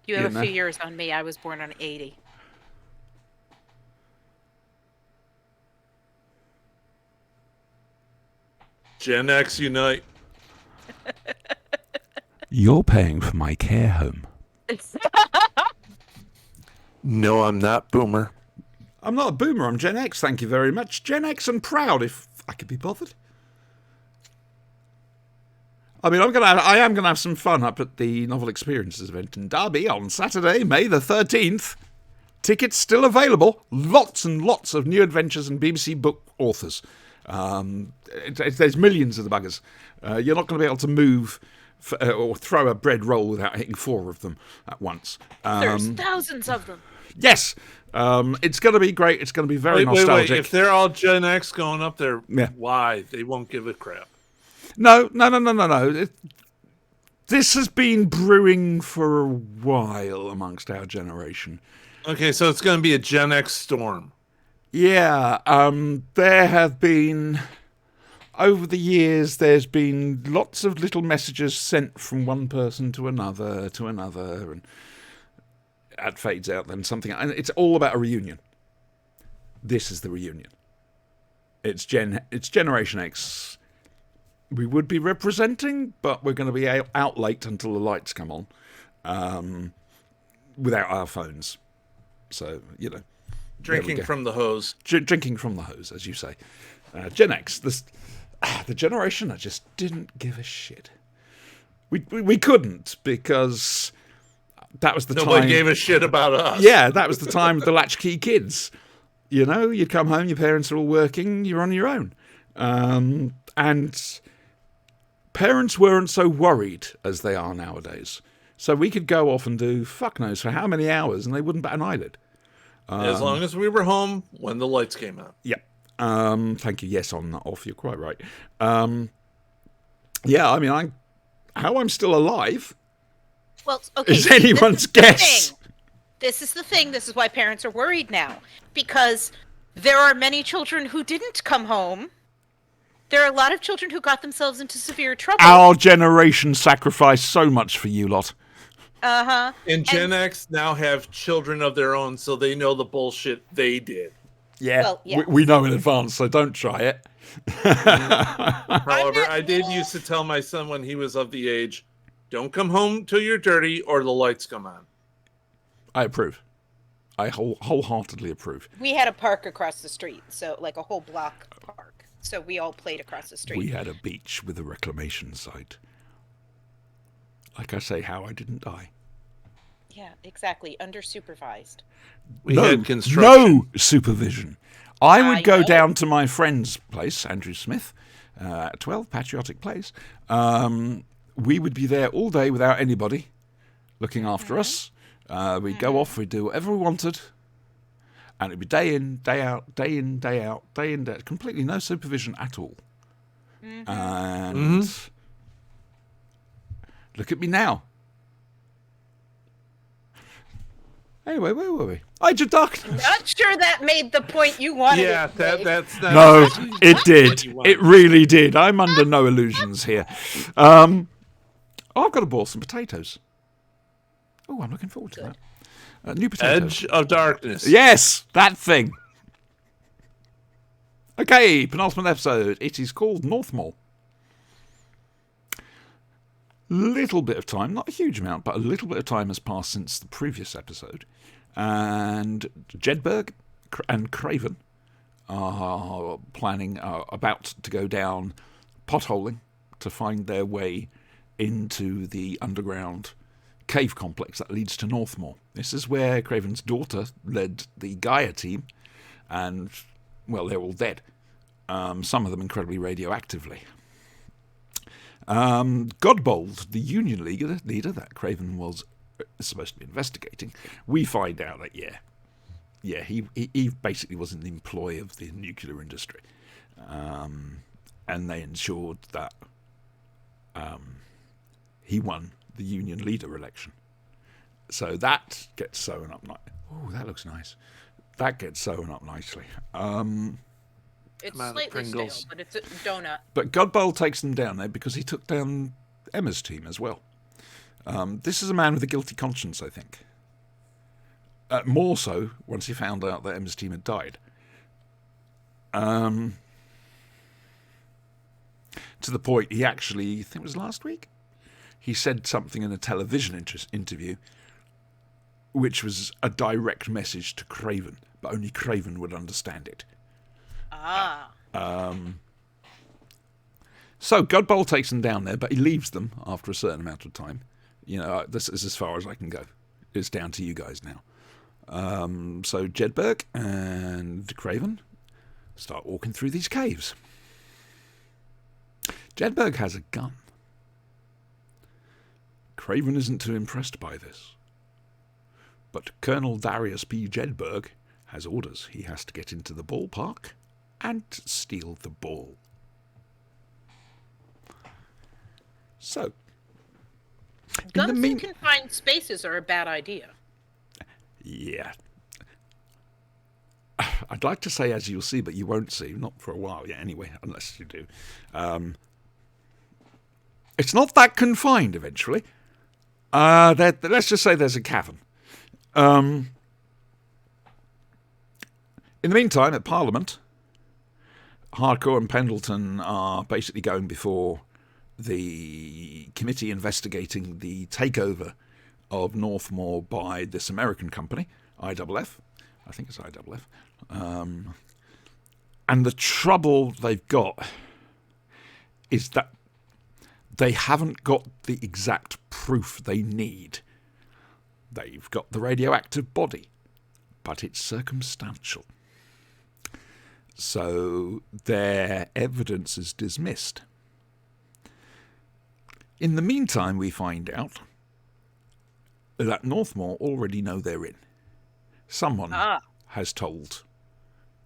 You have You a few know. years on me. I was born on 80. Gen X unite. You're paying for my care home. No, I'm not, Boomer. I'm not a boomer, I'm Gen X, thank you very much. Gen X and proud, if I could be bothered. I mean, I am gonna have some fun up at the Novel Experiences event in Derby on Saturday, May the 13th. Tickets still available. Lots and lots of new adventures and BBC book authors. There's millions of the buggers. You're not going to be able to move or throw a bread roll without hitting 4 of them at once. There's thousands of them. Yes, it's going to be great. It's going to be very nostalgic. Wait. If they're all Gen X going up there, Yeah. why? They won't give a crap. No. This has been brewing for a while amongst our generation. Okay, so it's going to be a Gen X storm. Yeah, there have been, over the years, there's been lots of little messages sent from one person to another, and it fades out, then something, and it's all about a reunion. This is the reunion. It's Generation X. We would be representing, but we're going to be out late until the lights come on, without our phones. So, you know. Drinking from the hose. Drinking from the hose, as you say. Gen X, the generation that just didn't give a shit. We couldn't, because that was the time. Nobody gave a shit about us. Yeah, that was the time of the latchkey kids. You know, you'd come home, your parents are all working, you're on your own. And parents weren't so worried as they are nowadays. So we could go off and do fuck knows for how many hours, and they wouldn't bat an eyelid. As long as we were home when the lights came out. Yep. Thank you. Yes, on that off. You're quite right. Yeah, I mean, how I'm still alive. Well, okay. Is anyone's guess? This is the thing. This is why parents are worried now, because there are many children who didn't come home. There are a lot of children who got themselves into severe trouble. Our generation sacrificed so much for you lot. Uh-huh. And Gen X now have children of their own, so they know the bullshit they did. Yeah, well, yeah. We know in advance, so don't try it. However, I did used to tell my son when he was of the age, don't come home till you're dirty or the lights come on. I approve. I wholeheartedly approve. We had a park across the street, so like a whole block park. So we all played across the street. We had a beach with a reclamation site. Like I say, how I didn't die. Yeah, exactly. Under-supervised. We had construction. No supervision. I would go know. down to my friend's place, Andrew Smith, at 12 Patriotic Place. We would be there all day without anybody looking after us. We'd go off, we'd do whatever we wanted. And it'd be day in, day out, day in, day out, day in, day out. Completely no supervision at all. And look at me now. Anyway, where were we? Age of Darkness. Not sure that made the point you wanted. Yeah, it to make. that's not. No, it did. It really did. I'm under no illusions here. I've got to boil some potatoes. Oh, I'm looking forward to that. New potatoes. Edge of Darkness. Yes, that thing. Okay, penultimate episode. It is called Northmore. Little bit of time, not a huge amount, but a little bit of time has passed since the previous episode. And Jedburgh and Craven are about to go down potholing to find their way into the underground cave complex that leads to Northmore. This is where Craven's daughter led the Gaia team, and, well, they're all dead. Some of them incredibly radioactively. Godbold, the Union leader that Craven was supposed to be investigating, we find out that, he basically was in the employ of the nuclear industry. And they ensured that he won the Union leader election. So that gets sewn up nicely. Oh, that looks nice. That gets sewn up nicely. It's slightly stale, but it's a donut. But Godbold takes them down there because he took down Emma's team as well. This is a man with a guilty conscience, I think. More so once he found out that Emma's team had died. To to the point he actually, I think it was last week, he said something in a television interview which was a direct message to Craven, but only Craven would understand it. Ah. So Godbolt takes them down there, but he leaves them after a certain amount of time. This is as far as I can go. It's down to you guys now. So Jedburgh and Craven start walking through these caves. Jedburgh has a gun. Craven isn't too impressed by this. But Colonel Darius P. Jedburgh has orders. He has to get into the ballpark and steal the ball. So, Guns in confined spaces are a bad idea. Yeah. I'd like to say as you'll see, but you won't see. Not for a while yet, anyway, unless you do. It's not that confined, eventually. Let's just say there's a cavern. In the meantime, at Parliament, Hardcore and Pendleton are basically going before the committee investigating the takeover of Northmoor by this American company, IFF. I think it's IFF. And the trouble they've got is that they haven't got the exact proof they need. They've got the radioactive body, but it's circumstantial. So their evidence is dismissed. In the meantime, we find out that Northmoor already know they're in. Someone has told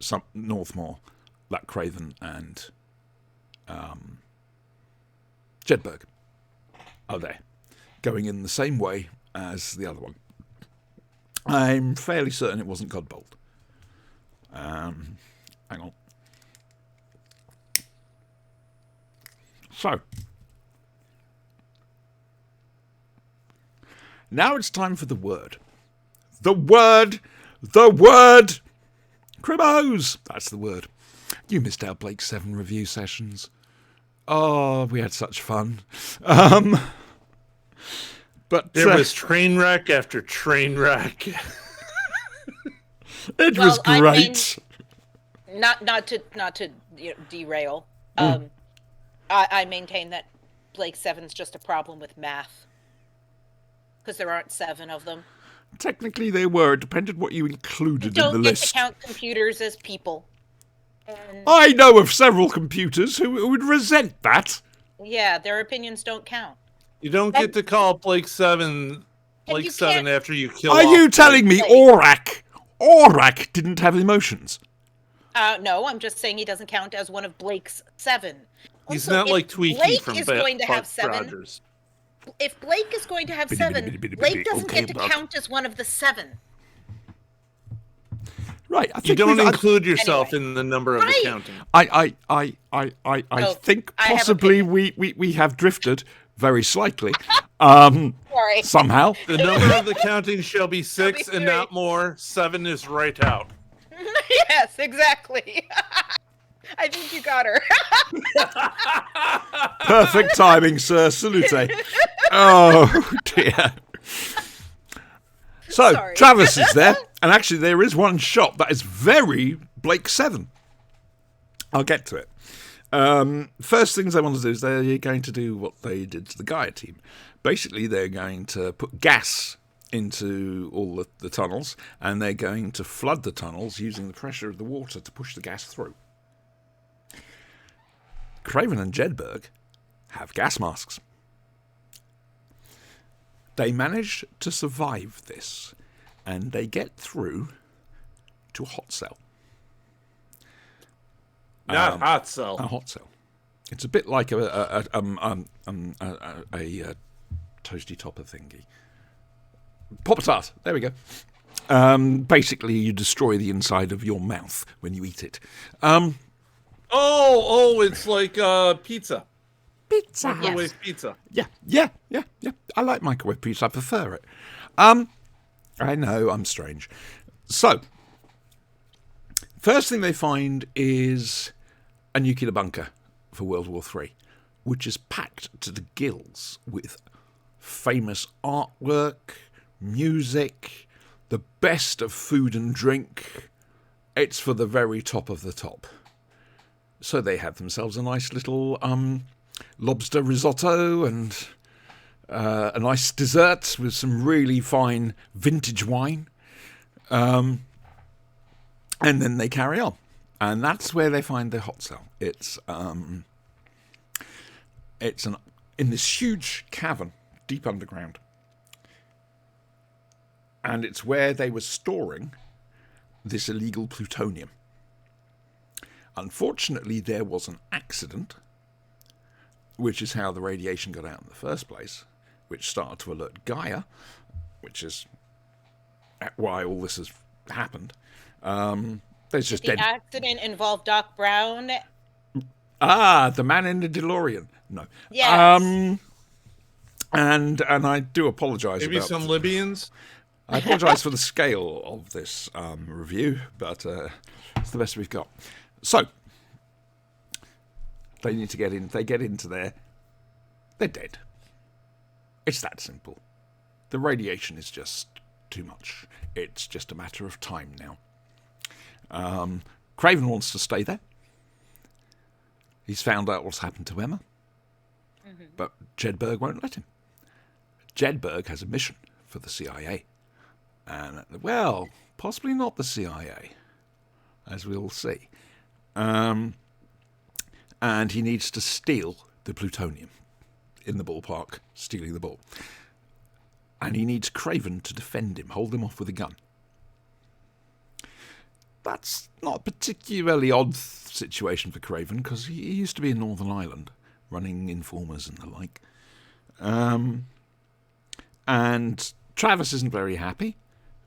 Northmoor that Craven and Jedburgh are there, going in the same way as the other one. I'm fairly certain it wasn't Godbolt. Hang on. So, now it's time for the word. The word! The word! Cribos! That's the word. You missed out Blake 7 review sessions. Oh, we had such fun. But there was train wreck after train wreck. It was great. Not to derail. I maintain that Blake 7's just a problem with math. Because there aren't 7 of them. Technically they were. It depended what you included in the list. Don't get to count computers as people. I know of several computers who would resent that. Yeah, their opinions don't count. You don't get to call Blake 7 after you kill Are you telling me Aurak didn't have emotions? No, I'm just saying he doesn't count as one of Blake's 7. He's Also, not like Tweaky Blake from is going to have 7. Rogers. If Blake is going to have 7, Blake doesn't get to count as one of the 7. Right. I think you don't include yourself in the number of the counting. I think possibly we have drifted very slightly. Sorry. Somehow. The number of the counting shall be 6 and not more. 7 is right out. Yes, exactly. I think you got her. Perfect timing, sir. Salute. Oh, dear. So, Sorry. Travis is there, and actually there is one shot that is very Blake 7. I'll get to it. First things they want to do is they're going to do what they did to the Gaia team. Basically, they're going to put gas into all the tunnels, and they're going to flood the tunnels using the pressure of the water to push the gas through. Craven and Jedburgh have gas masks. They manage to survive this, and they get through to hot cell. Not hot cell. A hot cell. It's a bit like a toasty topper thingy. Pop-Tart. There we go. Basically, you destroy the inside of your mouth when you eat it. It's like pizza. Pizza. Microwave pizza. Yeah. I like microwave pizza. I prefer it. I know, I'm strange. So, first thing they find is a nuclear bunker for World War III. which is packed to the gills with famous artwork, music, the best of food and drink. It's for the very top of the top. So they have themselves a nice little lobster risotto and a nice dessert with some really fine vintage wine. And then they carry on. And that's where they find their hot cell. It's in this huge cavern deep underground. And it's where they were storing this illegal plutonium. Unfortunately, there was an accident, which is how the radiation got out in the first place, which started to alert Gaia, which is why all this has happened. There's just The accident involved Doc Brown. the man in the DeLorean. No. Yes. And I do apologise. Maybe some Libyans. I apologise for the scale of this review, but it's the best we've got. So they need to get in. They get into there. They're dead. It's that simple. The radiation is just too much. It's just a matter of time now. Craven wants to stay there. He's found out what's happened to Emma. But Jedburgh won't let him. Jedburgh has a mission for the CIA. And, well, possibly not the CIA, as we'll see. And he needs to steal the plutonium in the ballpark, stealing the ball. And he needs Craven to defend him, hold him off with a gun. That's not a particularly odd situation for Craven, because he used to be in Northern Ireland, running informers and the like. And Travis isn't very happy,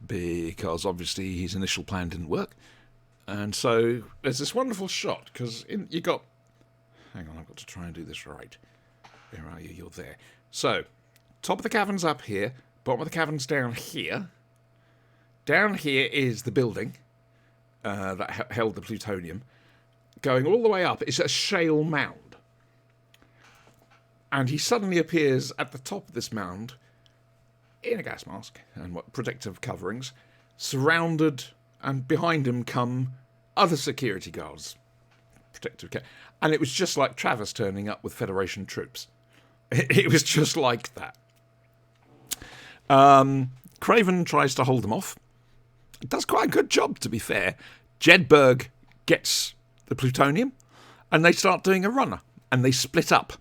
because obviously his initial plan didn't work. And so there's this wonderful shot, because you got... Hang on, I've got to try and do this right. Where are you? You're there. So, top of the cavern's up here, bottom of the cavern's down here. Down here is the building that held the plutonium. Going all the way up is a shale mound. And he suddenly appears at the top of this mound in a gas mask and protective coverings, surrounded, and behind him come other security guards. And it was just like Travis turning up with Federation troops. It was just like that. Craven tries to hold them off. Does quite a good job, to be fair. Jedburgh gets the plutonium, and they start doing a runner, and they split up.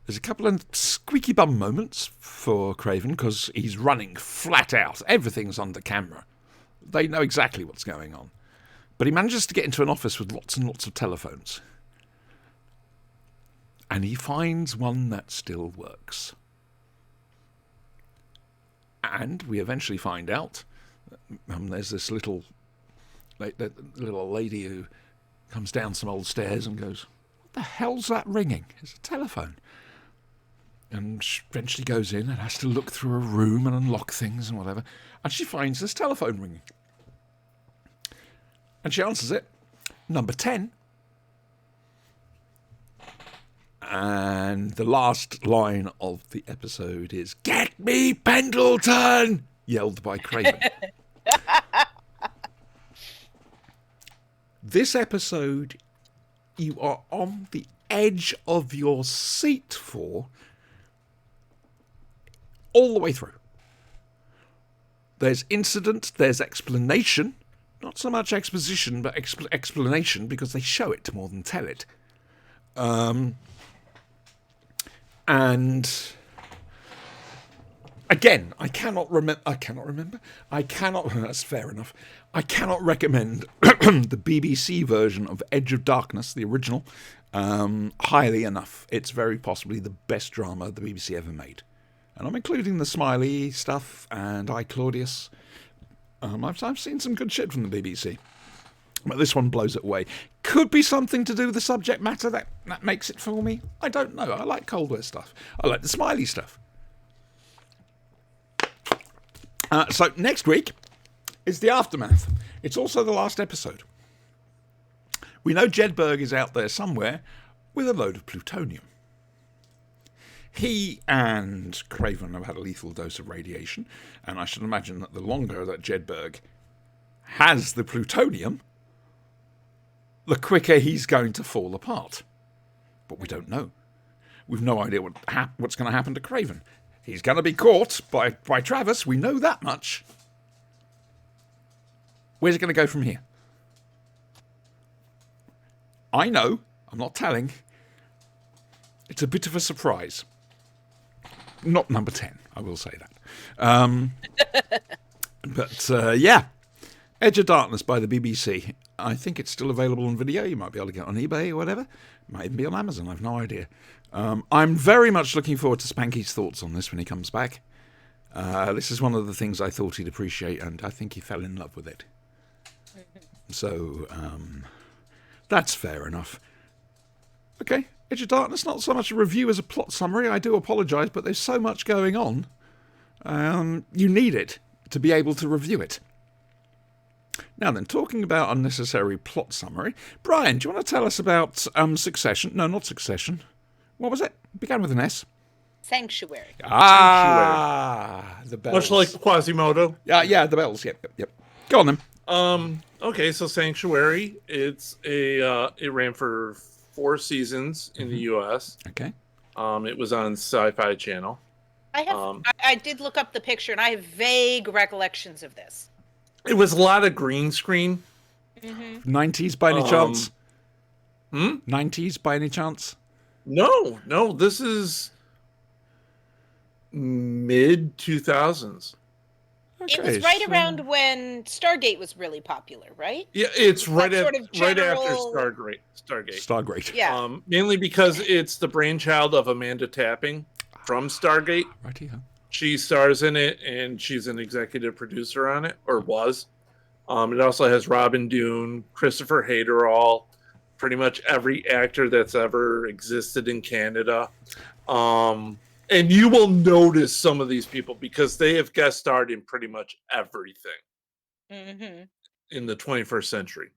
There's a couple of squeaky bum moments for Craven, because he's running flat out. Everything's under camera. They know exactly what's going on. But he manages to get into an office with lots and lots of telephones. And he finds one that still works. And we eventually find out there's this little lady who comes down some old stairs and goes, "What the hell's that ringing?" It's a telephone. And she eventually goes in and has to look through a room and unlock things and whatever. And she finds this telephone ringing. And she answers it. Number 10. And the last line of the episode is, "Get me Pendleton!" yelled by Craven. This episode, you are on the edge of your seat for all the way through. There's incident, there's explanation. Not so much exposition, but explanation, because they show it more than tell it. And again, that's fair enough. I cannot recommend the BBC version of Edge of Darkness, the original, highly enough. It's very possibly the best drama the BBC ever made. And I'm including the Smiley stuff and I, Claudius. I've seen some good shit from the BBC. But this one blows it away. Could be something to do with the subject matter that makes it for me. I don't know. I like Cold War stuff. I like the Smiley stuff. So next week is the Aftermath. It's also the last episode. We know Jedburgh is out there somewhere with a load of plutonium. He and Craven have had a lethal dose of radiation, and I should imagine that the longer that Jedburgh has the plutonium, the quicker he's going to fall apart. But we don't know. We've no idea what's going to happen to Craven. He's going to be caught by Travis. We know that much. Where's it going to go from here? I know. I'm not telling. It's a bit of a surprise. Not number 10, I will say that. But yeah. Edge of Darkness by the BBC. I think it's still available on video. You might be able to get it on eBay or whatever. It might even be on Amazon. I've no idea. I'm very much looking forward to Spanky's thoughts on this when he comes back. This is one of the things I thought he'd appreciate, and I think he fell in love with it. So, that's fair enough. Okay, Edge of Darkness, not so much a review as a plot summary. I do apologise, but there's so much going on. You need it to be able to review it. Now then, talking about unnecessary plot summary, Brian, do you want to tell us about Succession? No, not Succession. What was it? It began with an S. Sanctuary. Ah, the bells. Much like Quasimodo. Yeah, the bells. Yep. Go on then. Okay, so Sanctuary, it ran for 4 seasons in the U.S. Okay. It was on Sci-Fi Channel. I did look up the picture, and I have vague recollections of this. It was a lot of green screen. 90s by any chance? 90s by any chance? No, this is mid 2000s. Okay, It was right around when Stargate was really popular, right? Yeah, it's right Like after Stargate. Stargate. Yeah. Mainly because it's the brainchild of Amanda Tapping from Stargate. Right here. She stars in it, and she's an executive producer on it, or was. It also has Robin Dune, Christopher Haderall, pretty much every actor that's ever existed in Canada. And you will notice some of these people because they have guest starred in pretty much everything in the 21st century.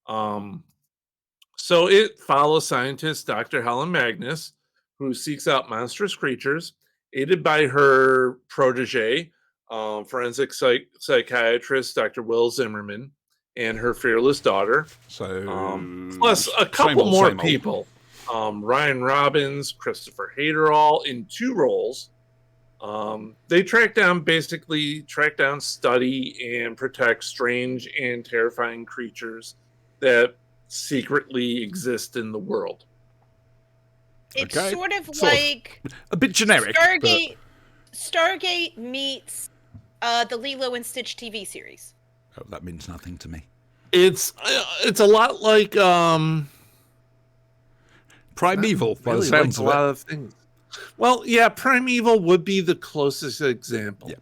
So it follows scientist Dr. Helen Magnus, who seeks out monstrous creatures, aided by her protege, forensic psychiatrist Dr. Will Zimmerman, and her fearless daughter. So, Plus a couple more people. Ryan Robbins, Christopher Haderall in 2 roles. They track down, study, and protect strange and terrifying creatures that secretly exist in the world. It's sort of like a bit generic. Stargate meets the Lilo and Stitch TV series. Oh, that means nothing to me. It's a lot like Primeval, by the really sounds like of a lot it. of things. Well, yeah, Primeval would be the closest example. Yeah.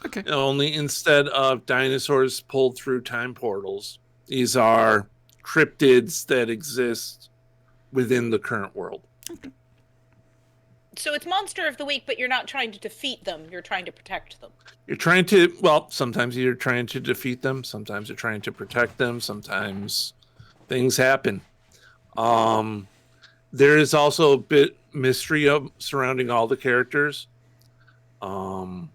Okay. Only instead of dinosaurs pulled through time portals, these are cryptids that exist within the current world. Okay. So it's Monster of the Week, but you're not trying to defeat them. You're trying to protect them. You're trying to, sometimes you're trying to defeat them. Sometimes you're trying to protect them. Sometimes things happen. There is also a bit mystery surrounding all the characters. Dr.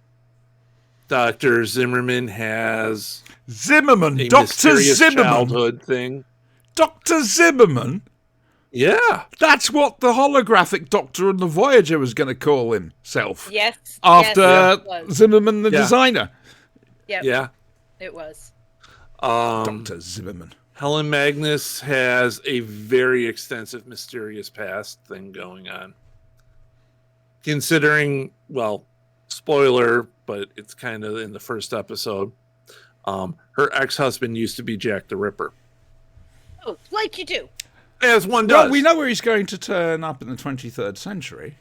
Zimmerman has a Dr. mysterious Zimmerman, childhood thing. Dr. Zimmerman. Yeah. That's what the holographic Doctor and the Voyager was going to call himself. Yes. After yes, it was. Zimmerman, the designer. Yep, Yeah. it was. Dr. Zimmerman. Helen Magnus has a very extensive mysterious past thing going on. Considering, spoiler, but it's kind of in the first episode, her ex-husband used to be Jack the Ripper. Oh, like you do. As one does. Well, we know where he's going to turn up in the 23rd century.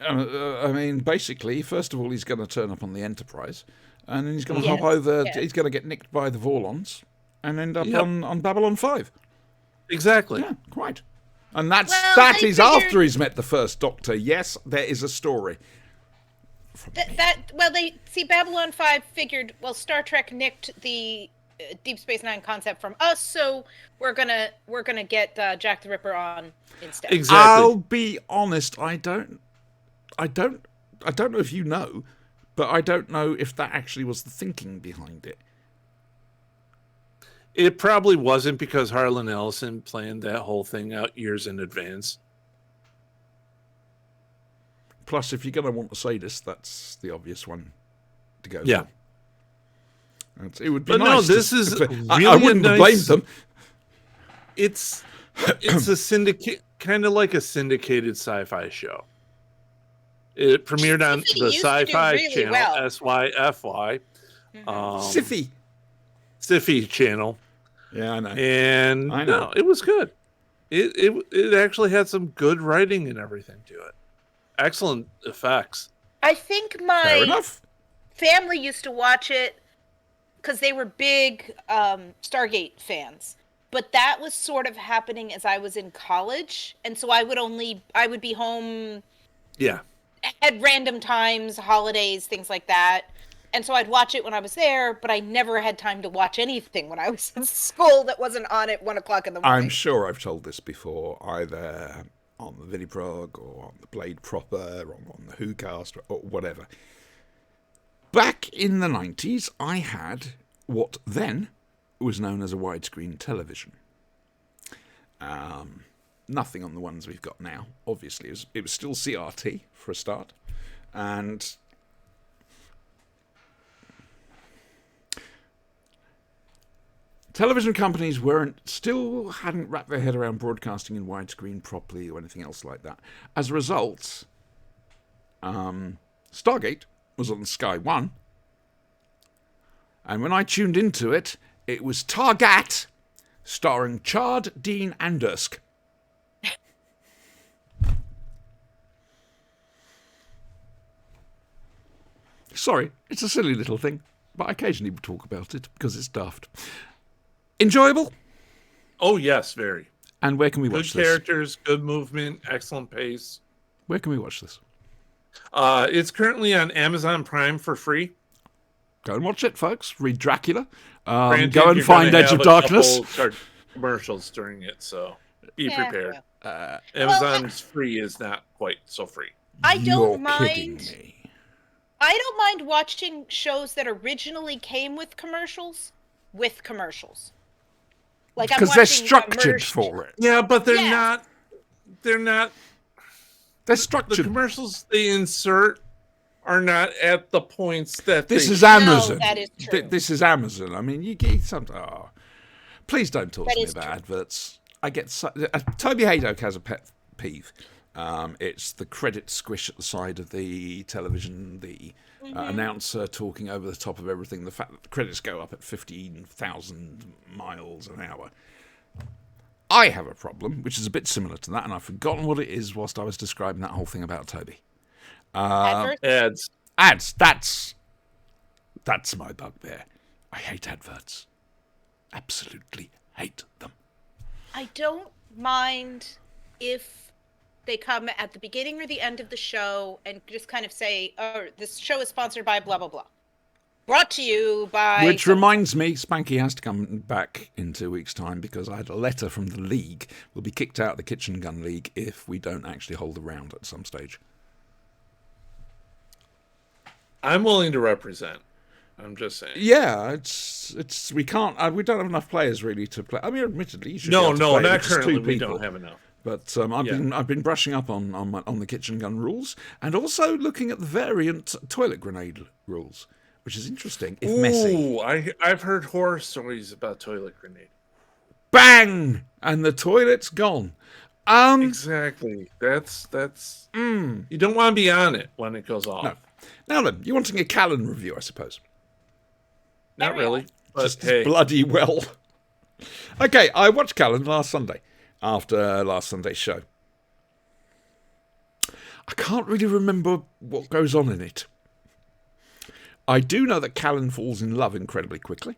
I mean, basically, first of all, he's going to turn up on the Enterprise, and then he's going to hop over. Yeah. He's going to get nicked by the Vorlons, and end up on Babylon 5. Exactly. Yeah, quite. And that is after he's met the first Doctor. Yes, there is a story. Babylon 5 figured, Star Trek nicked the Deep Space Nine concept from us, so we're gonna get Jack the Ripper on instead. Exactly. I'll be honest. I don't know if you know, but I don't know if that actually was the thinking behind it. It probably wasn't, because Harlan Ellison planned that whole thing out years in advance. Plus, if you're going to want a sadist, that's the obvious one to go Yeah. for. It would be But nice. no, this is I really wouldn't have nice- blamed them. It's a syndicate, kind of like a syndicated sci-fi show. It premiered on Syfy the used to do Sci-Fi really channel, well. SYFY, Siffy. Syfy channel, Yeah, I know. and I know. no, it was good. It actually had some good writing and everything to it. Excellent effects. I think Fair my enough. family used to watch it because they were big Stargate fans. But that was sort of happening as I was in college, and so I would be home Yeah. at random times, holidays, things like that. And so I'd watch it when I was there, but I never had time to watch anything when I was in school that wasn't on at 1 o'clock in the morning. I'm sure I've told this before, either on the Vidiprog or on the Blade Proper or on the WhoCast or whatever. Back in the 90s, I had what then was known as a widescreen television. Nothing on the ones we've got now, obviously. It was still CRT for a start. And television companies still hadn't wrapped their head around broadcasting in widescreen properly or anything else like that. As a result, Stargate was on Sky One, and when I tuned into it, it was Targat, starring Chard, Dean, and Dursk. Sorry, it's a silly little thing, but I occasionally talk about it because it's daft. Enjoyable? Oh yes, very And where can we good watch this? characters, good movement, excellent pace. Where can we watch this? It's currently on Amazon Prime for free. Go and watch it, folks. Read Dracula. Granted, Go and you're find gonna Edge have of a Darkness. couple commercials during it, so be Yeah, prepared. well. Amazon's free is not quite so free. I You're don't kidding mind. me. I don't mind watching shows that originally came with commercials. Like I'm Because they're watching structured Emerged. for it. Yeah, but they're Yeah. not. They're not. They're The structured. commercials they insert are not at the points that This they is Amazon. that is true. This is Amazon. I mean, you get something. Oh, please don't talk That to me is about true. adverts. I get Toby Haydock has a pet peeve. It's the credit squish at the side of the television, the announcer talking over the top of everything, the fact that the credits go up at 15,000 miles an hour. I have a problem, which is a bit similar to that, and I've forgotten what it is whilst I was describing that whole thing about Toby. Adverts? ads. Ads, that's my bugbear. I hate adverts. Absolutely hate them. I don't mind if they come at the beginning or the end of the show and just kind of say, "Oh, this show is sponsored by blah blah blah." Brought to you by Which reminds me, Spanky has to come back in 2 weeks' time because I had a letter from the league. We'll be kicked out of the Kitchen Gun League if we don't actually hold a round at some stage. I'm willing to represent. I'm just saying. Yeah, it's we can't we don't have enough players really to play. I mean, admittedly, you should be No, able to no, play not with just currently. two We people. don't have enough. But Yeah. I've been brushing up on the Kitchen Gun rules and also looking at the variant toilet grenade rules, which is interesting if messy. Ooh, I've heard horror stories about toilet grenade. Bang! And the toilet's gone. Exactly. That's you don't want to be on it when it goes off. No. Now then, you're wanting a Callan review, I suppose. Not really. But Just hey, bloody well. Okay, I watched Callan last Sunday, after last Sunday's show. I can't really remember what goes on in it. I do know that Callan falls in love incredibly quickly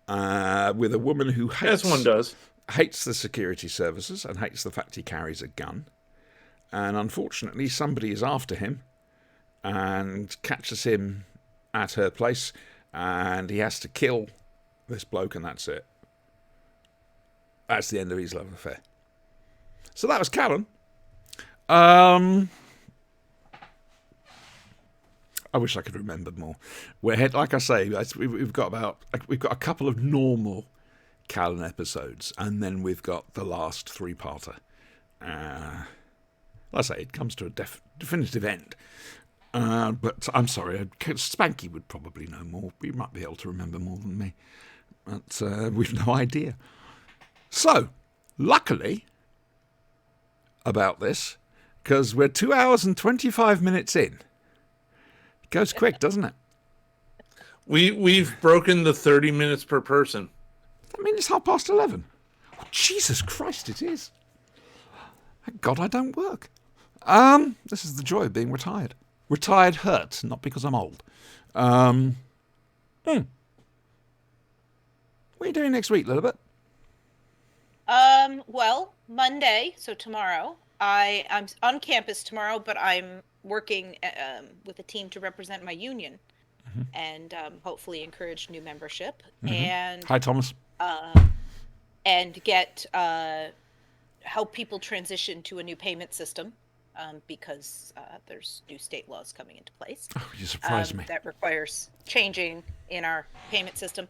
with a woman who hates, as one does. hates the security services and hates the fact he carries a gun. And unfortunately, somebody is after him and catches him at her place, and he has to kill this bloke, and that's it. That's the end of his love affair. So that was Callan. I wish I could have remembered more. Like I say, we've got a couple of normal Callan episodes, and then we've got the last three-parter. Like I say, it comes to a definitive end. But I'm sorry, Spanky would probably know more. He might be able to remember more than me. But we've no idea. So, luckily about this, because we're 2 hours and 25 minutes in. It goes quick, doesn't it? We've broken the 30 minutes per person. I mean, it's 11:30. Oh, Jesus Christ, it is. Thank God I don't work. This is the joy of being retired. Retired hurts, not because I'm old. What are you doing next week, Lilibet? Well, Monday, so tomorrow, I'm on campus tomorrow, but I'm working with a team to represent my union and hopefully encourage new membership and Hi, Thomas. and get help people transition to a new payment system because there's new state laws coming into place. Oh, you surprised me. That requires changing in our payment system.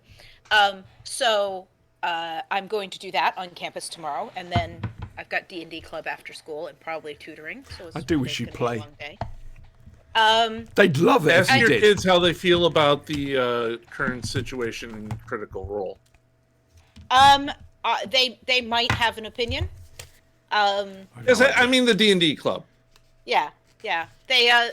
So I'm going to do that on campus tomorrow, and then I've got D&D club after school and probably tutoring. So I do wish you'd play. They'd love it. Ask if you your did. kids how they feel about the current situation in Critical Role. They might have an opinion. Yes, I mean the D&D club. Yeah. They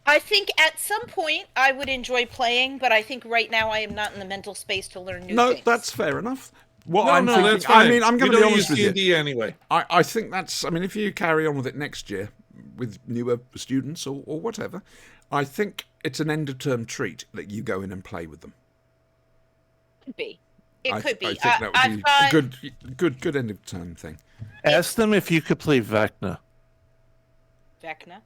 I think at some point I would enjoy playing, but I think right now I am not in the mental space to learn new things. No, that's fair enough. What No, I'm thinking, that's fine. I mean, I'm going to be honest with you. D&D anyway. I think that's, I mean, if you carry on with it next year with newer students or whatever, I think it's an end-of-term treat that you go in and play with them. Could be. It could be. I think that would be a good end-of-term thing. Ask them if you could play Vecna. Vecna.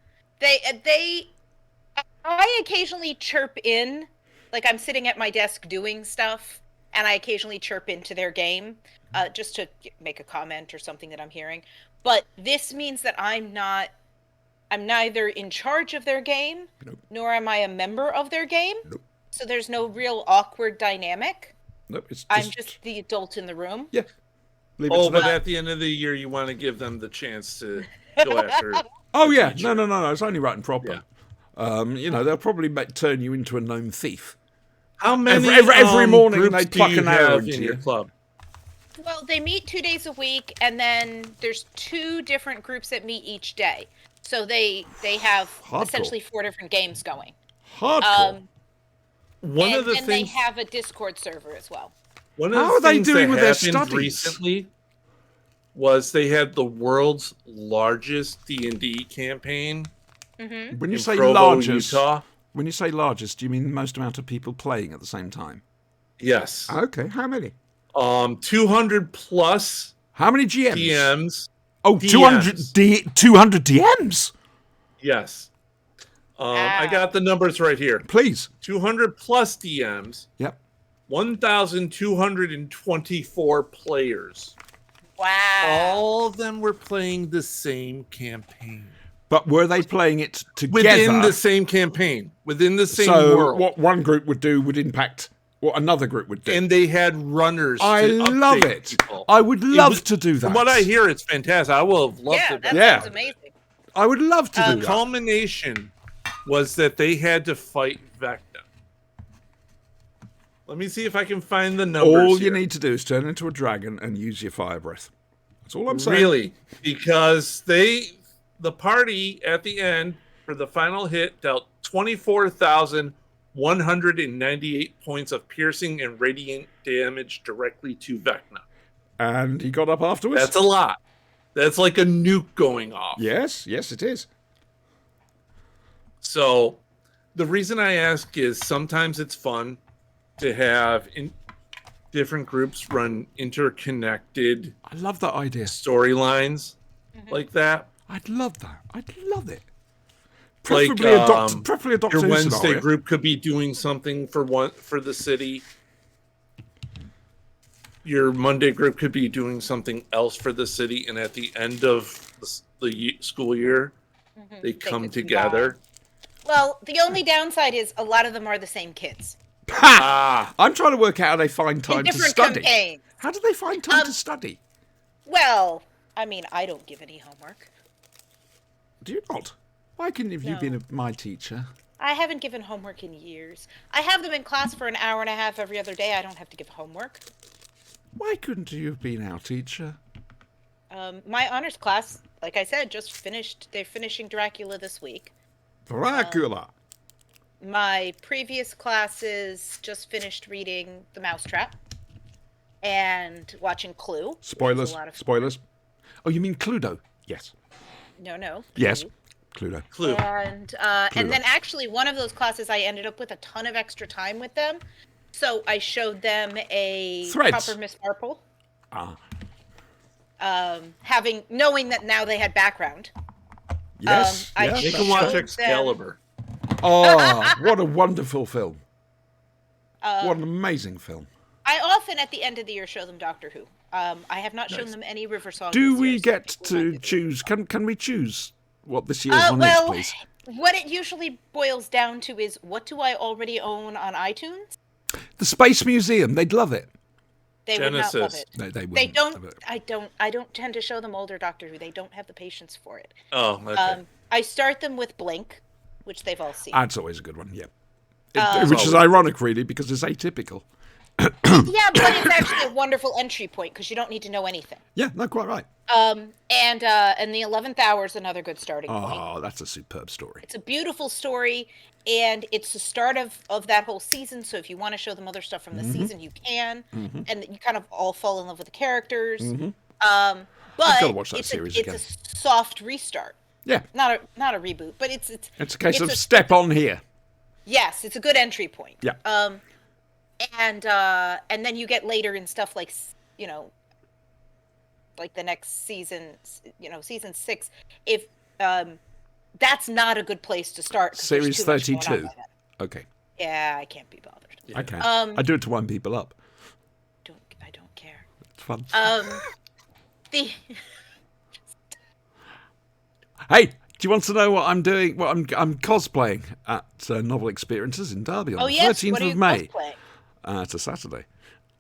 I occasionally chirp in, like I'm sitting at my desk doing stuff, and I occasionally chirp into their game, just to make a comment or something that I'm hearing. But this means that I'm neither in charge of their game, nor am I a member of their game. Nope. So there's no real awkward dynamic. Nope, it's I'm just the adult in the room. Yeah. Leave it Oh, to but them. at the end of the year, you want to give them the chance to go after. Oh the yeah, teacher. no. It's only right and proper. They'll probably turn you into a gnome thief. How many every morning groups they do pluck you an arrow have into in you? your club? Well, they meet 2 days a week, and then there's 2 different groups that meet each day. So they have Hardcore. essentially 4 different games going. Hardcore. One and of the then things. they have a Discord server as well. One of How the are they things doing that with their happened studies? recently was they had the world's largest D&D campaign When you in say Provo, largest, Utah. when you say largest, do you mean the most amount of people playing at the same time? Yes. Okay, how many? 200 plus How many GMs? DMs. Oh, 200 200 DMs. Yes. I got the numbers right here. Please. 200 plus DMs. Yep. 1,224 players. Wow. All of them were playing the same campaign. But were they playing it together? Within the same campaign. Within the same so world. what one group would do would impact what another group would do. And they had runners. I to love update it. people. I would love was- to do that. From what I hear, it's fantastic. I will have loved Yeah, it. that Yeah. sounds amazing. I would love to do The that. culmination was that they had to fight Vecna. Let me see if I can find the numbers. All you here. need to do is turn into a dragon and use your fire breath. That's all I'm saying. Really, because the party at the end for the final hit dealt 24,198 points of piercing and radiant damage directly to Vecna. And he got up afterwards? That's a lot. That's like a nuke going off. Yes, it is. So the reason I ask is sometimes it's fun to have different groups run interconnected I love that idea. storylines like that. I'd love that. I'd love it. Like, Preferably a Doctor Your Who Wednesday scenario. group could be doing something for the city, your Monday group could be doing something else for the city, and at the end of the school year, they come could together. Well, the only downside is a lot of them are the same kids. Ha! I'm trying to work out how they find time In to different study. campaigns. How do they find time to study? Well, I mean, I don't give any homework. Do you not? Why couldn't have you No. been my teacher? I haven't given homework in years. I have them in class for an hour and a half every other day. I don't have to give homework. Why couldn't you have been our teacher? My honors class, like I said, just finished. They're finishing Dracula this week. Dracula. My previous classes just finished reading The Mousetrap and watching Clue. which was Spoilers. a lot of fun. Spoilers. Oh, you mean Cluedo? Yes. No. Yes. Clue. Cluedo. Clue. And then actually one of those classes I ended up with a ton of extra time with them. So I showed them a Threads. proper Miss Marple. Ah. Knowing that now they had background. Yes. I yes, They that's can watch right. Excalibur. Oh, what a wonderful film. Um, What an amazing film. I often at the end of the year show them Doctor Who. I have not shown them any River Song. Do this we year, so get we will not to do that. choose? Can we choose what this year's one Well, is, please? what it usually boils down to is what do I already own on iTunes? The Space Museum. They'd love it. They would not love Genesis. it. No, they They wouldn't. don't. I don't tend to show them older Doctor Who. They don't have the patience for it. Oh, okay. I start them with Blink, which they've all seen. That's always a good one. Yeah. Um, Which is ironic, really, because it's atypical. Yeah, but it's actually a wonderful entry point because you don't need to know anything. Yeah. No, quite right. And the 11th Hour is another good starting point. Oh, that's a superb story. It's a beautiful story, and it's the start of that whole season. So if you want to show them other stuff from the season, you can, and you kind of all fall in love with the characters. But gotta watch that it's series a again. soft restart, Yeah. not a reboot, but it's It's a case it's of a- step on here. yes, it's a good entry point. Yeah. And then you get later in stuff like like the next season, season 6. If that's not a good place to start. 'cause there's Series too much going on 32. by then. Okay. Yeah, I can't be bothered. I can. Um, I do it to wind people up. I don't care. It's fun. The Hey, do you want to know what I'm doing? What I'm cosplaying at Novel Experiences in Derby on oh the yes, 13th what are you of May. cosplaying? It's a Saturday.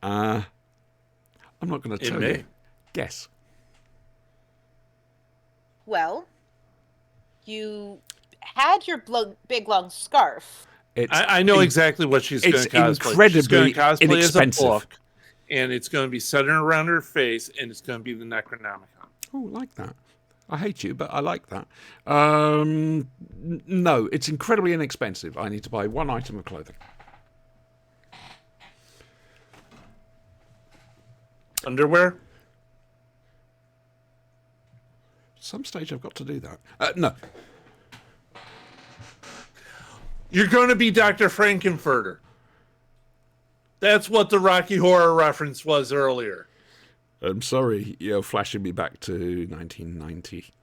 I'm not going to In tell May? you. Guess. Well, you had your big long scarf. It's I know exactly what she's going it's to cosplay. She's incredibly going to cosplay inexpensive. as a book, and it's going to be centered around her face, and it's going to be the Necronomicon. Oh, I like that. I hate you, but I like that. No, it's incredibly inexpensive. I need to buy one item of clothing. Underwear? At some stage, I've got to do that. No, You're going to be Dr. Frankenfurter. That's what the Rocky Horror reference was earlier. I'm sorry. You're flashing me back to 1990.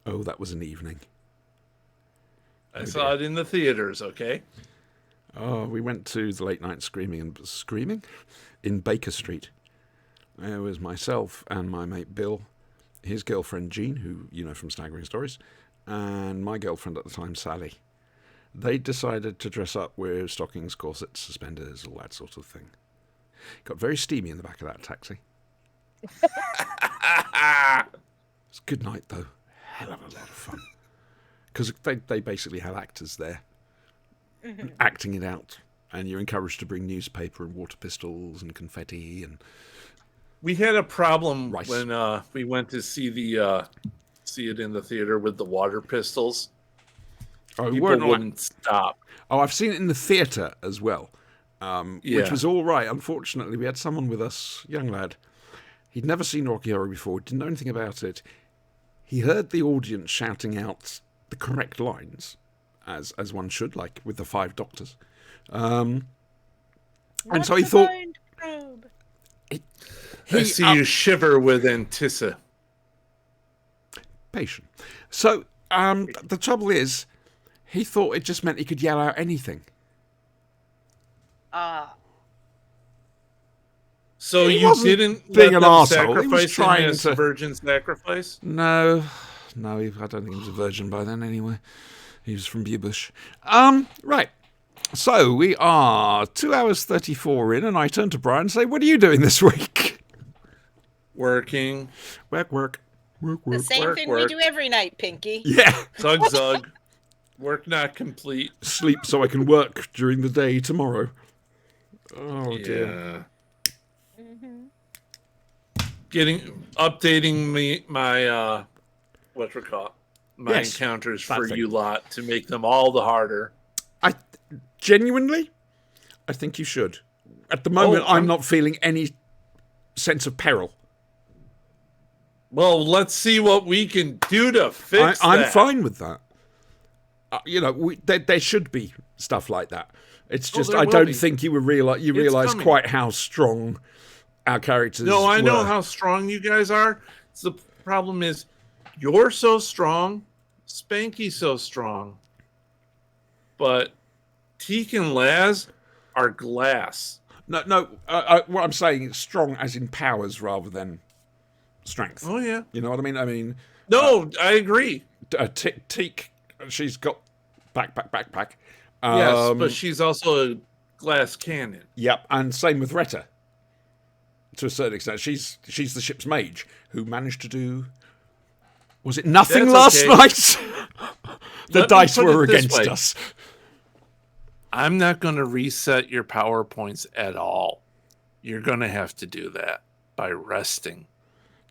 Oh, that was an evening. I saw it in the theaters, okay? Oh, we went to the late night screaming in Baker Street. There was myself and my mate Bill, his girlfriend Jean, who you know from Staggering Stories, and my girlfriend at the time, Sally. They decided to dress up with stockings, corsets, suspenders, all that sort of thing. Got very steamy in the back of that taxi. It's a good night, though. Hell of a lot of fun. Because they basically had actors there acting it out. And you're encouraged to bring newspaper and water pistols and confetti. And We had a problem Rice. when we went to see see it in the theater with the water pistols. oh, we People weren't allowed- wouldn't stop. Oh, I've seen it in the theatre as well, which Yeah. was all right. Unfortunately, we had someone with us, young lad. He'd never seen Rocky Horror before, didn't know anything about it. He heard the audience shouting out the correct lines, as one should, like with the 5 doctors. And so he What's the thought... mind probe? I see you shiver with Antissa. Patient. So the trouble is, he thought it just meant he could yell out anything. So He you wasn't didn't being let an them arsehole, he was sacrifice trying him as to- virgin sacrifice? No, I don't think he was a virgin by then anyway. He was from Bubush. Right. So we are 2 hours 34 in, and I turn to Brian and say, what are you doing this week? Working. Work. The same work, thing work. we do every night, Pinky. Yeah. Zug zug. Work not complete. Sleep so I can work during the day tomorrow. Oh, dear. Yeah. Updating my my Yes, encounters that for thing. you lot to make them all the harder. I genuinely, I think you should. At the moment, I'm I'm- not feeling any sense of peril. Well, let's see what we can do to fix I'm that. fine with that. There should be stuff like that. It's just there I will don't be. think you realize coming. quite how strong our characters. No, I know were. how strong you guys are. The problem is, you're so strong, Spanky's so strong, but Teak and Laz are glass. No. What I'm saying is strong as in powers rather than strength. Oh yeah. You know what I mean? I mean, No, I agree. Teak, she's got backpack. Yes, but she's also a glass cannon. Yep, and same with Retta. To a certain extent, she's the ship's mage who managed to do. Was it nothing That's last okay. night? The Let me dice put were it this against way. us. I'm not going to reset your PowerPoints at all. You're going to have to do that by resting.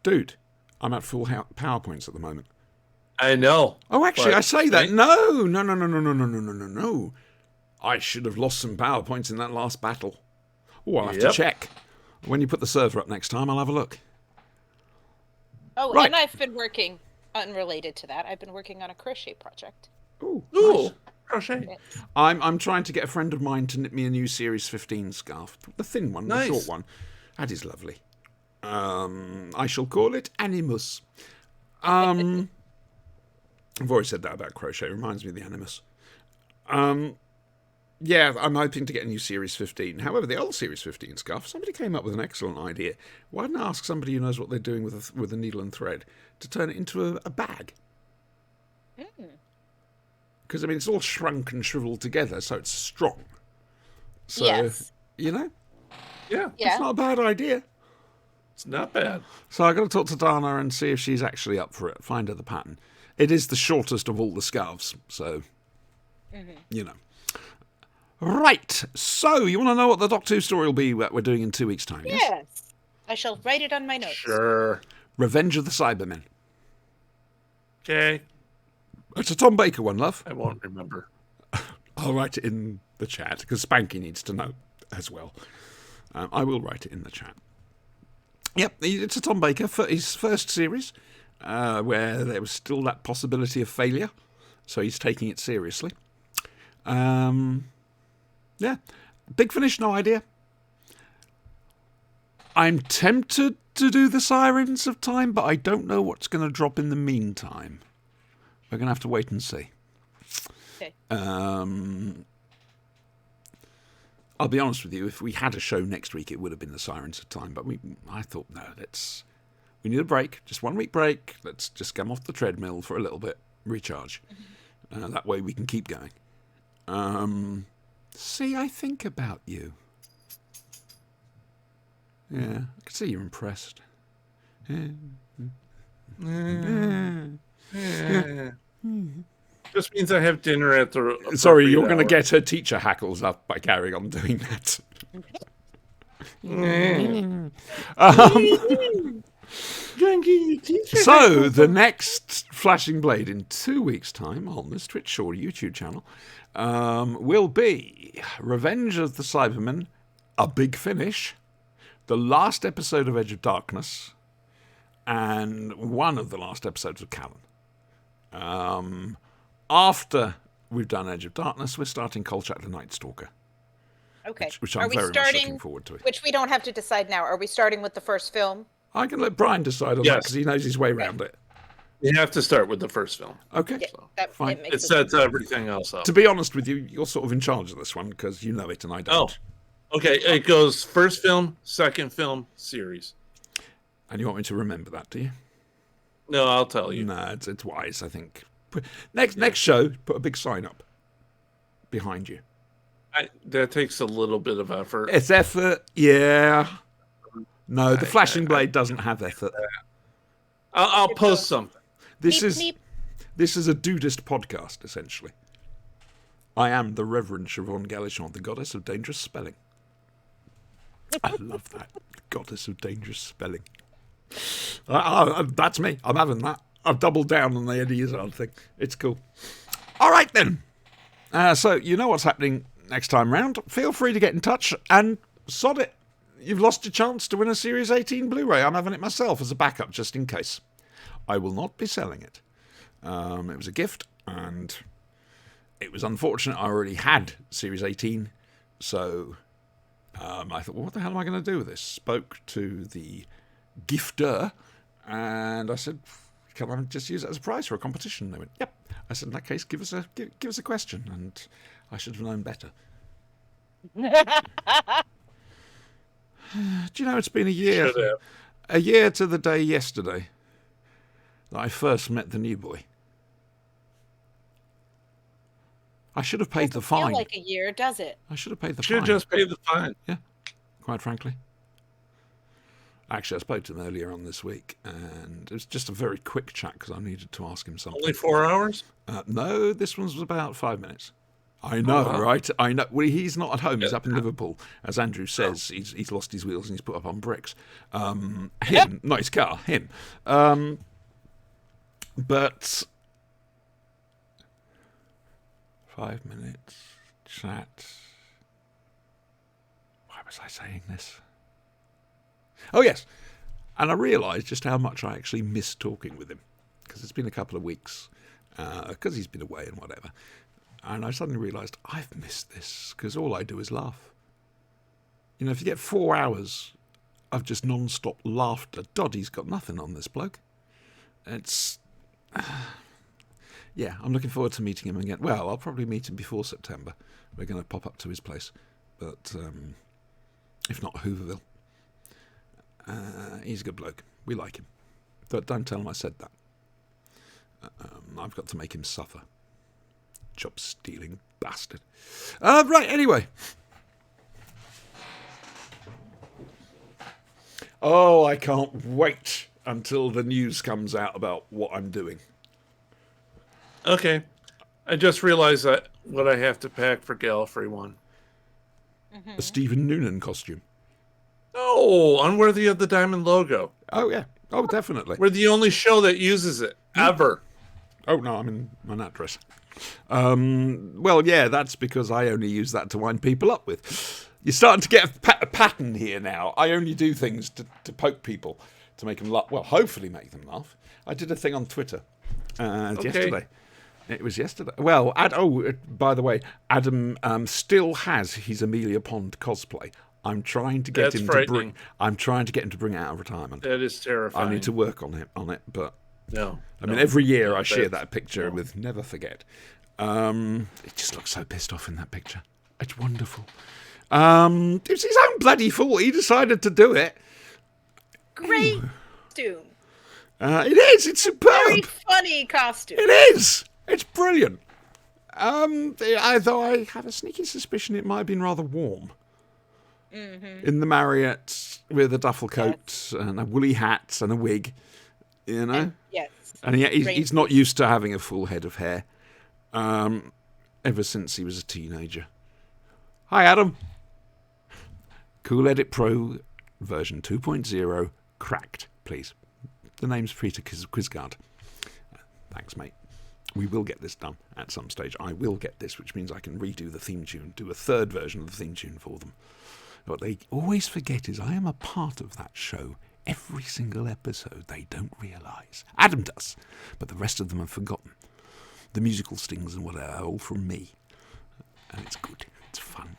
Dude, I'm at full PowerPoints at the moment. I know. Oh, actually, But I say that. Spank- No. I should have lost some PowerPoints in that last battle. Oh, I'll have to Yep. check. When you put the server up next time, I'll have a look. Oh, Right. and I've been working unrelated to that. I've been working on a crochet project. Ooh, Ooh, nice. crochet. I'm trying to get a friend of mine to knit me a new Series 15 scarf. The thin one, Nice. the short one. That is lovely. I shall call it Animus. I've already said that about crochet. It reminds me of the Animus. Yeah, I'm hoping to get a new Series 15. However, the old Series 15 scarf, somebody came up with an excellent idea. Why don't I ask somebody who knows what they're doing with a needle and thread to turn it into a bag? Because, I mean, it's all shrunk and shriveled together, so it's strong. So, Yes. you know, Yeah, it's Yeah. not a bad idea. it's not bad. So I've got to talk to Dana and see if she's actually up for it, find her the pattern. It is the shortest of all the scarves, so, you know. Right, so you want to know what the Doctor Who story will be that we're doing in 2 weeks' time, yes? Yes. I shall write it on my notes. Sure. Revenge of the Cybermen. Okay. It's a Tom Baker one, love. I won't remember. I'll write it in the chat, because Spanky needs to know as well. I will write it in the chat. Yep, it's a Tom Baker, for his first series, where there was still that possibility of failure, so he's taking it seriously. Yeah. Big Finish, no idea. I'm tempted to do the Sirens of Time, but I don't know what's going to drop in the meantime. We're going to have to wait and see. Okay. I'll be honest with you, if we had a show next week, it would have been the Sirens of Time, but I thought, no, we need a break, just 1 week break. Let's just come off the treadmill for a little bit, recharge. That way we can keep going. See, I think about you. Yeah, I can see you're impressed. Just means I have dinner at the. Sorry, you're appropriate going to hour. get her teacher hackles up by carrying on doing that. So, the next Flashing Blade in 2 weeks' time on this Twitch or YouTube channel will be Revenge of the Cybermen, A Big Finish, the last episode of Edge of Darkness, and one of the last episodes of Callan. After we've done Edge of Darkness, we're starting Kolchak the Night Stalker, Okay. which Are I'm we very much starting? looking forward to. Which we don't have to decide now. Are we starting with the first film? I can let Brian decide on that Yes. because he knows his way around it. You have to start with the first film. Okay. Yeah, that fine. it makes It sets everything else up. To be honest with you, you're sort of in charge of this one because you know it and I don't. Okay, it goes first film, second film, series. And you want me to remember that, do you? No, I'll tell you. No, it's wise, I think. Next show, put a big sign up behind you. That takes a little bit of effort. It's effort, yeah. No, the Flashing Blade doesn't have effort. I'll post something. This Meep, is meep. this is a dudist podcast, essentially. I am the Reverend Siobhan Galichon, the goddess of dangerous spelling. I love that. Goddess of dangerous spelling. That's me. I'm having that. I've doubled down on the Eddie Izzard thing. It's cool. All right, then. So, you know what's happening next time round. Feel free to get in touch and sod it. You've lost your chance to win a Series 18 Blu-ray. I'm having it myself as a backup, just in case. I will not be selling it. It was a gift, and it was unfortunate. I already had Series 18, so I thought, well, what the hell am I going to do with this? Spoke to the gifter, and I said, can I just use it as a prize for a competition? They went, yep. I said, in that case, give us a question, and I should have known better. Do you know it's been a year? Should have. A year to the day yesterday that I first met the new boy. I should have paid the Doesn't feel fine. like a year, does it? I should have paid the Should have fine. just paid the fine. Yeah, quite frankly. Actually, I spoke to him earlier on this week, and it was just a very quick chat because I needed to ask him something. Only 4 hours? No, this one was about 5 minutes. I know, wow. right? I know. Well, he's not at home. He's up in Liverpool. As Andrew says, he's lost his wheels and he's put up on bricks. Him, not his car, him. But 5 minutes chat. Why was I saying this? Oh, yes. And I realised just how much I actually miss talking with him. Because it's been a couple of weeks. Because he's been away and whatever. And I suddenly realised I've missed this. Because all I do is laugh. You know, if you get 4 hours of just non-stop laughter, Doddy's got nothing on this bloke. It's... yeah, I'm looking forward to meeting him again. Well, I'll probably meet him before September. We're going to pop up to his place. But if not, Hooverville. He's a good bloke. We like him. Don't tell him I said that. I've got to make him suffer. Job stealing bastard. Right, anyway. Oh, I can't wait until the news comes out about what I'm doing. Okay. I just realized that what I have to pack for Gallifrey 1. A Stephen Noonan costume. Oh, unworthy of the diamond logo. Oh, yeah. Oh, definitely. We're the only show that uses it, ever. Oh, no, I'm in my nut dress. Well, yeah, that's because I only use that to wind people up with. You're starting to get a pattern here now. I only do things to poke people, to make them laugh. Well, hopefully make them laugh. I did a thing on Twitter yesterday. It was yesterday. Well, by the way, Adam still has his Amelia Pond cosplay. I'm trying to get him to bring. I'm trying to get him to bring it out of retirement. That is terrifying. I need to work on it, but No. I mean, every year I share that picture with Never Forget. It just looks so pissed off in that picture. It's wonderful. It's his own bloody fault. He decided to do it. Great costume. It is. It's superb. Very funny costume. It is. It's brilliant. Though I have a sneaky suspicion it might have been rather warm. Mm-hmm. In the Marriott with a duffel coat and a woolly hat and a wig, you know. Yes. And he's not used to having a full head of hair. Ever since he was a teenager. Hi, Adam. Cool Edit Pro version 2.0 cracked, please. The name's Peter Quizgard. Thanks, mate. We will get this done at some stage. I will get this, which means I can redo the theme tune, do a third version of the theme tune for them. What they always forget is I am a part of that show. Every single episode they don't realise. Adam does, but the rest of them have forgotten. The musical stings and whatever are all from me. And it's good. It's fun.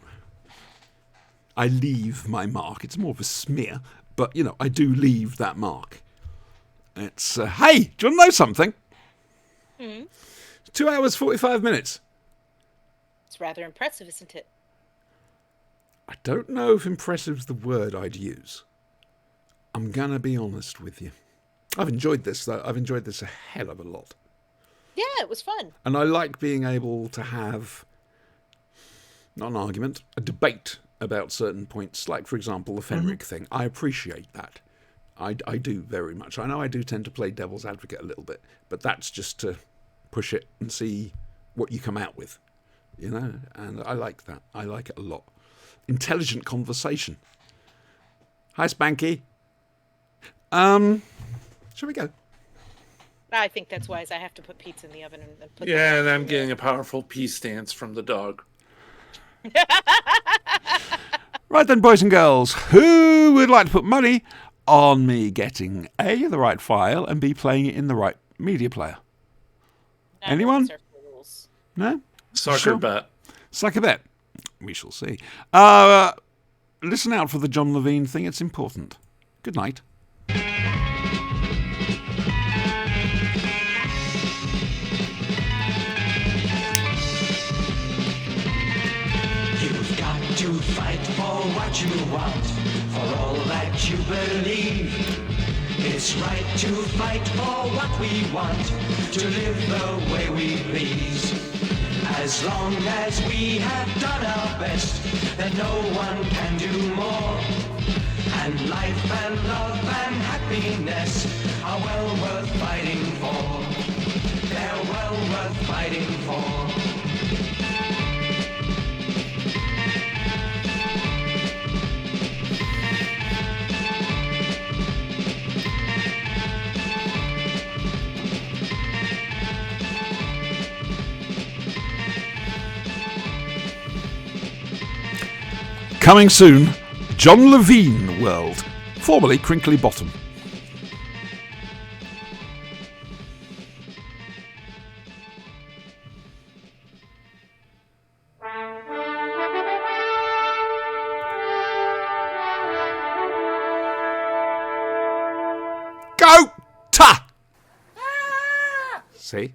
I leave my mark. It's more of a smear, but, you know, I do leave that mark. It's, hey, do you want to know something? 2 hours, 45 minutes. It's rather impressive, isn't it? I don't know if impressive's the word I'd use. I'm going to be honest with you. I've enjoyed this, though. I've enjoyed this a hell of a lot. Yeah, it was fun. And I like being able to have, not an argument, a debate about certain points, like, for example, the Fenric thing. I appreciate that. I do very much. I know I do tend to play devil's advocate a little bit, but that's just to push it and see what you come out with, you know? And I like that. I like it a lot. Intelligent conversation. Hi, Spanky. Shall we go? I think that's wise. I have to put pizza in the oven and put. Yeah, and I'm getting a powerful pee stance from the dog. Right then, boys and girls, who would like to put money on me getting A, the right file, and B, playing it in the right media player? Anyone? No? Sucker Sure. bet. Sucker bet. We shall see. Listen out for the John Levine thing. It's important. Good night. You've got to fight for what you want, for all that you believe. It's right to fight for what we want, to live the way we please. As long as we have done our best, then no one can do more. And life and love and happiness are well worth fighting for. They're well worth fighting for. Coming soon, John Levine World, formerly Crinkly Bottom. Go! Ta! See?